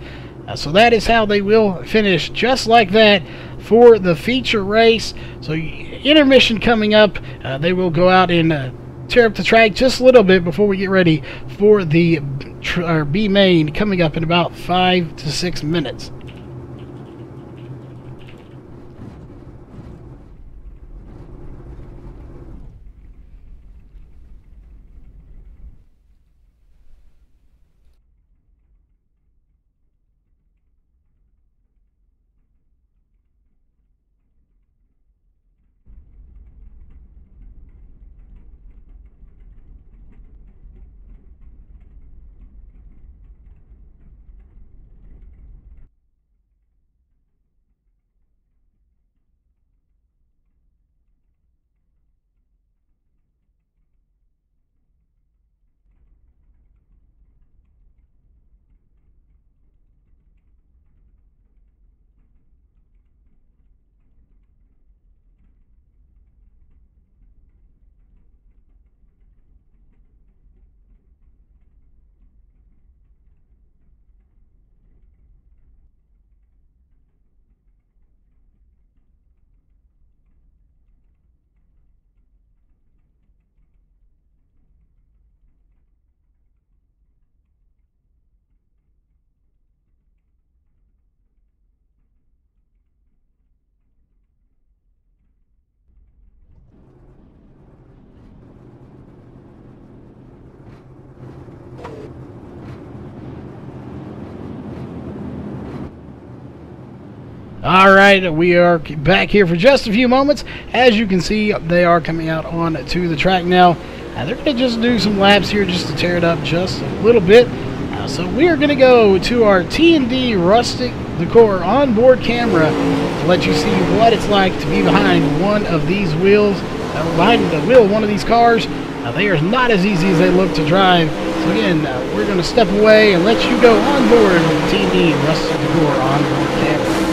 So that is how they will finish, just like that, for the feature race. So intermission coming up. They will go out and tear up the track just a little bit before we get ready for the B main coming up in about 5 to 6 minutes. Alright, we are back here for just a few moments. As you can see, they are coming out on to the track now. They're going to just do some laps here just to tear it up just a little bit. So we are going to go to our T&D Rustic Decor onboard camera to let you see what it's like to be behind one of these wheels, behind the wheel of one of these cars. They are not as easy as they look to drive. So again, we're going to step away and let you go on board with the T&D Rustic Decor onboard camera.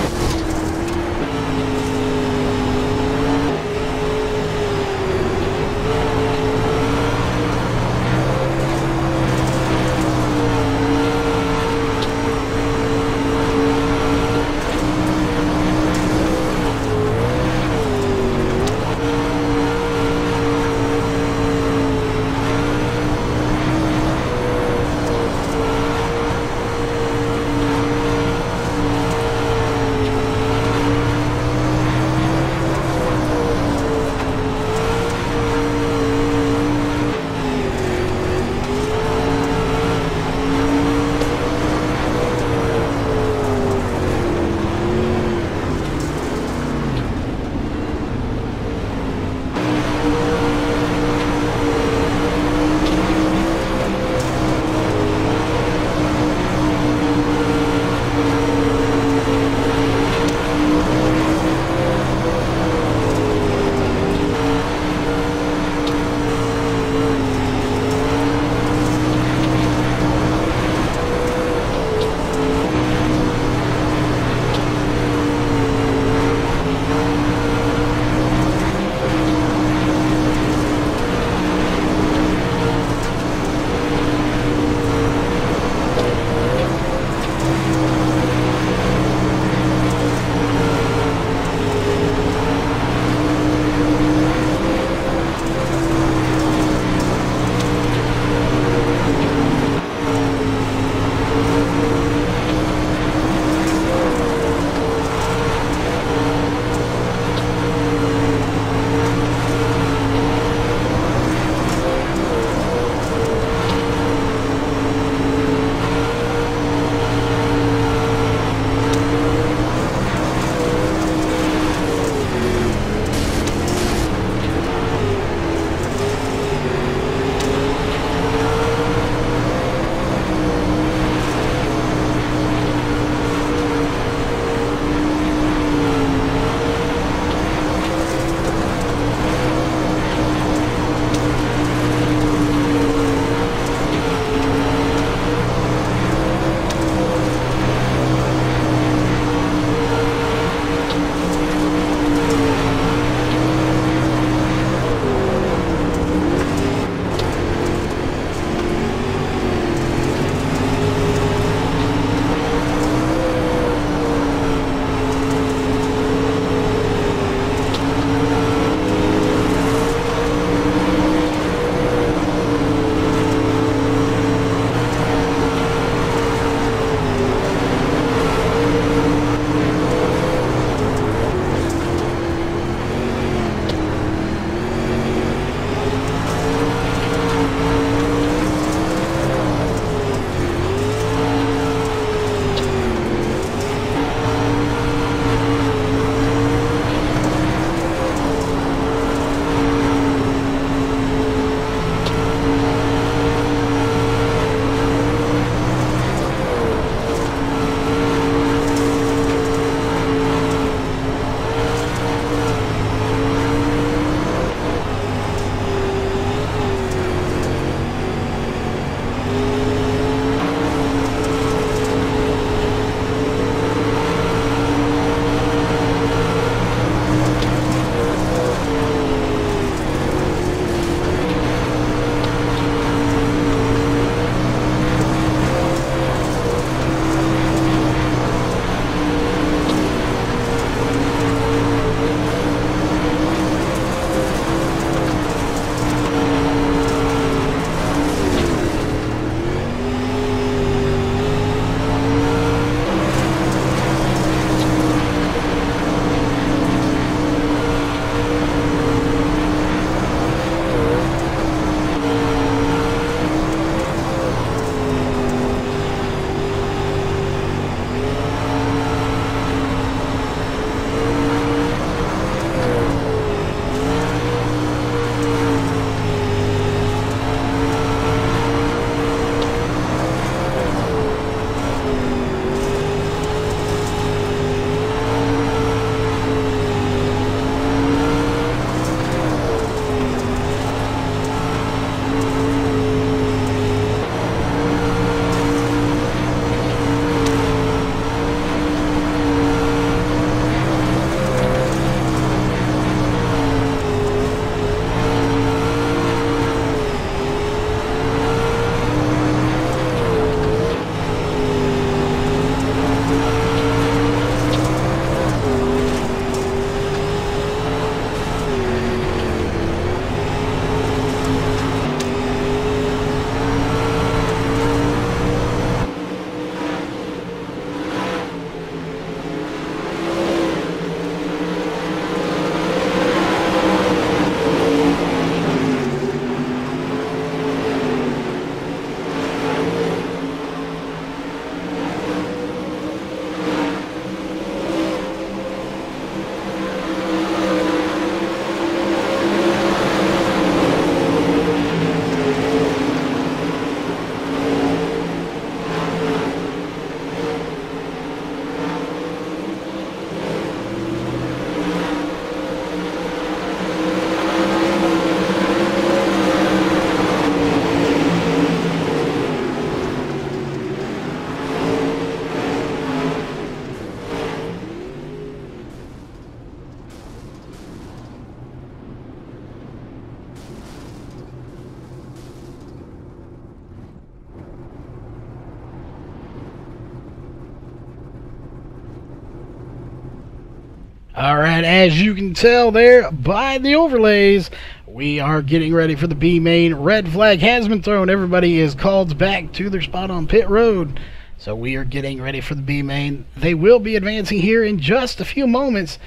Alright, as you can tell there by the overlays, we are getting ready for the B main. Red flag has been thrown. Everybody is called back to their spot on pit road. So we are getting ready for the B main. They will be advancing here in just a few moments.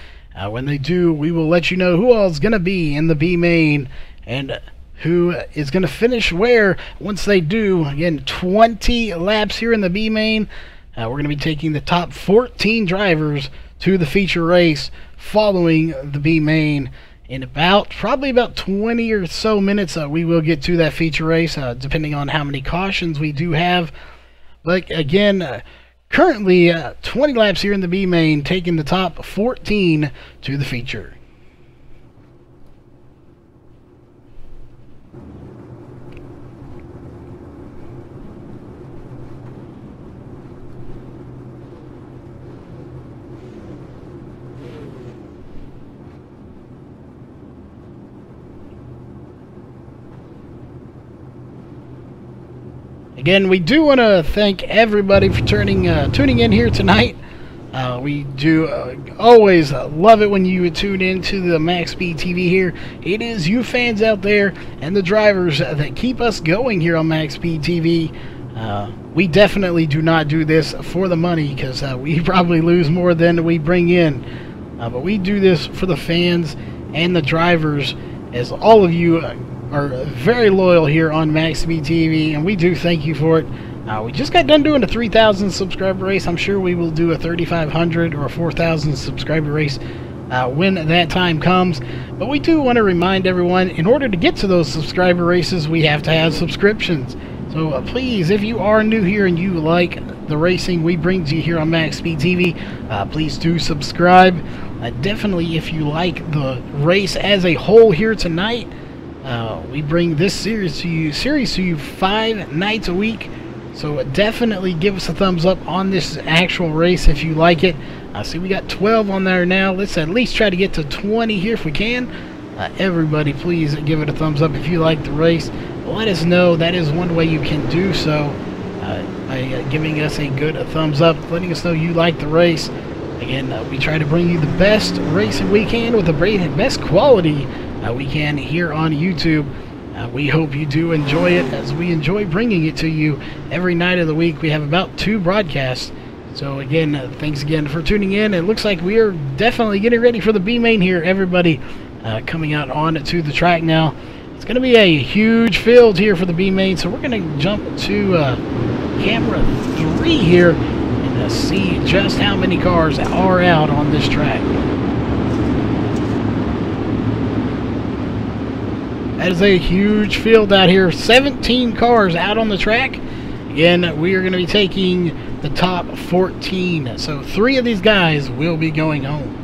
When they do, we will let you know who all is going to be in the B main and who is going to finish where once they do. Again, 20 laps here in the B main. We're going to be taking the top 14 drivers to the feature race following the B main. In probably about 20 or so minutes, we will get to that feature race, depending on how many cautions we do have. But again, currently 20 laps here in the B main, taking the top 14 to the feature. Again, we do want to thank everybody for tuning in here tonight. We do always love it when you tune in to the Max Speed TV here. It is you fans out there and the drivers that keep us going here on Max Speed TV. We definitely do not do this for the money, because we probably lose more than we bring in. But we do this for the fans and the drivers, as all of you are very loyal here on Max Speed TV, and we do thank you for it. We just got done doing a 3,000 subscriber race. I'm sure we will do a 3,500 or a 4,000 subscriber race when that time comes. But we do want to remind everyone, in order to get to those subscriber races, we have to have subscriptions. So please, if you are new here and you like the racing we bring to you here on Max Speed TV, please do subscribe. Definitely, if you like the race as a whole here tonight, we bring this series to you 5 nights a week. So definitely give us a thumbs up on this actual race if you like it. See, we got 12 on there now. Let's at least try to get to 20 here if we can. Everybody, please give it a thumbs up if you like the race. Let us know. That is one way you can do so, by giving us a good thumbs up, letting us know you like the race. Again, we try to bring you the best racing we can with the best quality we can here on YouTube. We hope you do enjoy it, as we enjoy bringing it to you every night of the week. We have about 2 broadcasts. So again, thanks again for tuning in. It looks like we are definitely getting ready for the B main here. Everybody coming out on to the track now. It's going to be a huge field here for the B main, so we're going to jump to camera 3 here and see just how many cars are out on this track. That is a huge field out here. 17 cars out on the track. Again, we are going to be taking the top 14. So 3 of these guys will be going home.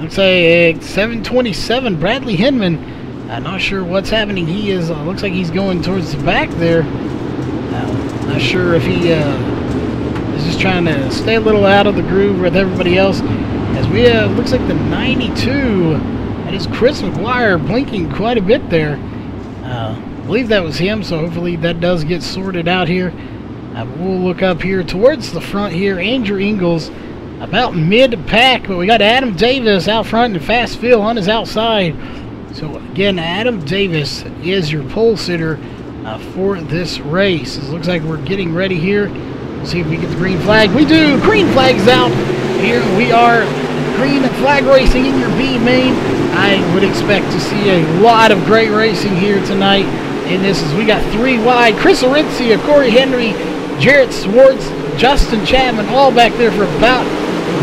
Looks like 727 Bradley Hinman. I'm not sure what's happening. He is looks like he's going towards the back there. Not sure if he is just trying to stay a little out of the groove with everybody else. As we looks like the 92, that is Chris McGuire, blinking quite a bit there. I believe that was him, so hopefully that does get sorted out here. We'll look up here towards the front here. Andrew Ingles about mid-pack, but we got Adam Davis out front and Fast Phil on his outside. So again, Adam Davis is your pole sitter for this race. It looks like we're getting ready here. We'll see if we get the green flag. We do! Green flag's out! Here we are, green flag racing in your B main. I would expect to see a lot of great racing here tonight. And this is, we got 3 wide. Chris Aritzia, Corey Henry, Jarrett Swartz, Justin Chapman, all back there for about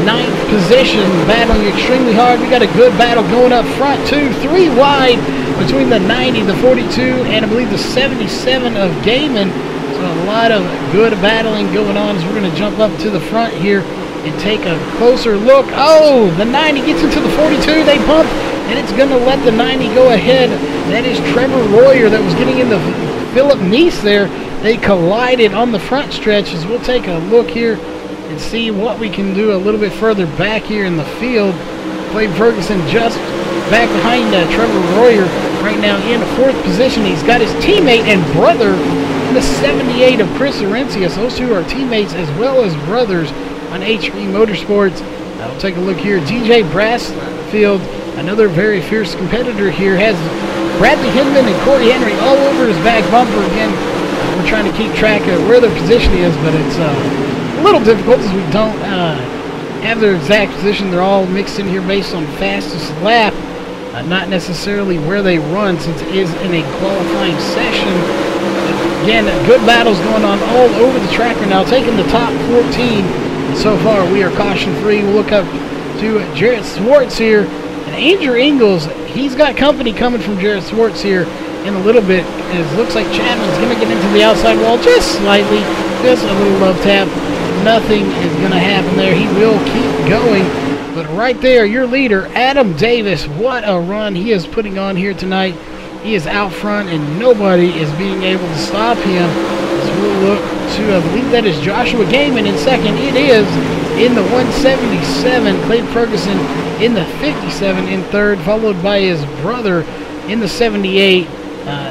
9th position, battling extremely hard. We got a good battle going up front too. 3 wide between the 90, the 42, and I believe the 77 of Gaiman. So a lot of good battling going on as we're going to jump up to the front here and take a closer look. Oh, the 90 gets into the 42. They pump, and it's going to let the 90 go ahead. That is Trevor Royer that was getting into Philip Neese there. They collided on the front stretches. We'll take a look here and see what we can do a little bit further back here in the field. Clay Ferguson just back behind Trevor Royer right now in 4th position. He's got his teammate and brother in the 78 of Chris Arencia. So those two are teammates as well as brothers on HRE Motorsports. We'll take a look here. DJ Brassfield, another very fierce competitor here, has Bradley Hinman and Corey Henry all over his back bumper. Again, we're trying to keep track of where their position is, but it's a little difficult as we don't have their exact position. They're all mixed in here based on fastest lap, not necessarily where they run, since it is in a qualifying session. Again, good battles going on all over the track right now, taking the top 14. And so far, we are caution-free. We'll look up to Jarrett Swartz here. And Andrew Ingles, he's got company coming from Jarrett Swartz here in a little bit. It looks like Chapman's going to get into the outside wall just slightly. Just a little love tap. Nothing is going to happen there. He will keep going. But right there, your leader, Adam Davis, what a run he is putting on here tonight. He is out front, and nobody is being able to stop him. As we'll look to, I believe that is Joshua Gaiman in second. It is in the 177. Clayton Ferguson in the 57 in third, followed by his brother in the 78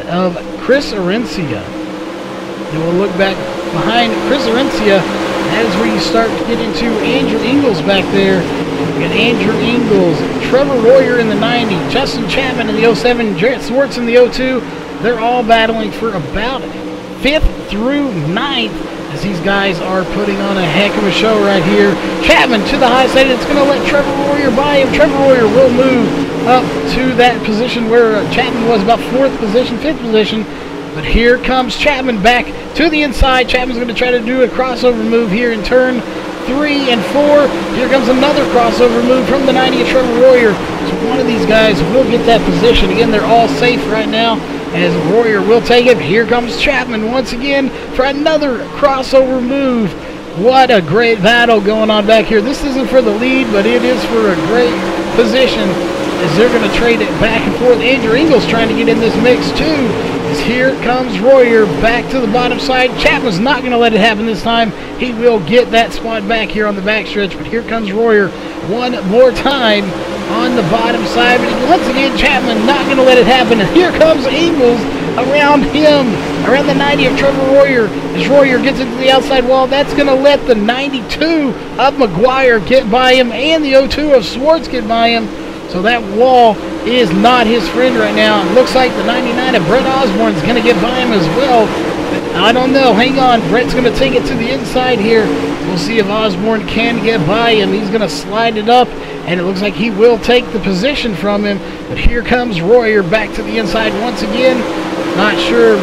of Chris Arencia. And we'll look back behind Chris Arencia. That is where you start to get into Andrew Ingles back there. We got Andrew Ingles, Trevor Royer in the 90, Justin Chapman in the 07, Jarrett Swartz in the 02. They're all battling for about 5th through 9th as these guys are putting on a heck of a show right here. Chapman to the high side. It's going to let Trevor Royer by him. Trevor Royer will move up to that position where Chapman was, about 4th position, 5th position. But here comes Chapman back to the inside. Chapman's going to try to do a crossover move here in turn 3 and 4. Here comes another crossover move from the 90 of Trevor Royer. So one of these guys will get that position. Again, they're all safe right now as Royer will take it. Here comes Chapman once again for another crossover move. What a great battle going on back here. This isn't for the lead, but it is for a great position as they're going to trade it back and forth. Andrew Ingles trying to get in this mix too. As here comes Royer back to the bottom side. Chapman's not going to let it happen this time. He will get that spot back here on the backstretch. But here comes Royer one more time on the bottom side. But once again, Chapman not going to let it happen. And here comes Ingles around him, around the 90 of Trevor Royer. As Royer gets into the outside wall, that's going to let the 92 of McGuire get by him and the 02 of Swartz get by him. So that wall is not his friend right now. It looks like the 99 of Brett Osborne is going to get by him as well. But I don't know. Hang on. Brett's going to take it to the inside here. We'll see if Osborne can get by him. He's going to slide it up, and it looks like he will take the position from him. But here comes Royer back to the inside once again. Not sure.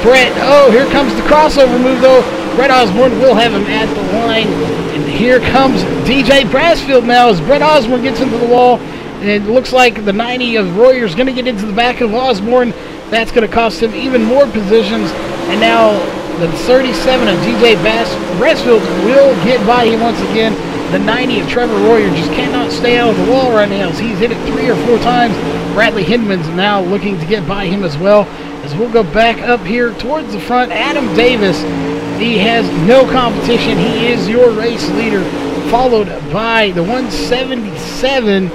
Brett. Oh, here comes the crossover move, though. Brett Osborne will have him at the line. And here comes DJ Brassfield now as Brett Osborne gets into the wall. And it looks like the 90 of Royer is going to get into the back of Osborne. That's going to cost him even more positions. And now the 37 of DJ Brassfield will get by him once again. The 90 of Trevor Royer just cannot stay out of the wall right now as he's hit it 3 or 4 times. Bradley Hinman's now looking to get by him as well. As we'll go back up here towards the front, Adam Davis, he has no competition. He is your race leader, followed by the 177.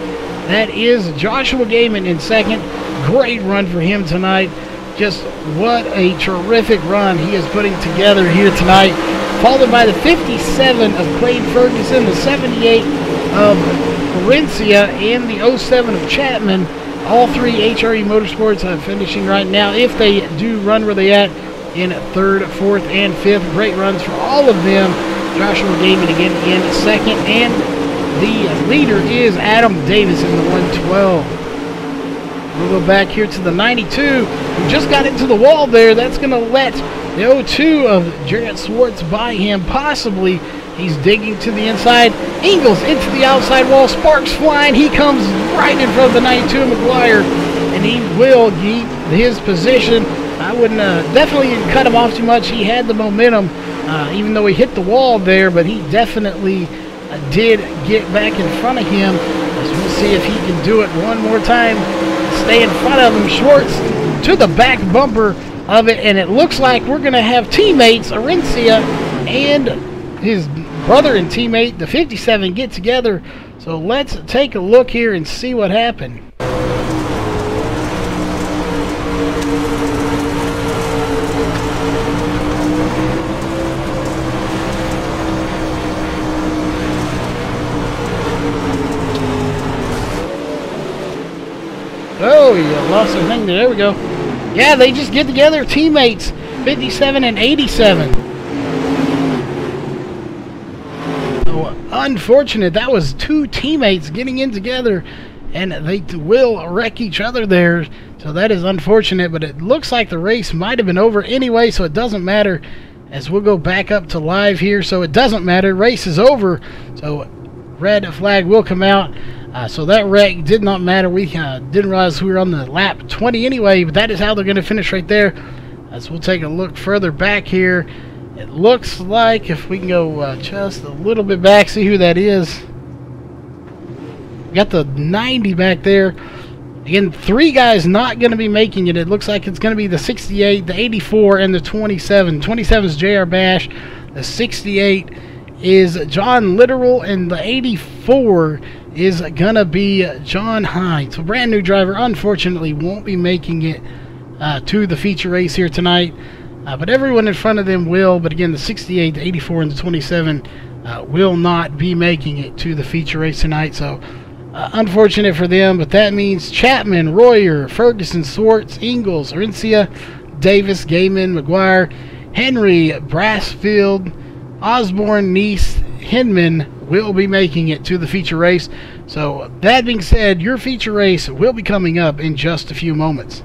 That is Joshua Gaiman in second. Great run for him tonight. Just what a terrific run he is putting together here tonight. Followed by the 57 of Clayton Ferguson, the 78 of Arencia, and the 07 of Chapman. All 3 HRE Motorsports finishing right now, if they do run where they at, in 3rd, 4th, and 5th. Great runs for all of them. Joshua Gaiman again in second, and the leader is Adam Davis in the 112. We'll go back here to the 92, who just got into the wall there. That's going to let the 02 of Jarrett Swartz by him, possibly. He's digging to the inside. Ingles into the outside wall. Sparks flying. He comes right in front of the 92 of McGuire, and he will keep his position. I wouldn't definitely cut him off too much. He had the momentum, even though he hit the wall there, but he definitely did get back in front of him. As we'll see if he can do it one more time. Stay in front of him. Schwartz to the back bumper of it, and it looks like we're going to have teammates Arencia and his brother and teammate, the 57, get together. So let's take a look here and see what happened. lost their thing there. There we go. Yeah, they just get together, teammates, 57 and 87. So, unfortunate. That was two teammates getting in together, and they will wreck each other there. So that is unfortunate, but it looks like the race might have been over anyway, so it doesn't matter, as we'll go back up to live here. So it doesn't matter. Race is over. So red flag will come out. So that wreck did not matter. We didn't realize we were on the lap 20 anyway, but that is how they're going to finish right there. As we'll take a look further back here, it looks like if we can go just a little bit back, see who that is. Got the 90 back there. Again, three guys not going to be making it. It looks like it's going to be the 68, the 84, and the 27. 27 is JR Bash. The 68 is John Literal, and the 84 is going to be John Hines. So brand new driver, unfortunately, won't be making it to the feature race here tonight. But everyone in front of them will. But again, the 68, the 84, and the 27 will not be making it to the feature race tonight. So unfortunate for them, but that means Chapman, Royer, Ferguson, Swartz, Ingalls, Arincia, Davis, Gaiman, McGuire, Henry, Brassfield, Osborne, Neese, Hinman will be making it to the feature race. So that being said, your feature race will be coming up in just a few moments.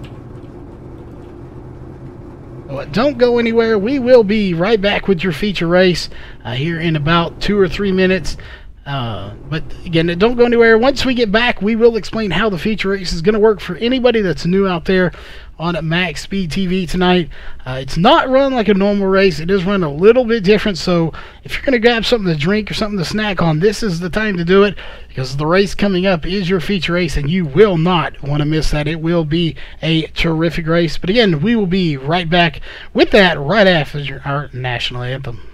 So don't go anywhere. We will be right back with your feature race here in about 2 or 3 minutes. But again, don't go anywhere. Once we get back, we will explain how the feature race is going to work for anybody that's new out there on Max Speed TV tonight. It's not run like a normal race. It is run a little bit different. So if you're going to grab something to drink or something to snack on, this is the time to do it, because the race coming up is your feature race, and you will not want to miss that. It will be a terrific race. But again, we will be right back with that right after our national anthem.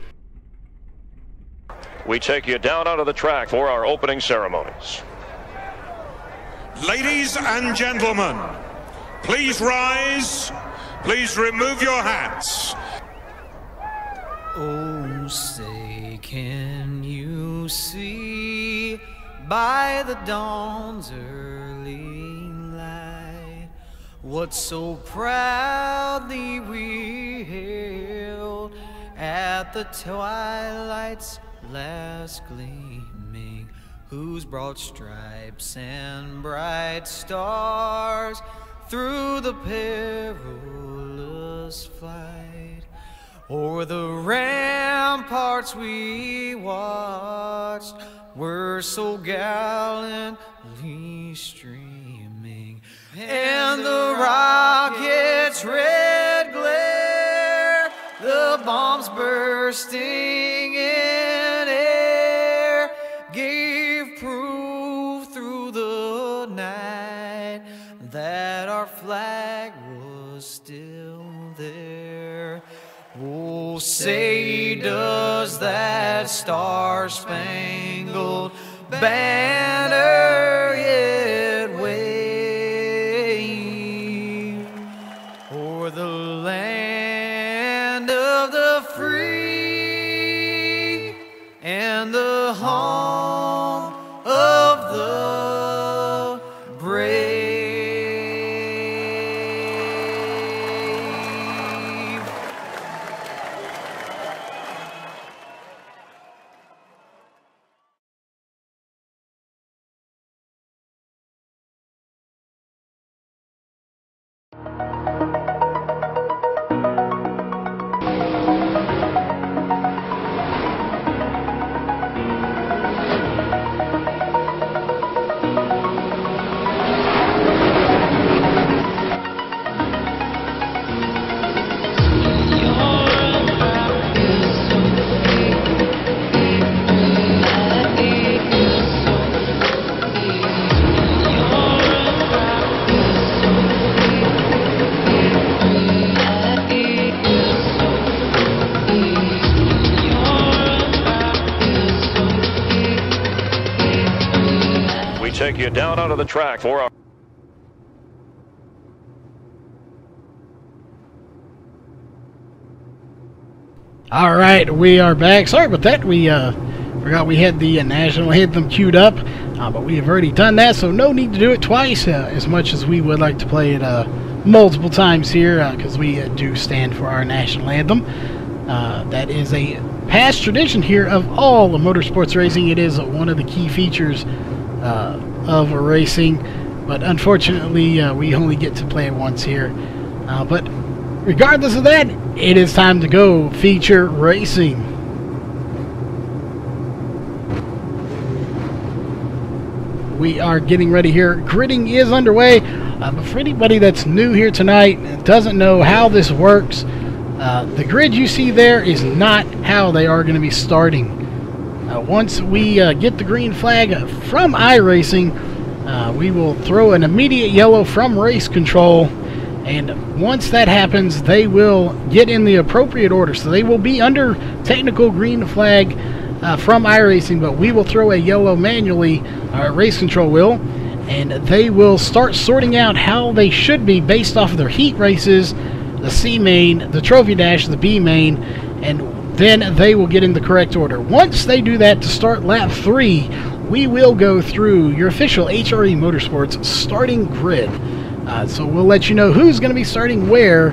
We take you down onto the track for our opening ceremonies. Ladies and gentlemen, please rise. Please remove your hats. Oh, say, can you see by the dawn's early light what so proudly we hailed at the twilight's last gleaming, whose broad stripes and bright stars through the perilous fight o'er the ramparts we watched were so gallantly streaming, and the rocket's red glare, the bombs bursting in air, gave proof through the night that our flag was still there. Oh, say, does that star-spangled banner yet wave o'er the land of the free and the home of the brave? Take you down onto the track for our... All right, we are back. Sorry about that. We forgot we had the national anthem queued up. But we have already done that, so no need to do it twice, as much as we would like to play it multiple times here, because we do stand for our national anthem. That is a past tradition here of all of motorsports racing. It is one of the key features of racing, but unfortunately we only get to play it once here. But regardless of that, it is time to go feature racing. We are getting ready here. Gridding is underway. But for anybody that's new here tonight and doesn't know how this works, the grid you see there is not how they are going to be starting. Once we get the green flag from iRacing, we will throw an immediate yellow from race control, and once that happens, they will get in the appropriate order. So they will be under technical green flag from iRacing, but we will throw a yellow manually, our race control will, and they will start sorting out how they should be based off of their heat races, the C main, the trophy dash, the B main, and then they will get in the correct order. Once they do that, to start lap 3, we will go through your official HRE Motorsports starting grid. So we'll let you know who's going to be starting where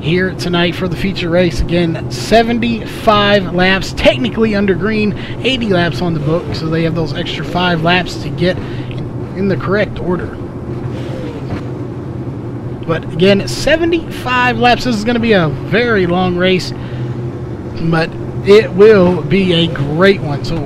here tonight for the feature race. Again, 75 laps technically under green, 80 laps on the book, so they have those extra 5 laps to get in the correct order. But again, 75 laps. This is going to be a very long race, but it will be a great one. So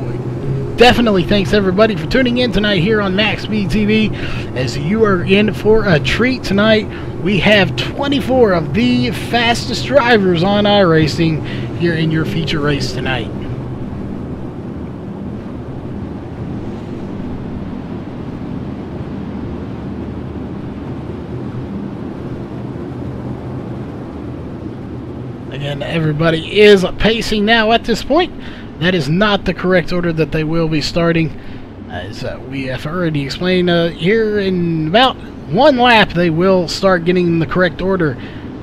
definitely thanks everybody for tuning in tonight here on Max Speed TV. As you are in for a treat tonight, we have 24 of the fastest drivers on iRacing here in your feature race tonight. Again, everybody is pacing now at this point. That is not the correct order that they will be starting. As we have already explained, here in about 1 lap, they will start getting in the correct order.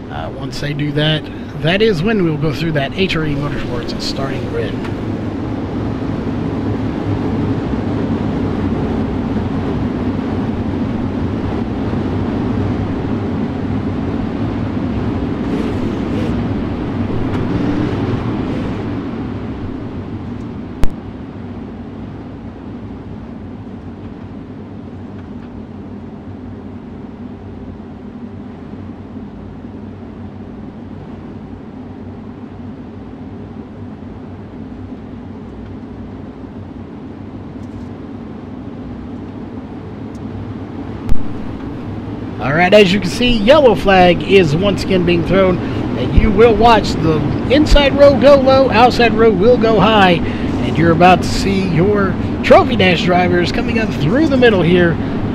Once they do that, that is when we will go through that HRE Motorsports starting grid. Alright, as you can see, yellow flag is once again being thrown, and you will watch the inside row go low, outside row will go high, and you're about to see your Trophy Dash drivers coming up through the middle here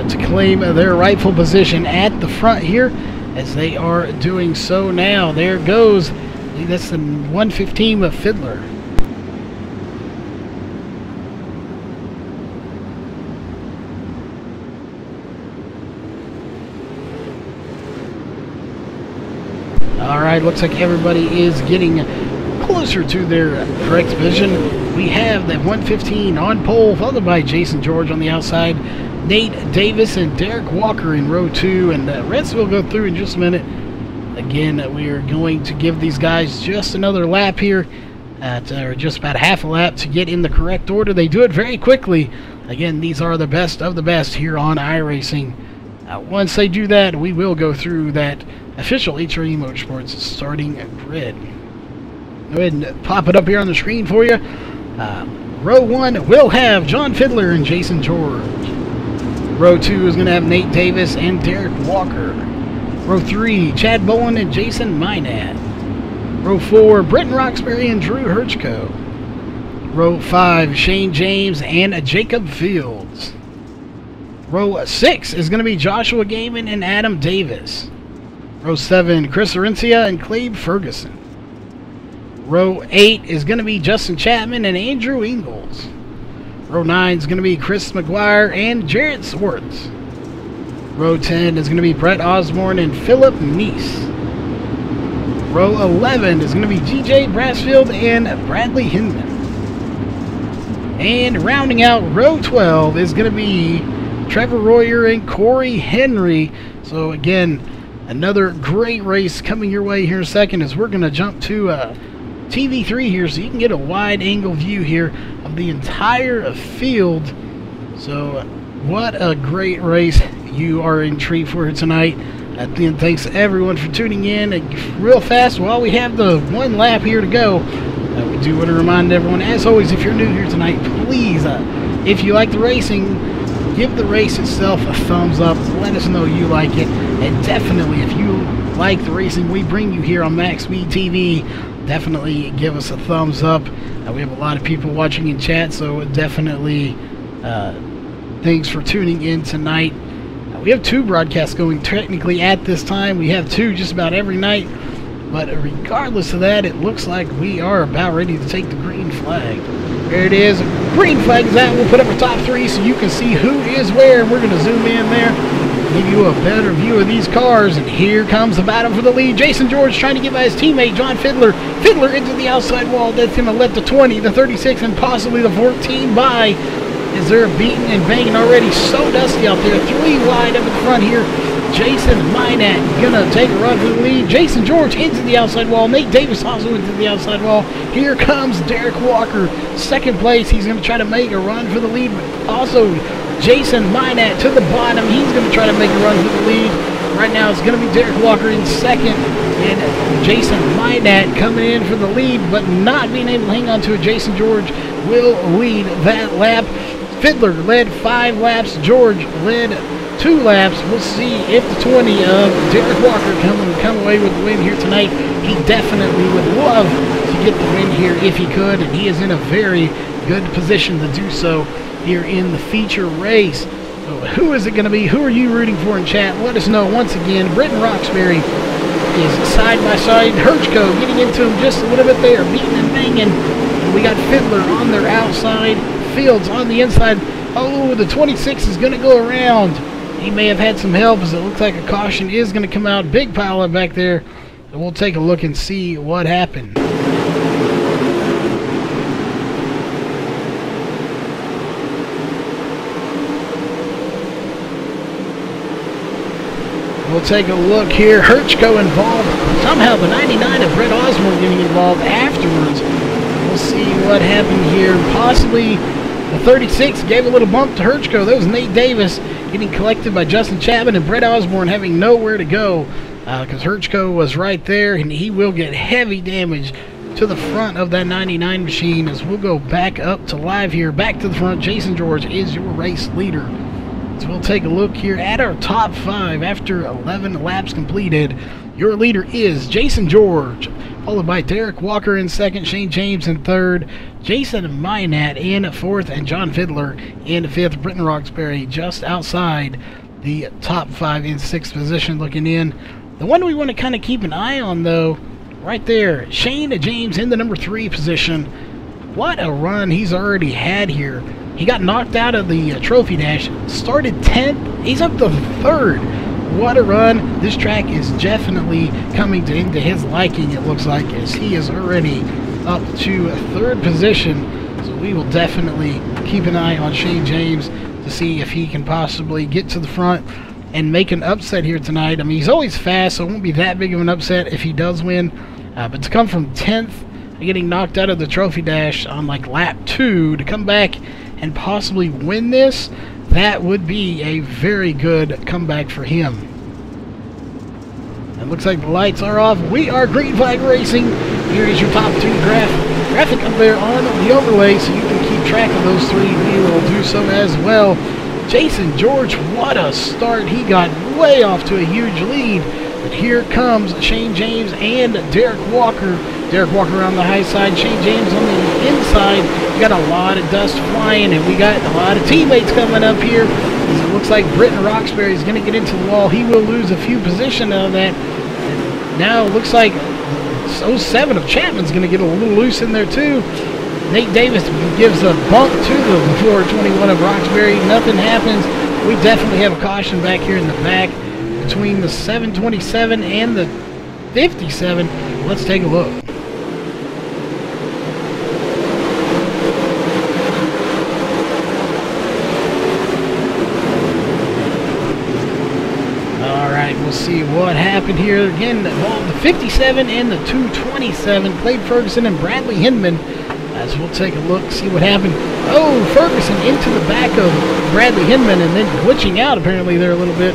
to claim their rightful position at the front here, as they are doing so now. There goes, I think that's the 115 of Fiddler. Alright, looks like everybody is getting closer to their correct position. We have that 115 on pole, followed by Jason George on the outside, Nate Davis and Derek Walker in row 2, and the rest will go through in just a minute. Again, we are going to give these guys just another lap here, or just about half a lap to get in the correct order. They do it very quickly. Again, these are the best of the best here on iRacing. Once they do that, we will go through that official HRE Motorsports starting grid. Go ahead and pop it up here on the screen for you. Row 1 will have John Fiddler and Jason George. Row 2 is going to have Nate Davis and Derek Walker. Row 3, Chad Bowen and Jason Minat. Row 4, Britton Roxbury and Drew Hirchko. Row 5, Shane James and Jacob Fields. Row 6 is going to be Joshua Gaiman and Adam Davis. Row 7, Chris Arencia and Clabe Ferguson. Row 8 is going to be Justin Chapman and Andrew Ingalls. Row 9 is going to be Chris McGuire and Jarrett Swartz. Row 10 is going to be Brett Osborne and Philip Neese. Row 11 is going to be GJ Brassfield and Bradley Hinman. And rounding out row 12 is going to be Trevor Royer and Corey Henry. So again, another great race coming your way here in a second as we're going to jump to TV3 here so you can get a wide angle view here of the entire field. So what a great race you are in treat for tonight. Then thanks to everyone for tuning in. Real fast, while we have the one lap here to go, we do want to remind everyone, as always, if you're new here tonight, please, if you like the racing, give the race itself a thumbs up. Let us know you like it. And definitely, if you like the racing we bring you here on Max Speed TV, definitely give us a thumbs up. We have a lot of people watching in chat, so definitely thanks for tuning in tonight. We have 2 broadcasts going technically at this time. We have 2 just about every night. But regardless of that, it looks like we are about ready to take the green flag. There it is. Green flag is out. We'll put up a top 3 so you can see who is where. And we're going to zoom in there, give you a better view of these cars. And here comes the battle for the lead. Jason George trying to get by his teammate, John Fiddler. Fiddler into the outside wall. That's going to let the 20, the 36, and possibly the 14 by. Is there beating and banging already? So dusty out there. 3 wide up in front here. Jason Minat gonna take a run for the lead. Jason George into the outside wall. Nate Davis also into the outside wall. Here comes Derek Walker, second place. He's gonna try to make a run for the lead. But also Jason Minat to the bottom. He's gonna try to make a run for the lead. Right now it's gonna be Derek Walker in second, and Jason Minat coming in for the lead, but not being able to hang on to it. Jason George will lead that lap. Fiddler led 5 laps. George led 2 laps. We'll see if the 20 of Derek Walker come away with the win here tonight. He definitely would love to get the win here if he could, and he is in a very good position to do so here in the feature race. So who is it going to be? Who are you rooting for in chat? Let us know. Once again, Britton Roxbury is side by side. Herchko getting into him just a little bit there, beating and banging. And we got Fiddler on their outside. Fields on the inside. Oh, the 26 is going to go around. He may have had some help as it looks like a caution is going to come out. Big pile up back there. So we'll take a look and see what happened. We'll take a look here. Herchko involved. Somehow the 99 of Brett Osborne getting involved afterwards. We'll see what happened here. Possibly the 36 gave a little bump to Herchko. That was Nate Davis getting collected by Justin Chapman, and Brett Osborne having nowhere to go because Herchko was right there, and he will get heavy damage to the front of that 99 machine as we'll go back up to live here. Back to the front. Jason George is your race leader. So we'll take a look here at our top 5 after 11 laps completed. Your leader is Jason George, followed by Derek Walker in second, Shane James in third, Jason Minat in fourth, and John Fiddler in fifth. Britton Roxbury just outside the top 5 in 6th position looking in. The one we want to kind of keep an eye on, though, right there, Shane James in the number 3 position. What a run he's already had here. He got knocked out of the trophy dash, started 10th, he's up to 3rd. What a run. This track is definitely coming into his liking, it looks like, as he is already up to 3rd position. So we will definitely keep an eye on Shane James to see if he can possibly get to the front and make an upset here tonight. I mean, he's always fast, so it won't be that big of an upset if he does win. But to come from 10th, getting knocked out of the trophy dash on like lap 2, to come back and possibly win this, that would be a very good comeback for him. It looks like the lights are off. We are Green Flag Racing. Here is your top 2 graphic up there on the overlay, so you can keep track of those 3. We will do so as well. Jason George, what a start. He got way off to a huge lead. But here comes Shane James and Derek Walker. Derek Walker on the high side, Shane James on the inside. We got a lot of dust flying, and we got a lot of teammates coming up here. It looks like Britton Roxbury is going to get into the wall. He will lose a few positions out of that. And now it looks like 07 of Chapman's going to get a little loose in there too. Nate Davis gives a bump to the 421 of Roxbury. Nothing happens. We definitely have a caution back here in the back between the 727 and the 57. Let's take a look. we'll see what happened here. Again, the 57 and the 227. Clay Ferguson and Bradley Hinman. As we'll take a look, see what happened. Oh, Ferguson into the back of Bradley Hinman and then glitching out apparently there a little bit.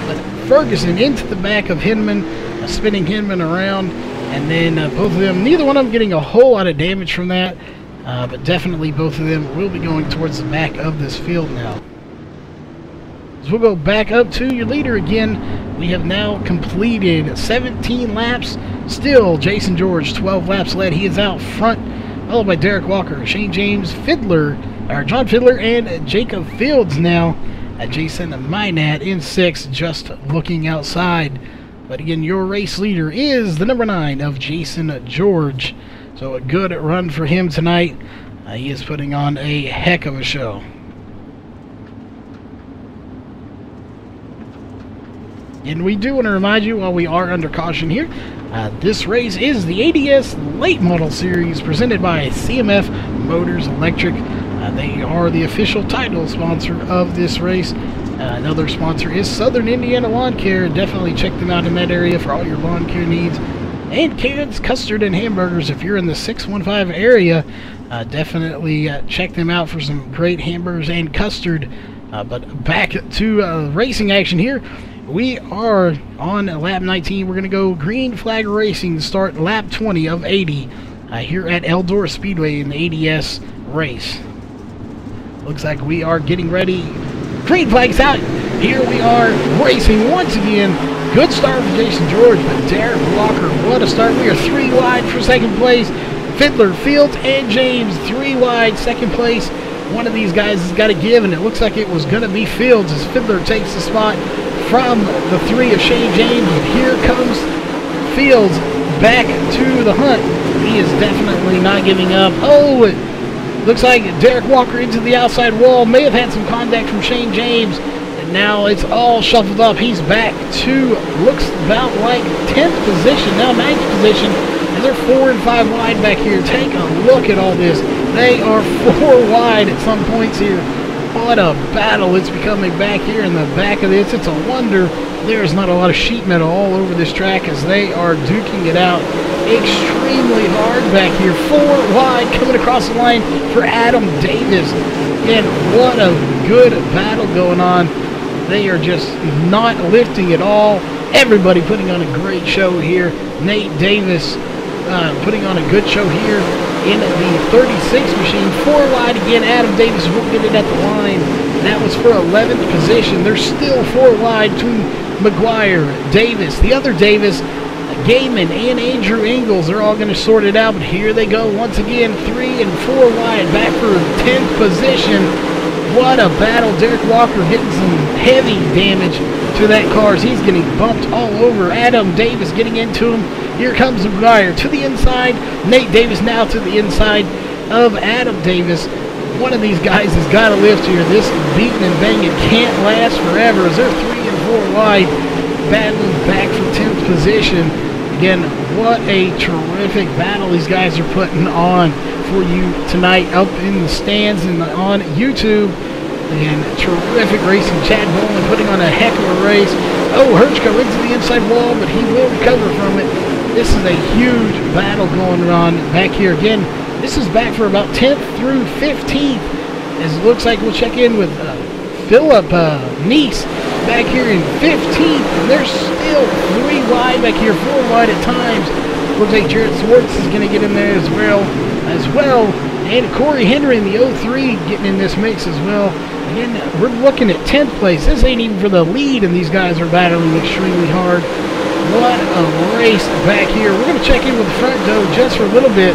But Ferguson into the back of Hinman, spinning Hinman around. And then both of them, neither one of them getting a whole lot of damage from that. But definitely both of them will be going towards the back of this field now. So we'll go back up to your leader again. We have now completed 17 laps. Still, Jason George, 12 laps led. He is out front, followed by Derek Walker, Shane James, John Fiddler, and Jacob Fields now. Jason Minat in 6th, just looking outside. But again, your race leader is the number 9 of Jason George. So a good run for him tonight. He is putting on a heck of a show. And we do want to remind you, while we are under caution here, this race is the ADS Late Model Series presented by CMF Motors Electric. They are the official title sponsor of this race. Another sponsor is Southern Indiana Lawn Care. Definitely check them out in that area for all your lawn care needs. And Karen's Custard and Hamburgers. If you're in the 615 area, definitely check them out for some great hamburgers and custard. But back to racing action here. We are on lap 19. We're going to go green flag racing to start lap 20 of 80 here at Eldora Speedway in the ADS race. Looks like we are getting ready. Green flag's out. Here we are racing once again. Good start for Jason George, but Derek Walker, what a start. We are 3 wide for 2nd place. Fiddler, Fields, and James 3 wide, 2nd place. One of these guys has got to give, and it looks like it was going to be Fields as Fiddler takes the spot from the 3 of Shane James. And here comes Fields back to the hunt. He is definitely not giving up. Oh, it looks like Derek Walker into the outside wall. May have had some contact from Shane James. And now it's all shuffled up. He's back to, looks about like 10th position, now 9th position. And they're 4 and 5 wide back here. Take a look at all this. They are 4 wide at some points here. What a battle it's becoming back here in the back of this. It's a wonder there's not a lot of sheet metal all over this track as they are duking it out extremely hard back here. 4 wide coming across the line for Adam Davis. And what a good battle going on. They are just not lifting at all. Everybody putting on a great show here. Nate Davis putting on a good show here in the 36 machine. 4 wide again. Adam Davis will get it at the line. That was for 11th position. They're still 4 wide between McGuire, Davis, the other Davis, Gaiman, and Andrew Ingles. They're all going to sort it out, but here they go once again. 3 and 4 wide, back for 10th position. What a battle. Derek Walker getting some heavy damage to that car as he's getting bumped all over. Adam Davis getting into him. Here comes McGuire to the inside. Nate Davis now to the inside of Adam Davis. One of these guys has got to lift here. This beating and banging can't last forever as they're 3 and 4 wide, battling back for 10th position. Again, what a terrific battle these guys are putting on for you tonight up in the stands and on YouTube. And terrific racing. Chad Boland putting on a heck of a race. Oh, Herchko into the inside wall, but he will recover from it. This is a huge battle going on back here. Again, this is back for about 10th through 15th. As it looks like we'll check in with Philip Neese back here in 15th. And they're still 3 wide back here, 4 wide at times. Looks like Jarrett Swartz is going to get in there as well. And Corey Henry in the 03 getting in this mix as well. Again, we're looking at 10th place. This ain't even for the lead, and these guys are battling extremely hard. What a race back here. We're going to check in with the front, though, just for a little bit.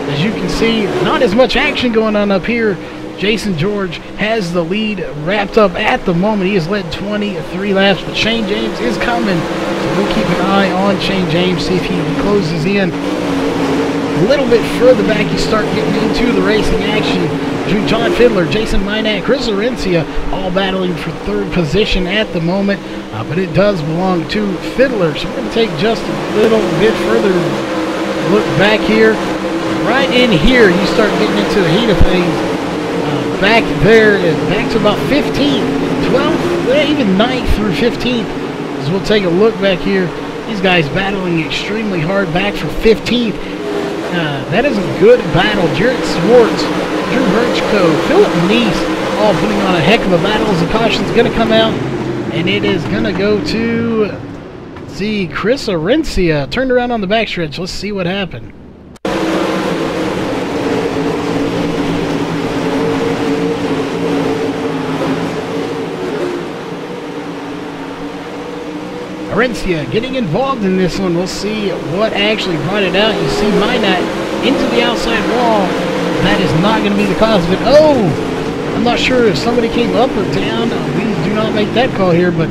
As you can see, not as much action going on up here. Jason George has the lead wrapped up at the moment. He has led 23 laps, but Shane James is coming. So we'll keep an eye on Shane James, see if he closes in. A little bit further back, you start getting into the racing action between John Fiddler, Jason Minat, Chris Lorencia, all battling for 3rd position at the moment. But it does belong to Fiddler. So we're going to take just a little bit further look back here. Right in here, you start getting into the heat of things. Back there, back to about 15th, 12th, even 9th through 15th. As we'll take a look back here, these guys battling extremely hard back for 15th. That is a good battle. Jarrett Swartz, Drew Birchko, Philip Neese, all putting on a heck of a battle as the caution's going to come out. And it is going to go to, let's see, Chris Arencia. Turned around on the backstretch. Let's see what happened. Arencia getting involved in this one. We'll see what actually brought it out. You see Minot into the outside wall. That is not going to be the cause of it. Oh! I'm not sure if somebody came up or down. We do not make that call here, but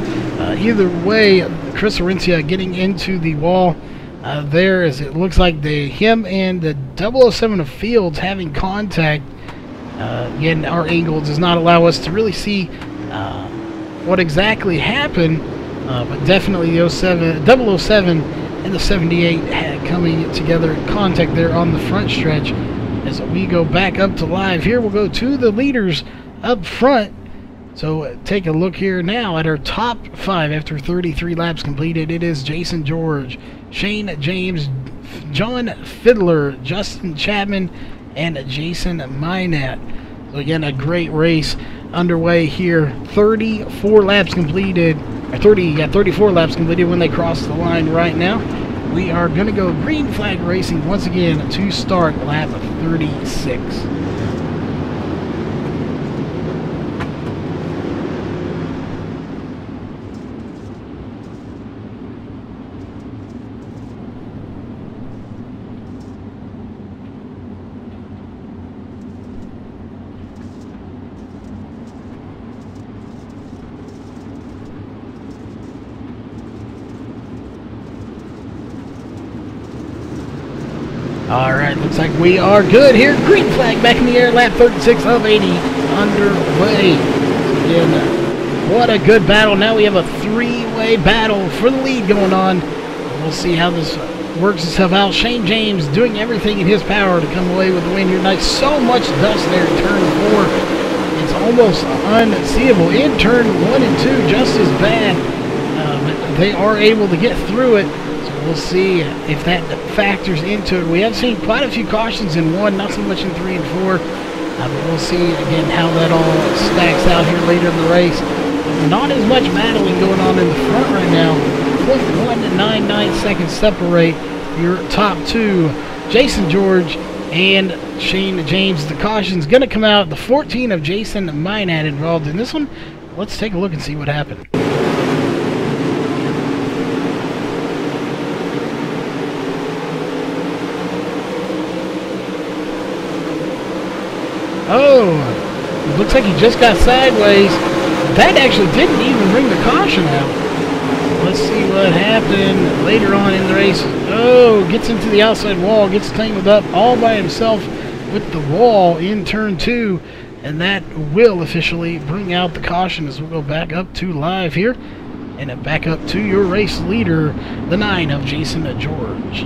either way, Chris Arencia getting into the wall there, as it looks like him and the 007 of Fields having contact. Again, our angle does not allow us to really see what exactly happened. But definitely the 007 and the 78 coming together in contact there on the front stretch. As we go back up to live here, we'll go to the leaders up front. So take a look here now at our top 5 after 33 laps completed. It is Jason George, Shane James, John Fiddler, Justin Chapman, and Jason Minot. So again, a great race underway here. 34 laps completed. 34 laps completed when they cross the line right now. We are going to go green flag racing once again to start lap 36. Alright, looks like we are good here. Green flag back in the air. Lap 36 of 80 underway. Again, what a good battle. Now we have a 3-way battle for the lead going on. We'll see how this works itself out. Shane James doing everything in his power to come away with the win here tonight. So much dust there in turn 4. It's almost unseeable. In turn 1 and 2, just as bad. But they are able to get through it. We'll see if that factors into it. We have seen quite a few cautions in 1, not so much in 3 and 4. But we'll see, again, how that all stacks out here later in the race. Not as much battling going on in the front right now. 0.199 seconds separate your top 2, Jason George and Shane James. The caution's going to come out. The 14 of Jason Minot involved in this one. Let's take a look and see what happened. Oh, it looks like he just got sideways. That actually didn't even bring the caution out. Let's see what happened later on in the race. Oh, gets into the outside wall, gets tangled up all by himself with the wall in turn 2. And that will officially bring out the caution as we'll go back up to live here. And back up to your race leader, the 9 of Jason George.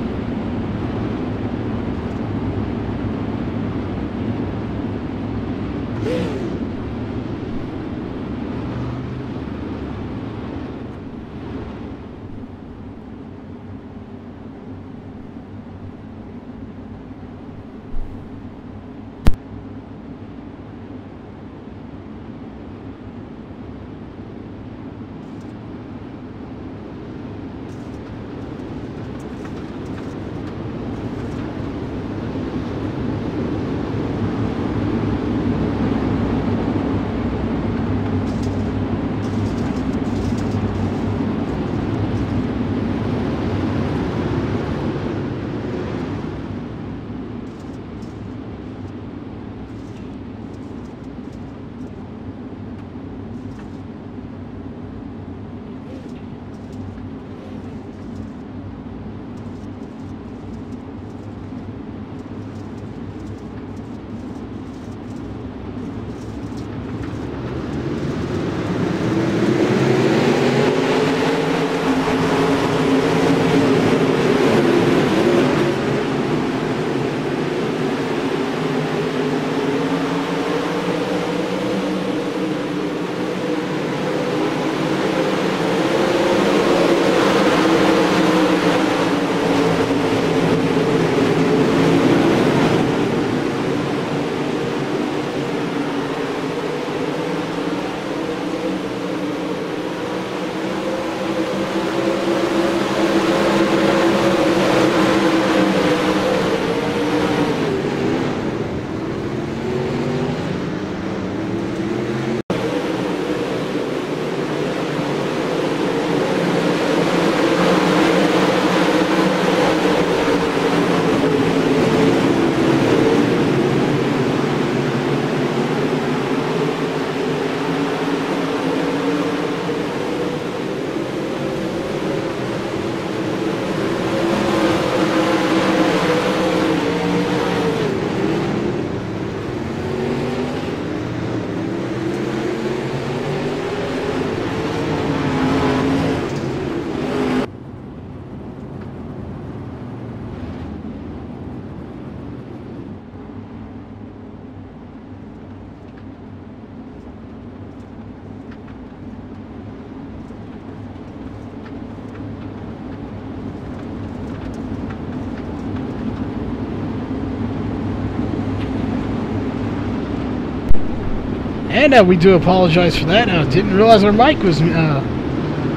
And we do apologize for that. Didn't realize our mic was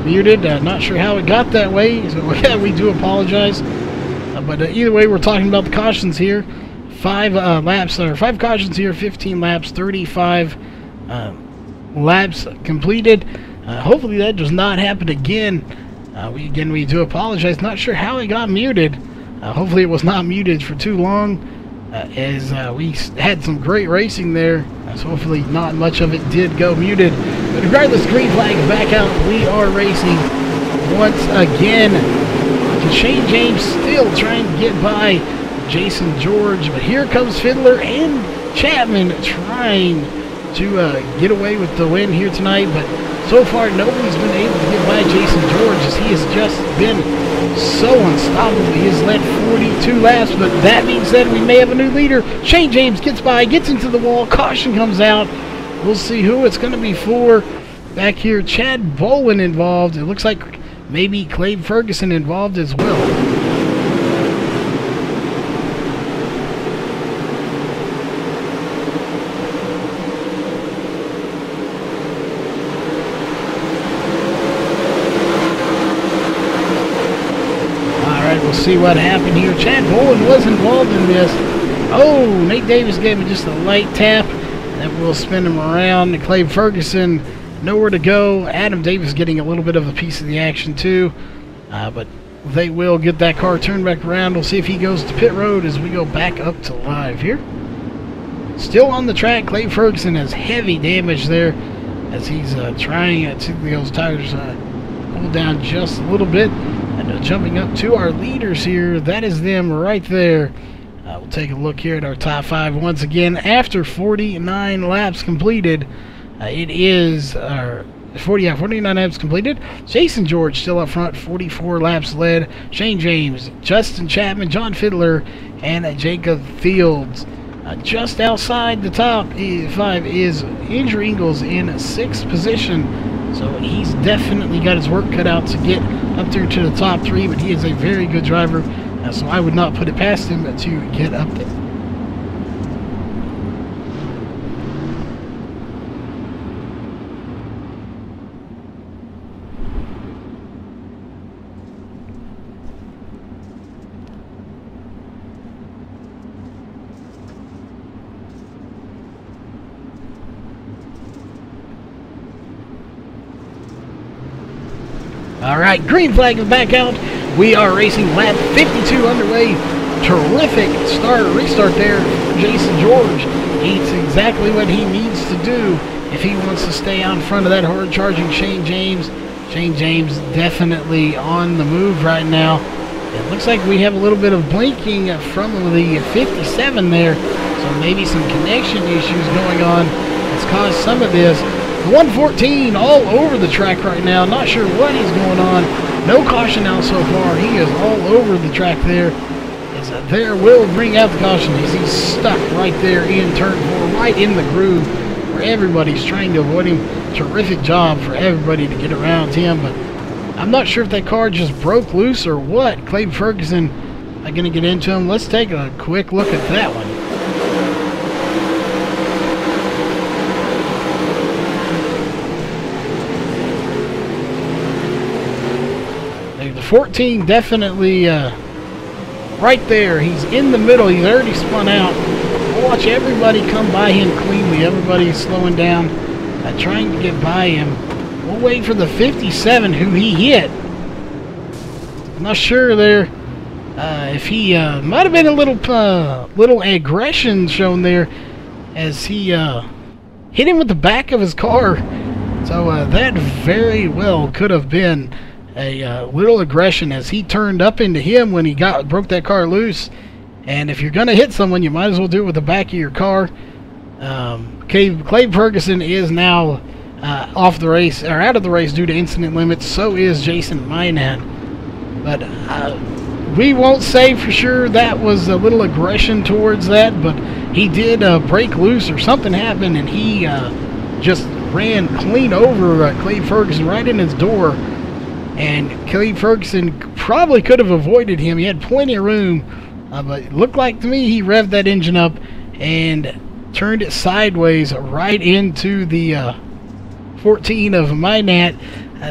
muted. Not sure how it got that way. So yeah, we do apologize. But either way, we're talking about the cautions here. 5 cautions here, 15 laps, 35 laps completed. Hopefully that does not happen again. We do apologize. Not sure how it got muted. Hopefully it was not muted for too long, as we had some great racing there. So hopefully not much of it did go muted. But regardless, green flag is back out. We are racing once again. Shane James still trying to get by Jason George, but here comes Fiddler and Chapman trying to get away with the win here tonight. But so far, nobody's been able to get by Jason George, as he has just been so unstoppable. He has led 42 laps, but that being said, we may have a new leader. Shane James gets by, gets into the wall, caution comes out. We'll see who it's going to be for. Back here, Chad Bowen involved. It looks like maybe Clay Ferguson involved as well. We'll see what happened here. Chad Bowen was involved in this. Oh, Nate Davis gave him just a light tap. That will spin him around. Clay Ferguson, nowhere to go. Adam Davis getting a little bit of a piece of the action too. But they will get that car turned back around. We'll see if he goes to pit road as we go back up to live here. Still on the track, Clay Ferguson has heavy damage there as he's trying to get those tires pulled down just a little bit. And jumping up to our leaders here, that is them right there. We'll take a look here at our top 5 once again. After 49 laps completed, it is 49 laps completed. Jason George still up front, 44 laps led. Shane James, Justin Chapman, John Fiddler, and Jacob Fields. Just outside the top 5 is Andrew Ingles in 6th position. So he's definitely got his work cut out to get up there to the top 3, but he is a very good driver, so I would not put it past him to get up there. Alright, green flag is back out. We are racing lap 52 underway. Terrific restart there for Jason George. It's exactly what he needs to do if he wants to stay out in front of that hard-charging Shane James. Shane James definitely on the move right now. It looks like we have a little bit of blinking from the 57 there, so maybe some connection issues going on has caused some of this. 114 all over the track right now. Not sure what is going on. No caution out so far. He is all over the track there. As there will bring out the caution as he's stuck right there in turn 4, right in the groove where everybody's trying to avoid him. Terrific job for everybody to get around him, but I'm not sure if that car just broke loose or what. Clay Ferguson going to get into him. Let's take a quick look at that one. The 14 definitely right there. He's in the middle. He's already spun out. Watch everybody come by him cleanly. Everybody's slowing down, trying to get by him. We'll wait for the 57 who he hit. I'm not sure there if he might have been a little aggression shown there as he hit him with the back of his car. So that very well could have been a little aggression as he turned up into him when he broke that car loose. And if you're going to hit someone, you might as well do it with the back of your car. Clay Ferguson is now off the race, or out of the race due to incident limits. So is Jason Minat. But we won't say for sure that was a little aggression towards that, but he did break loose or something happened, and he just ran clean over Clay Ferguson right in his door. And Clay Ferguson probably could have avoided him. He had plenty of room, but it looked like to me he revved that engine up and turned it sideways right into the 14 of Minot.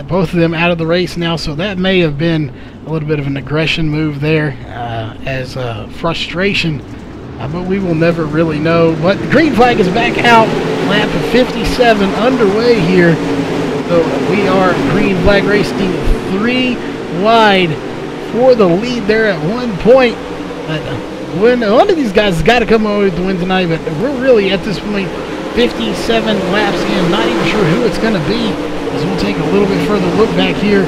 Both of them out of the race now, so that may have been a little bit of an aggression move there as frustration, but we will never really know. But the green flag is back out. Lap 57 underway here. So we are green flag racing 3 wide for the lead there at one point. But one of these guys has got to come away with the win tonight, but we're really at this point 57 laps in, not even sure who it's going to be, as we'll take a little bit further look back here.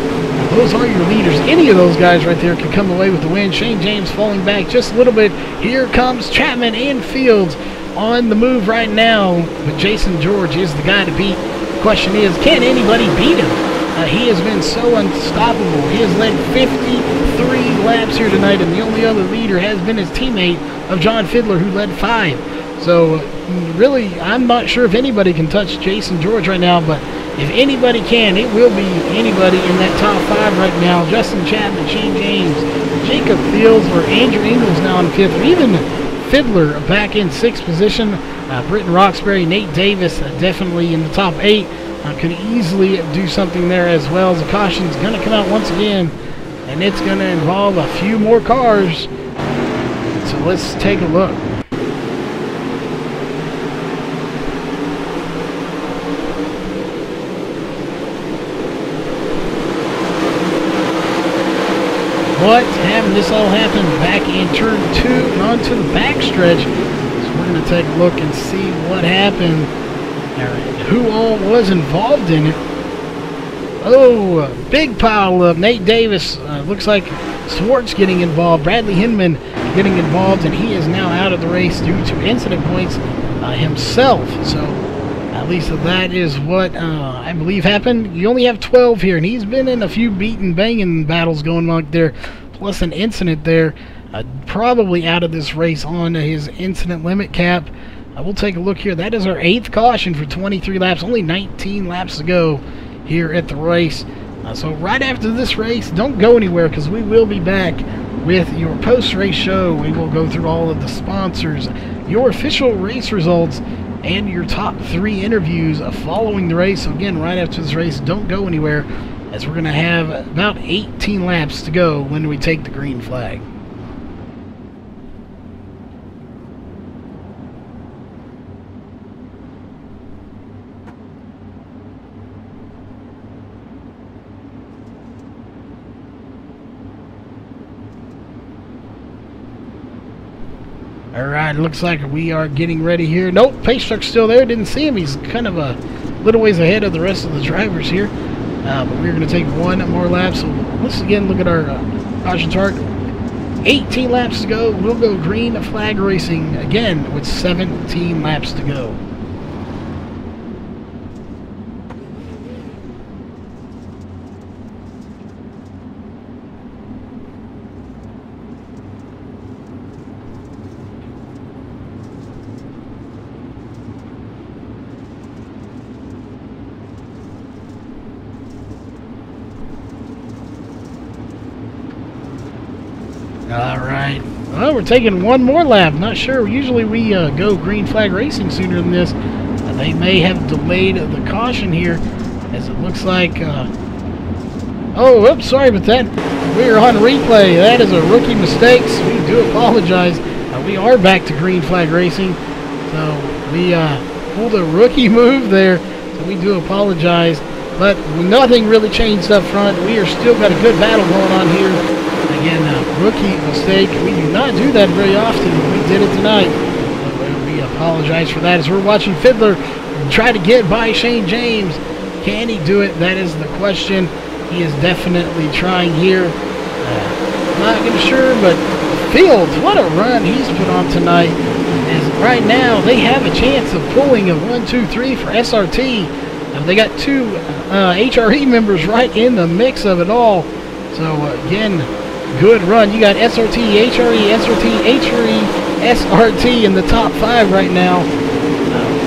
Those are your leaders. Any of those guys right there could come away with the win. Shane James falling back just a little bit. Here comes Chapman and Fields on the move right now, but Jason George is the guy to beat. The question is, can anybody beat him? He has been so unstoppable. He has led 53 laps here tonight, and the only other leader has been his teammate of John Fiddler, who led 5. So really, I'm not sure if anybody can touch Jason George right now, but if anybody can, it will be anybody in that top 5 right now. Justin Chapman, Shane James, Jacob Fields, or Andrew Ingles now in 5th, or even Fiddler back in 6th position. Britton Roxbury, Nate Davis definitely in the top 8. Could easily do something there as well. The caution's going to come out once again, and it's going to involve a few more cars. So let's take a look. What's happened? This all happened back in turn 2 and onto the backstretch. So we're going to take a look and see what happened. Who all was involved in it. Oh, big pile of Nate Davis. Looks like Swartz getting involved. Bradley Hinman getting involved, and he is now out of the race due to incident points himself. So at least that is what I believe happened. You only have 12 here, and he's been in a few beating banging battles going on there, plus an incident there. Probably out of this race on his incident limit cap. We'll take a look here. That is our 8th caution for 23 laps. Only 19 laps to go here at the race. So right after this race, don't go anywhere, because we will be back with your post-race show. We will go through all of the sponsors, your official race results, and your top 3 interviews following the race. So again, right after this race, don't go anywhere, as we're going to have about 18 laps to go when we take the green flag. Alright, looks like we are getting ready here. Nope, pace truck's still there. Didn't see him. He's kind of a little ways ahead of the rest of the drivers here. But we're going to take one more lap. So let's again look at our caution chart. 18 laps to go. We'll go green flag racing again with 17 laps to go. Alright, well, we're taking one more lap. Not sure. Usually we go green flag racing sooner than this. They may have delayed the caution here, as it looks like... oh, oops, sorry about that. We're on replay. That is a rookie mistake, so we do apologize. We are back to green flag racing. So we pulled a rookie move there, so we do apologize. But nothing really changed up front. We are still got a good battle going on here. Again, rookie mistake. We do not do that very often. We did it tonight. We apologize for that, as we're watching Fiddler try to get by Shane James. Can he do it? That is the question. He is definitely trying here. Not gonna sure, but Fields, what a run he's put on tonight. As right now, they have a chance of pulling a 1, 2, 3 for SRT. They got 2 HRE members right in the mix of it all. So again, good run. You got SRT, HRE, SRT, HRE, SRT in the top 5 right now.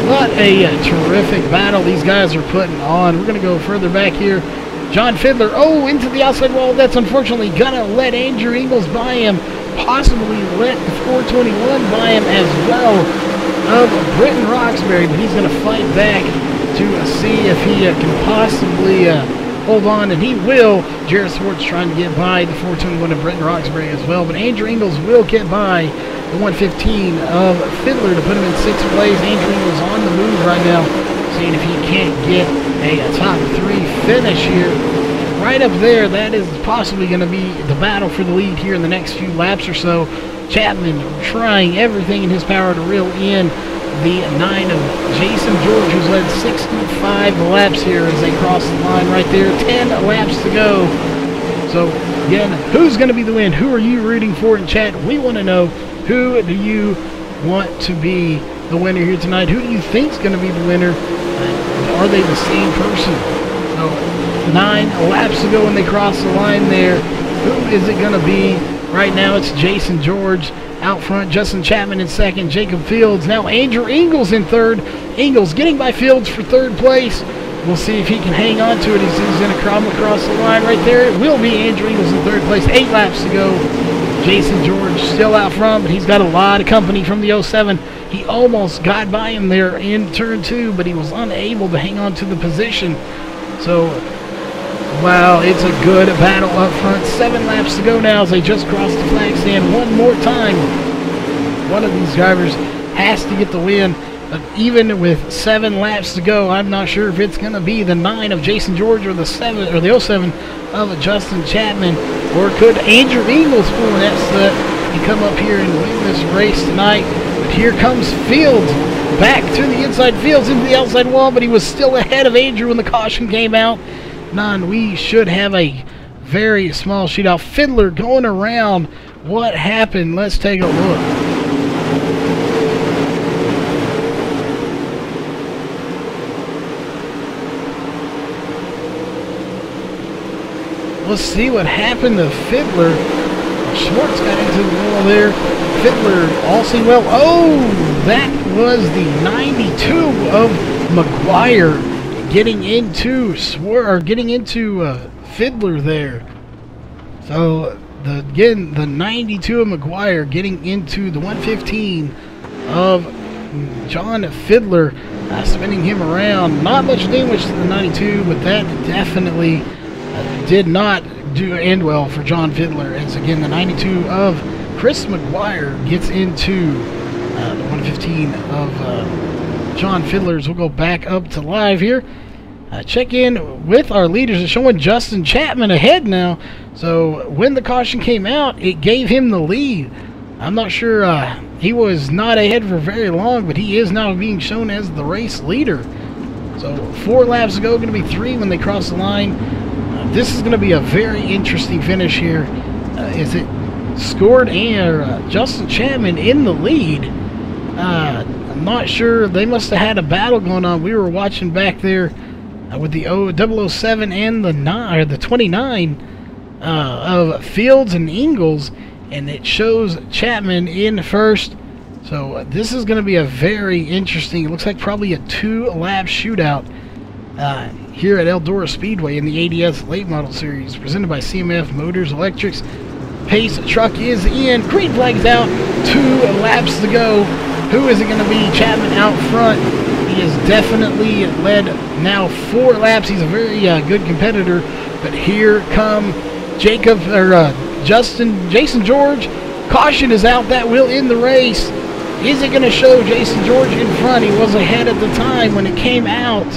What a terrific battle these guys are putting on. We're going to go further back here. John Fiddler, oh, into the outside wall. That's unfortunately going to let Andrew Ingles by him. Possibly let the 421 by him as well. of Britton Roxbury, but he's going to fight back to see if he can possibly hold on, and he will. Jared Swartz trying to get by the 421 of Britton Roxbury as well, but Andrew Ingles will get by the 115 of Fiddler to put him in 6th place. Andrew Ingles on the move right now, seeing if he can't get a top 3 finish here. Right up there, that is possibly going to be the battle for the lead here in the next few laps or so. Chapman trying everything in his power to reel in the 9 of Jason George, who's led 65 laps here as they cross the line right there. 10 laps to go. So, again, who's going to be the win? Who are you rooting for in chat? We want to know, who do you want to be the winner here tonight? Who do you think is going to be the winner? Are they the same person? So, 9 laps to go when they cross the line there. Who is it going to be? Right now it's Jason George out front, Justin Chapman in 2nd, Jacob Fields. Now Andrew Ingles in 3rd. Ingles getting by Fields for 3rd place. We'll see if he can hang on to it. He's going to come across the line right there. It will be Andrew Ingles in 3rd place. 8 laps to go. Jason George still out front, but he's got a lot of company from the 07. He almost got by him there in turn 2, but he was unable to hang on to the position. So, wow, it's a good battle up front. 7 laps to go now as they just crossed the flag stand one more time. One of these drivers has to get the win. But even with 7 laps to go, I'm not sure if it's going to be the 9 of Jason George or the 7 or the 07 of Justin Chapman, or could Andrew Ingles pull an upset and come up here and win this race tonight. But here comes Fields back to the inside. Fields into the outside wall, but he was still ahead of Andrew when the caution came out. We should have a very small shootout. Fiddler going around. What happened? Let's take a look. Let's see what happened to Fiddler. Schwartz got into the wall there. Fiddler all seen well. Oh, that was the 92 of McGuire getting into Fiddler there. So again, the 92 of McGuire getting into the 115 of John Fiddler, spinning him around. Not much damage to the 92, but that definitely did not end well for John Fiddler, as again the 92 of Chris McGuire gets into the 115 of John Fiddler's. We'll go back up to live here. Check in with our leaders. It's showing Justin Chapman ahead now. So when the caution came out, it gave him the lead. I'm not sure, he was not ahead for very long, but he is now being shown as the race leader. So 4 laps ago, going to be 3 when they cross the line. This is going to be a very interesting finish here. Is it scored and Justin Chapman in the lead? I'm not sure. They must have had a battle going on. We were watching back there with the 007 and the 29 of Fields and Ingles, and it shows Chapman in first. So this is going to be a very interesting, it looks like probably a 2-lap shootout here at Eldora Speedway in the ADS Late Model Series, presented by CMF Motors Electrics. Pace truck is in. Green flag's out. 2 laps to go. Who is it going to be? Chapman out front. He has definitely led now 4 laps. He's a very good competitor. But here come Jason George. Caution is out. That will end the race. Is it going to show Jason George in front? He was ahead at the time when it came out.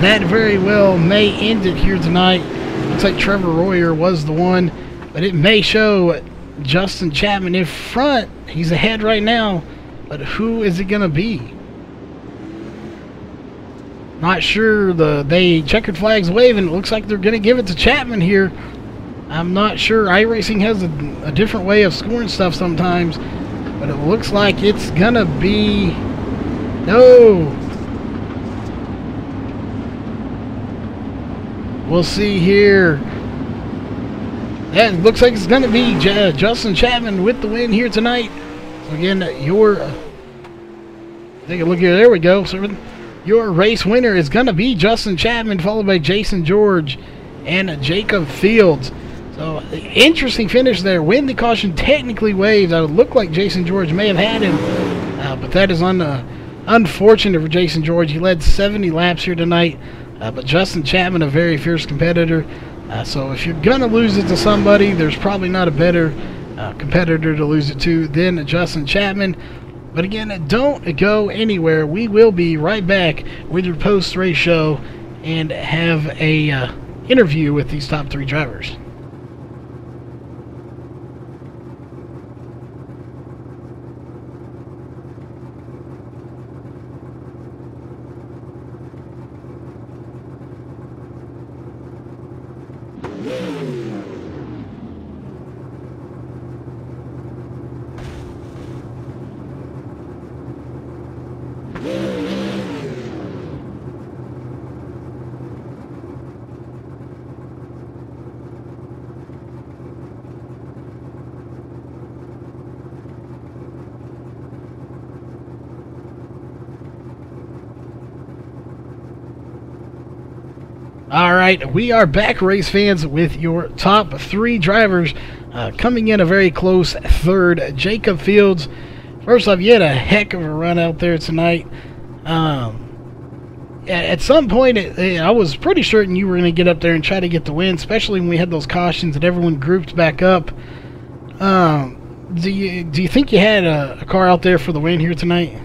That very well may end it here tonight. Looks like Trevor Royer was the one, but it may show Justin Chapman in front. He's ahead right now, but who is it going to be? Not sure. They checkered flags waving. It looks like they're going to give it to Chapman here. I'm not sure. iRacing has a different way of scoring stuff sometimes, but it looks like it's going to be... No! We'll see here. That looks like it's going to be Justin Chapman with the win here tonight. So again, take a look here. There we go. So your race winner is going to be Justin Chapman, followed by Jason George and Jacob Fields. So interesting finish there. When the caution technically waves, it would look like Jason George may have had him. but that is unfortunate for Jason George. He led 70 laps here tonight, but Justin Chapman, a very fierce competitor. So if you're going to lose it to somebody, there's probably not a better competitor to lose it to than Justin Chapman. But again, don't go anywhere. We will be right back with your post-race show and have a interview with these top 3 drivers. All right, we are back, race fans, with your top 3 drivers. Coming in a very close third, Jacob Fields. First off, you had a heck of a run out there tonight. At some point, I was pretty certain you were going to get up there and try to get the win, especially when we had those cautions and everyone grouped back up. Do you think you had a car out there for the win here tonight?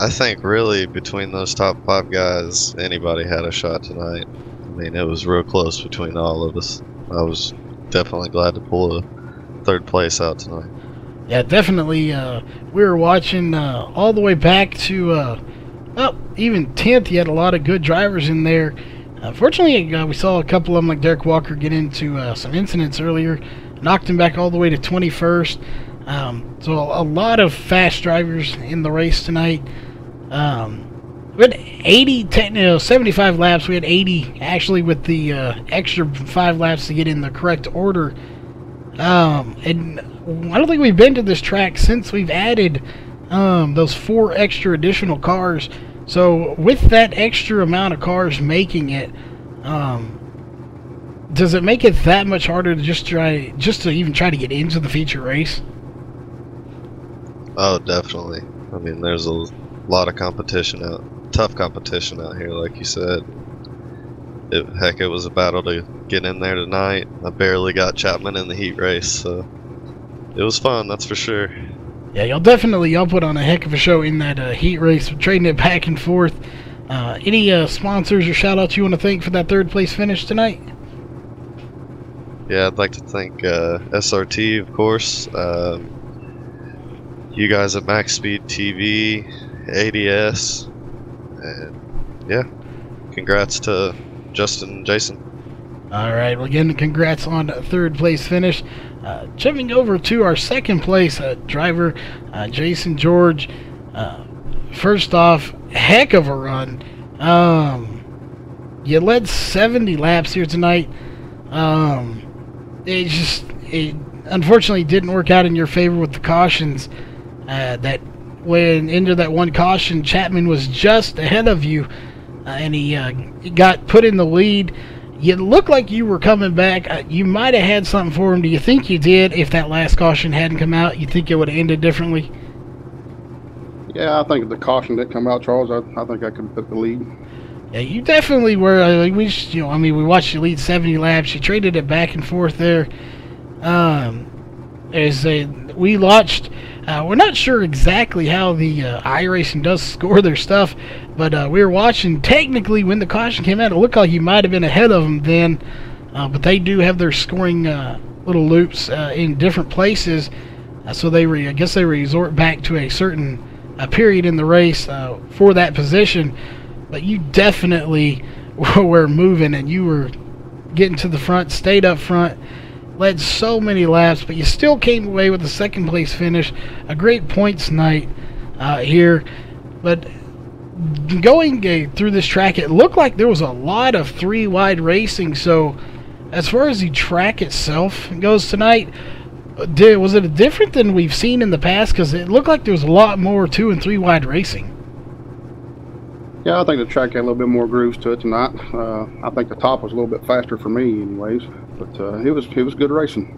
I think really between those top 5 guys, anybody had a shot tonight. I mean, it was real close between all of us. I was definitely glad to pull a 3rd place out tonight. Yeah, definitely. We were watching all the way back to, well, even 10th. You had a lot of good drivers in there. Fortunately, we saw a couple of them, like Derek Walker, get into some incidents earlier. Knocked him back all the way to 21st. So a lot of fast drivers in the race tonight. We had 75 laps. We had 80 actually with the extra 5 laps to get in the correct order. And I don't think we've been to this track since we've added those 4 extra additional cars. So with that extra amount of cars making it, does it make it that much harder to just to even try to get into the feature race? Oh, definitely. I mean, there's a lot of competition tough competition out here, like you said. Heck, it was a battle to get in there tonight. I barely got Chapman in the heat race, so it was fun, that's for sure. Yeah, y'all put on a heck of a show in that heat race, trading it back and forth. Any sponsors or shout-outs you want to thank for that 3rd place finish tonight? Yeah, I'd like to thank SRT, of course. You guys at Max Speed TV, ADS, and yeah, congrats to Justin and Jason. All right, well, again, congrats on 3rd place finish. Jumping over to our 2nd place driver, Jason George. First off, heck of a run. You led 70 laps here tonight. It unfortunately didn't work out in your favor with the cautions. That when into that one caution, Chapman was just ahead of you, and he got put in the lead. You looked like you were coming back. You might have had something for him. Do you think you did? If that last caution hadn't come out, you think it would have ended differently? Yeah, I think if the caution didn't come out, Charles, I think I could have took the lead. Yeah, you definitely were. We watched you lead 70 laps. You traded it back and forth there. We watched. We're not sure exactly how the iRacing does score their stuff, but we were watching. Technically, when the caution came out, it looked like you might have been ahead of them then, but they do have their scoring little loops in different places, so I guess they resort back to a certain period in the race for that position. But you definitely were moving, and you were getting to the front, stayed up front. Led so many laps, but you still came away with a 2nd place finish. A great points night here. But going through this track, it looked like there was a lot of 3-wide racing. So as far as the track itself goes tonight, was it different than we've seen in the past? Because it looked like there was a lot more 2- and 3-wide racing. Yeah, I think the track had a little bit more grooves to it tonight. I think the top was a little bit faster for me anyways, but it was good racing.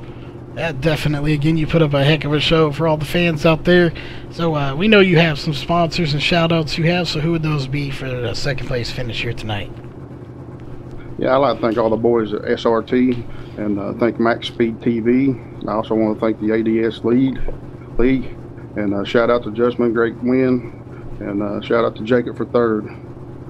Definitely. Again, you put up a heck of a show for all the fans out there. So we know you have some sponsors and shout-outs you have. So who would those be for the second place finish here tonight? Yeah, I'd like to thank all the boys at SRT and thank Max Speed TV. I also want to thank the ADS League and shout out to Justman, great win, and shout out to Jacob for third.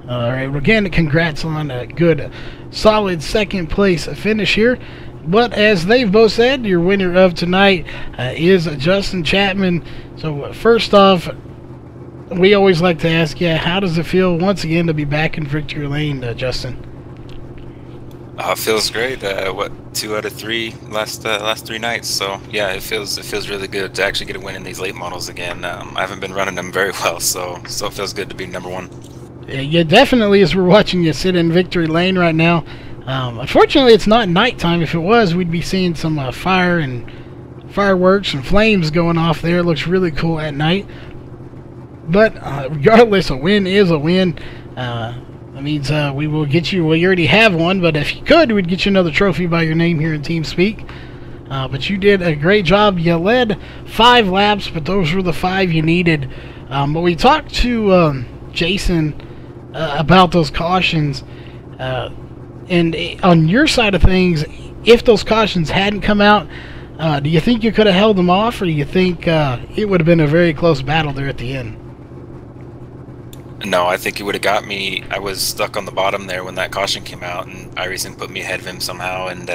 All right. Well, again, congrats on a good, solid second place finish here. But as they've both said, your winner of tonight is Justin Chapman. So first off, we always like to ask you, how does it feel once again to be back in victory lane, Justin? It feels great. 2 out of 3 last 3 nights. So yeah, it feels really good to actually get a win in these late models again. I haven't been running them very well, so it feels good to be number 1. Yeah, definitely. As we're watching you sit in victory lane right now. Unfortunately, it's not nighttime. If it was, we'd be seeing some fire and fireworks and flames going off there. It looks really cool at night. But regardless, a win is a win. That means we will get you, well, you already have one, but if you could, we'd get you another trophy by your name here in TeamSpeak. But you did a great job. You led 5 laps, but those were the 5 you needed. But we talked to Jason about those cautions. And on your side of things, if those cautions hadn't come out, do you think you could have held them off, or do you think it would have been a very close battle there at the end? No, I think he would have got me. I was stuck on the bottom there when that caution came out, and Irison put me ahead of him somehow. And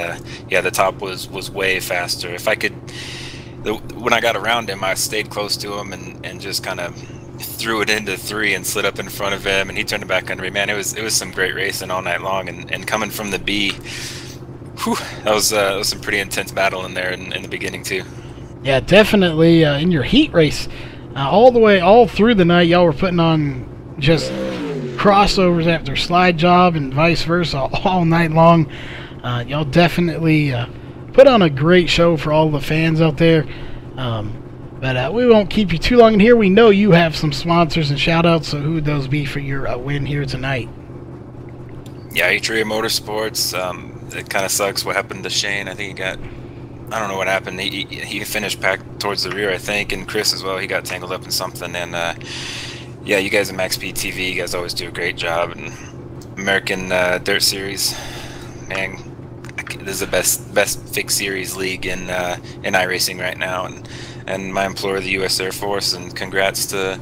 yeah, the top was way faster. If I could, when I got around him, I stayed close to him and just kind of threw it into 3 and slid up in front of him, and he turned it back under me. Man, it was some great racing all night long, and coming from the B, whew, that was some pretty intense battle in there in the beginning too. Yeah, definitely. In your heat race, all through the night, y'all were putting on just crossovers after slide job and vice versa all night long. Y'all definitely put on a great show for all the fans out there. But we won't keep you too long in here. We know you have some sponsors and shout-outs, so who would those be for your win here tonight? Yeah, Atria Motorsports. It kind of sucks what happened to Shane. I think he got, I don't know what happened. He finished packed towards the rear, I think, and Chris as well. He got tangled up in something. And yeah, you guys at Max Speed TV, you guys always do a great job. And American Dirt Series, man, this is the best fixed series league in iRacing right now. And my employer, the U.S. Air Force, and congrats to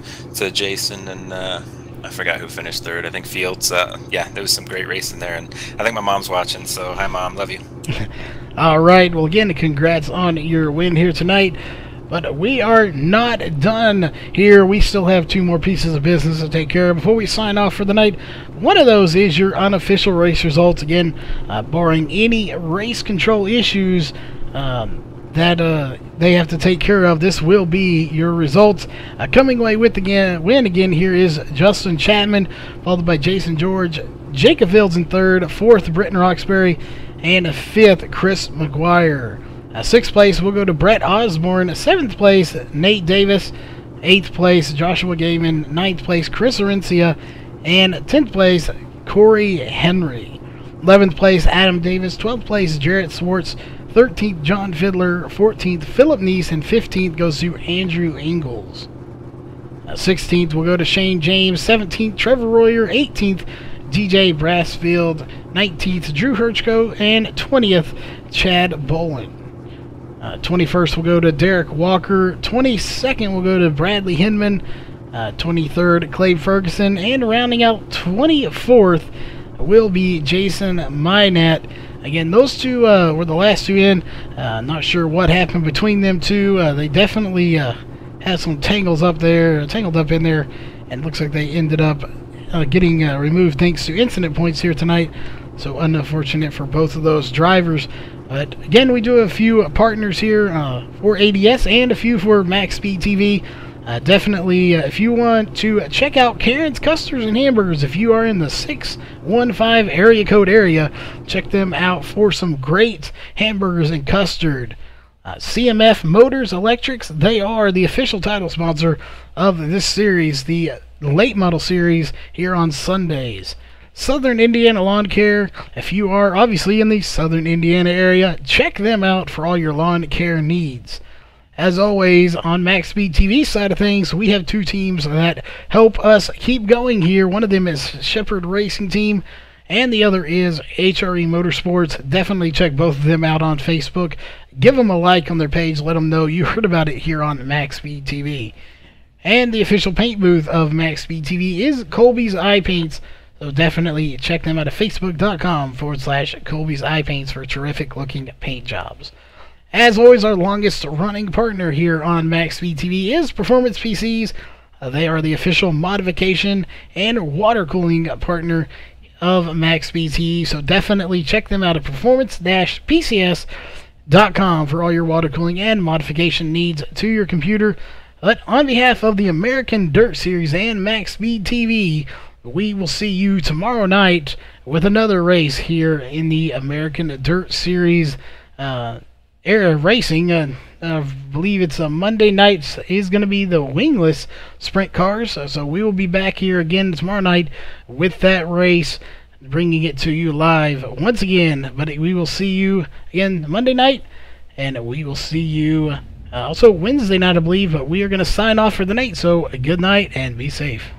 Jason and I forgot who finished 3rd. I think Fields. Yeah, there was some great racing there, and I think my mom's watching. So hi, Mom, love you. All right. Well, again, congrats on your win here tonight. But we are not done here. We still have 2 more pieces of business to take care of before we sign off for the night. One of those is your unofficial race results. Again, barring any race control issues that they have to take care of, this will be your results. Coming away with the win again here is Justin Chapman, followed by Jason George, Jacob Fields in 3rd, 4th Britton Roxbury, and 5th Chris McGuire. 6th place will go to Brett Osborne. 7th place Nate Davis. 8th place Joshua Gaiman. 9th place Chris Arencia, and 10th place Corey Henry. 11th place Adam Davis. 12th place Jarrett Swartz. 13th John Fiddler. 14th Philip Neese, and 15th goes to Andrew Ingalls. 16th will go to Shane James. 17th Trevor Royer. 18th DJ Brassfield. 19th Drew Herchko, and 20th Chad Bolin. 21st will go to Derek Walker. 22nd will go to Bradley Hinman. 23rd Clay Ferguson, and rounding out 24th will be Jason Minat. Again, those 2 were the last 2 in. Not sure what happened between them 2. They definitely had some tangled up in there, and looks like they ended up getting removed thanks to incident points here tonight. So unfortunate for both of those drivers. But again, we do have a few partners here for ADS and a few for Max Speed TV. Definitely, if you want to check out Karen's Custards and Hamburgers, if you are in the 615 area code area, check them out for some great hamburgers and custard. CMF Motors Electrics, they are the official title sponsor of this series, the late model series here on Sundays. Southern Indiana Lawn Care. If you are obviously in the Southern Indiana area, check them out for all your lawn care needs. As always, on Max Speed TV side of things, we have two teams that help us keep going here. One of them is Shepherd Racing Team, and the other is HRE Motorsports. Definitely check both of them out on Facebook. Give them a like on their page. Let them know you heard about it here on Max Speed TV. And the official paint booth of Max Speed TV is Colby's Eye Paints. So definitely check them out at facebook.com/Colby's Eye Paints for terrific looking paint jobs. As always, our longest running partner here on Max Speed TV is Performance PCs. They are the official modification and water cooling partner of Max Speed TV. So definitely check them out at performance-pcs.com for all your water cooling and modification needs to your computer. But on behalf of the American Dirt Series and Max Speed TV, we will see you tomorrow night with another race here in the American Dirt Series era racing. I believe it's a Monday night is going to be the wingless sprint cars. So we will be back here again tomorrow night with that race, bringing it to you live once again. But we will see you again Monday night, and we will see you also Wednesday night, I believe. But we are going to sign off for the night. So good night and be safe.